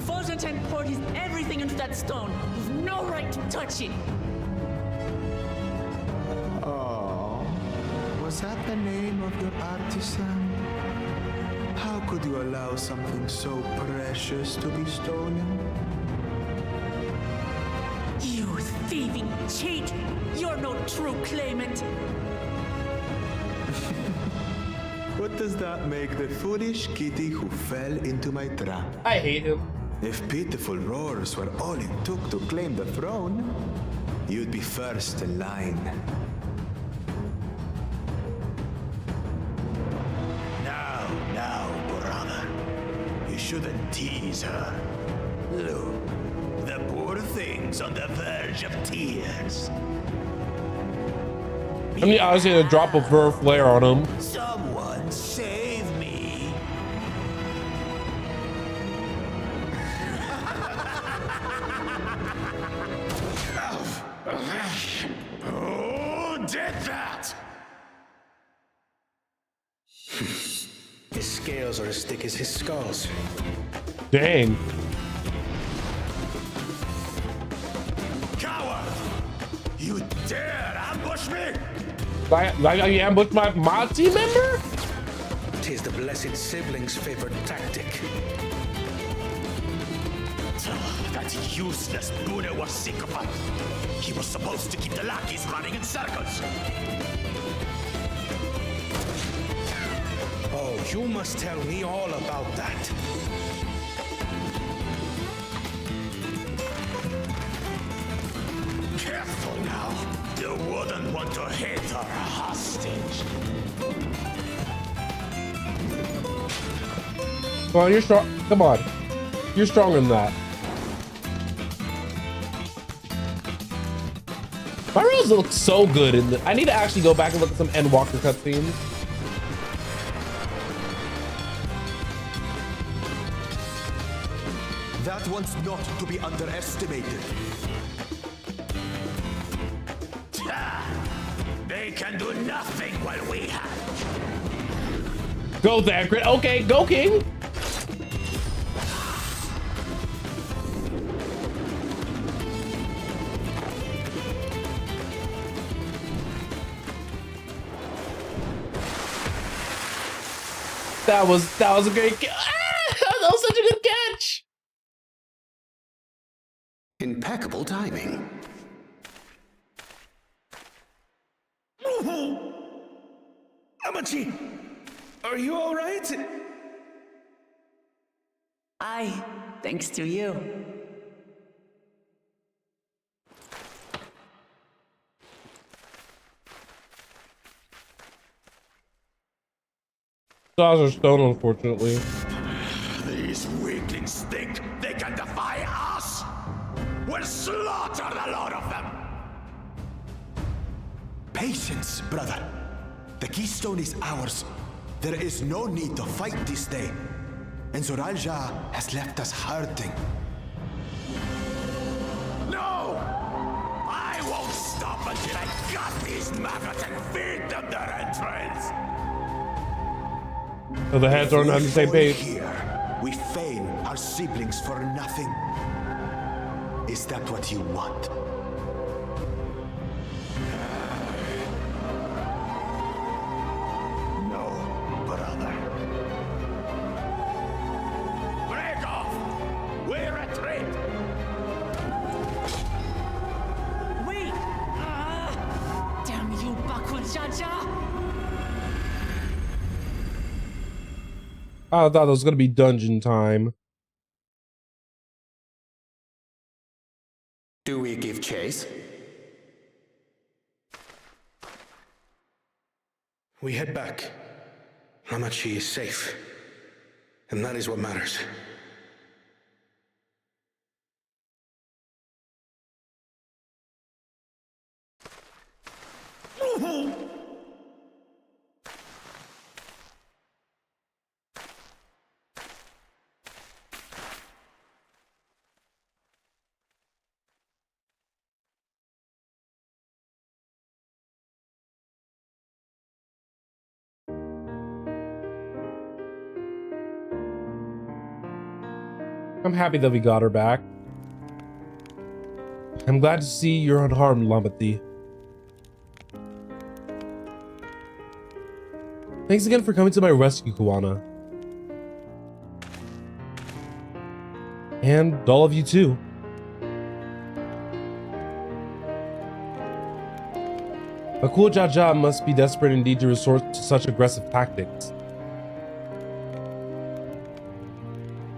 Fosuntan poured his everything into that stone. You've no right to touch it. Was that the name of your artisan? How could you allow something so precious to be stolen? You thieving cheat! You're no true claimant! What does that make the foolish kitty who fell into my trap? I hate him. If pitiful roars were all it took to claim the throne, you'd be first in line. Now, brother. You shouldn't tease her. Look, the poor thing's on the verge of tears. I mean, I was gonna drop a fur flare on him. Someone save me. Who did that? His scales are as thick as his skulls. Dang. Coward! You dare ambush me? Like you ambushed my team member? Tis the blessed sibling's favorite tactic. That useless Buddha was sycophant. He was supposed to keep the lackeys running in circles. Oh, you must tell me all about that. Careful now. You wouldn't want to hit her hostage. Come on, you're strong. Come on. You're stronger than that. My rules look so good in the, I need to actually go back and look at some Endwalker cutscenes. That one's not to be underestimated. They can do nothing while we have. Go Thancred. Okay, go King. That was a great that was such a good catch. Impeccable timing. Amachi, are you all right? Aye, thanks to you. Stars are stone, unfortunately. These weaklings think they can defy us. We'll slaughter the lot of them. Patience, brother. The keystone is ours. There is no need to fight this day. And Zoralja has left us hurting. No! I won't stop until I gut these maggots and feed them their entrails. So the heads aren't on the same page. Here, we feign our siblings for nothing. Is that what you want? No, brother. Break off! We retreat! Wait! Damn you, backward Jaja! I thought it was gonna be dungeon time. Do we give chase? We head back. Hamachi is safe. And that is what matters. I'm happy that we got her back. I'm glad to see you're unharmed, Lamati. Thanks again for coming to my rescue, Kuwana. And all of you too. A cool Jaja must be desperate indeed to resort to such aggressive tactics.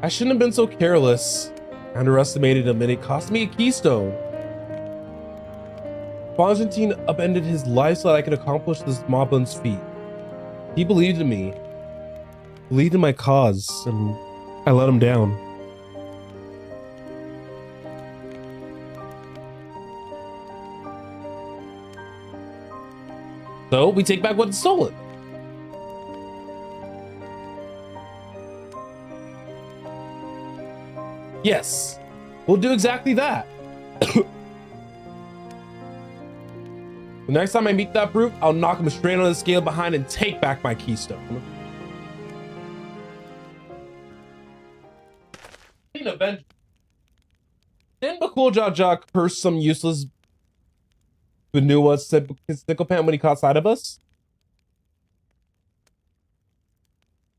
I shouldn't have been so careless. I underestimated him and it cost me a keystone. Fonzantine upended his life so that I could accomplish this Moblin's feat. He believed in me, believed in my cause, and I let him down. So we take back what's stolen. Yes, we'll do exactly that. The next time I meet that brute, I'll knock him straight on the scale behind and take back my keystone. Didn't Bakul Jaja curse some useless Benua Sticklepant when he caught sight of us?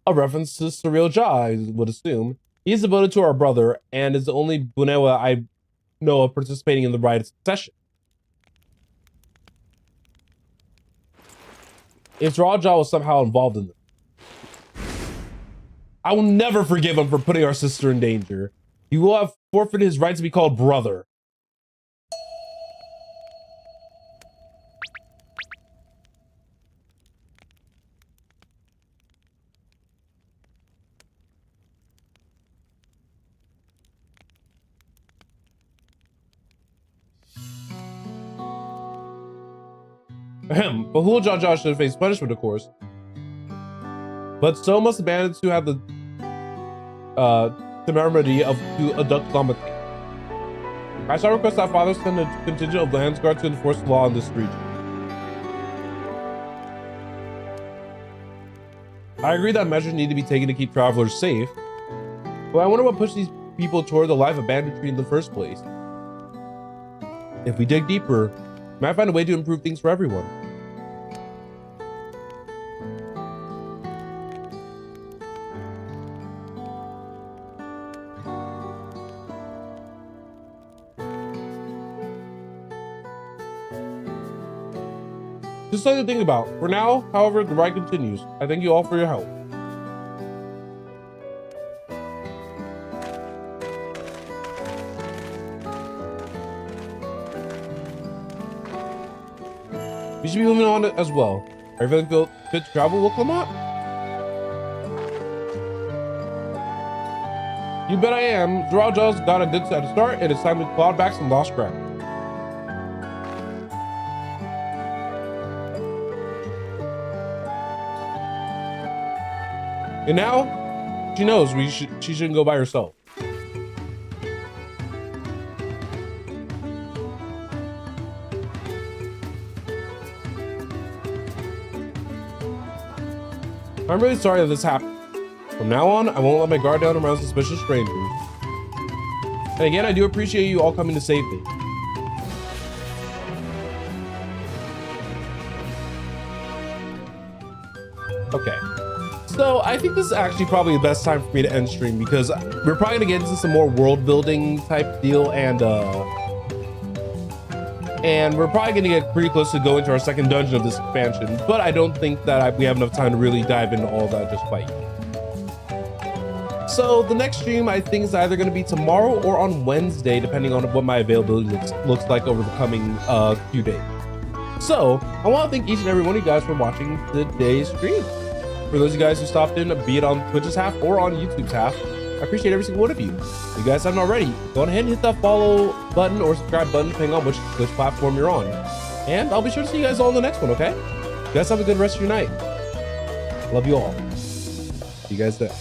A reference to Surreal Ja, I would assume. He's devoted to our brother and is the only Bunewa I know of participating in the rite of succession. If Raja was somehow involved in this, I will never forgive him for putting our sister in danger. He will have forfeited his right to be called brother. But Hul Jaja should face punishment, of course. But so must the bandits who have the temerity to abduct Lamathi. I shall request that father send a contingent of lands guards to enforce the law in this region. I agree that measures need to be taken to keep travelers safe, but I wonder what pushed these people toward the life of banditry in the first place. If we dig deeper, we might find a way to improve things for everyone. Just something to think about. For now, however, the ride continues. I thank you all for your help. We should be moving on as well. Are you feeling fit to travel, Wilclamot? You bet I am. Zaraja's got a good set to start, and it's time to claw back some lost ground. And now, she knows she shouldn't go by herself. I'm really sorry that this happened. From now on, I won't let my guard down around suspicious strangers. And again, I do appreciate you all coming to save me. Okay. So I think this is actually probably the best time for me to end stream because we're probably gonna get into some more world building type deal and we're probably gonna get pretty close to go into our second dungeon of this expansion, but I don't think that we have enough time to really dive into all that just quite yet. So the next stream I think is either gonna be tomorrow or on Wednesday, depending on what my availability looks like over the coming few days. So I want to thank each and every one of you guys for watching today's stream. For those of you guys who stopped in, be it on Twitch's half or on YouTube's half, I appreciate every single one of you. If you guys haven't already, go ahead and hit that follow button or subscribe button, depending on which Twitch platform you're on. And I'll be sure to see you guys all in the next one, okay? You guys have a good rest of your night. Love you all. See you guys there.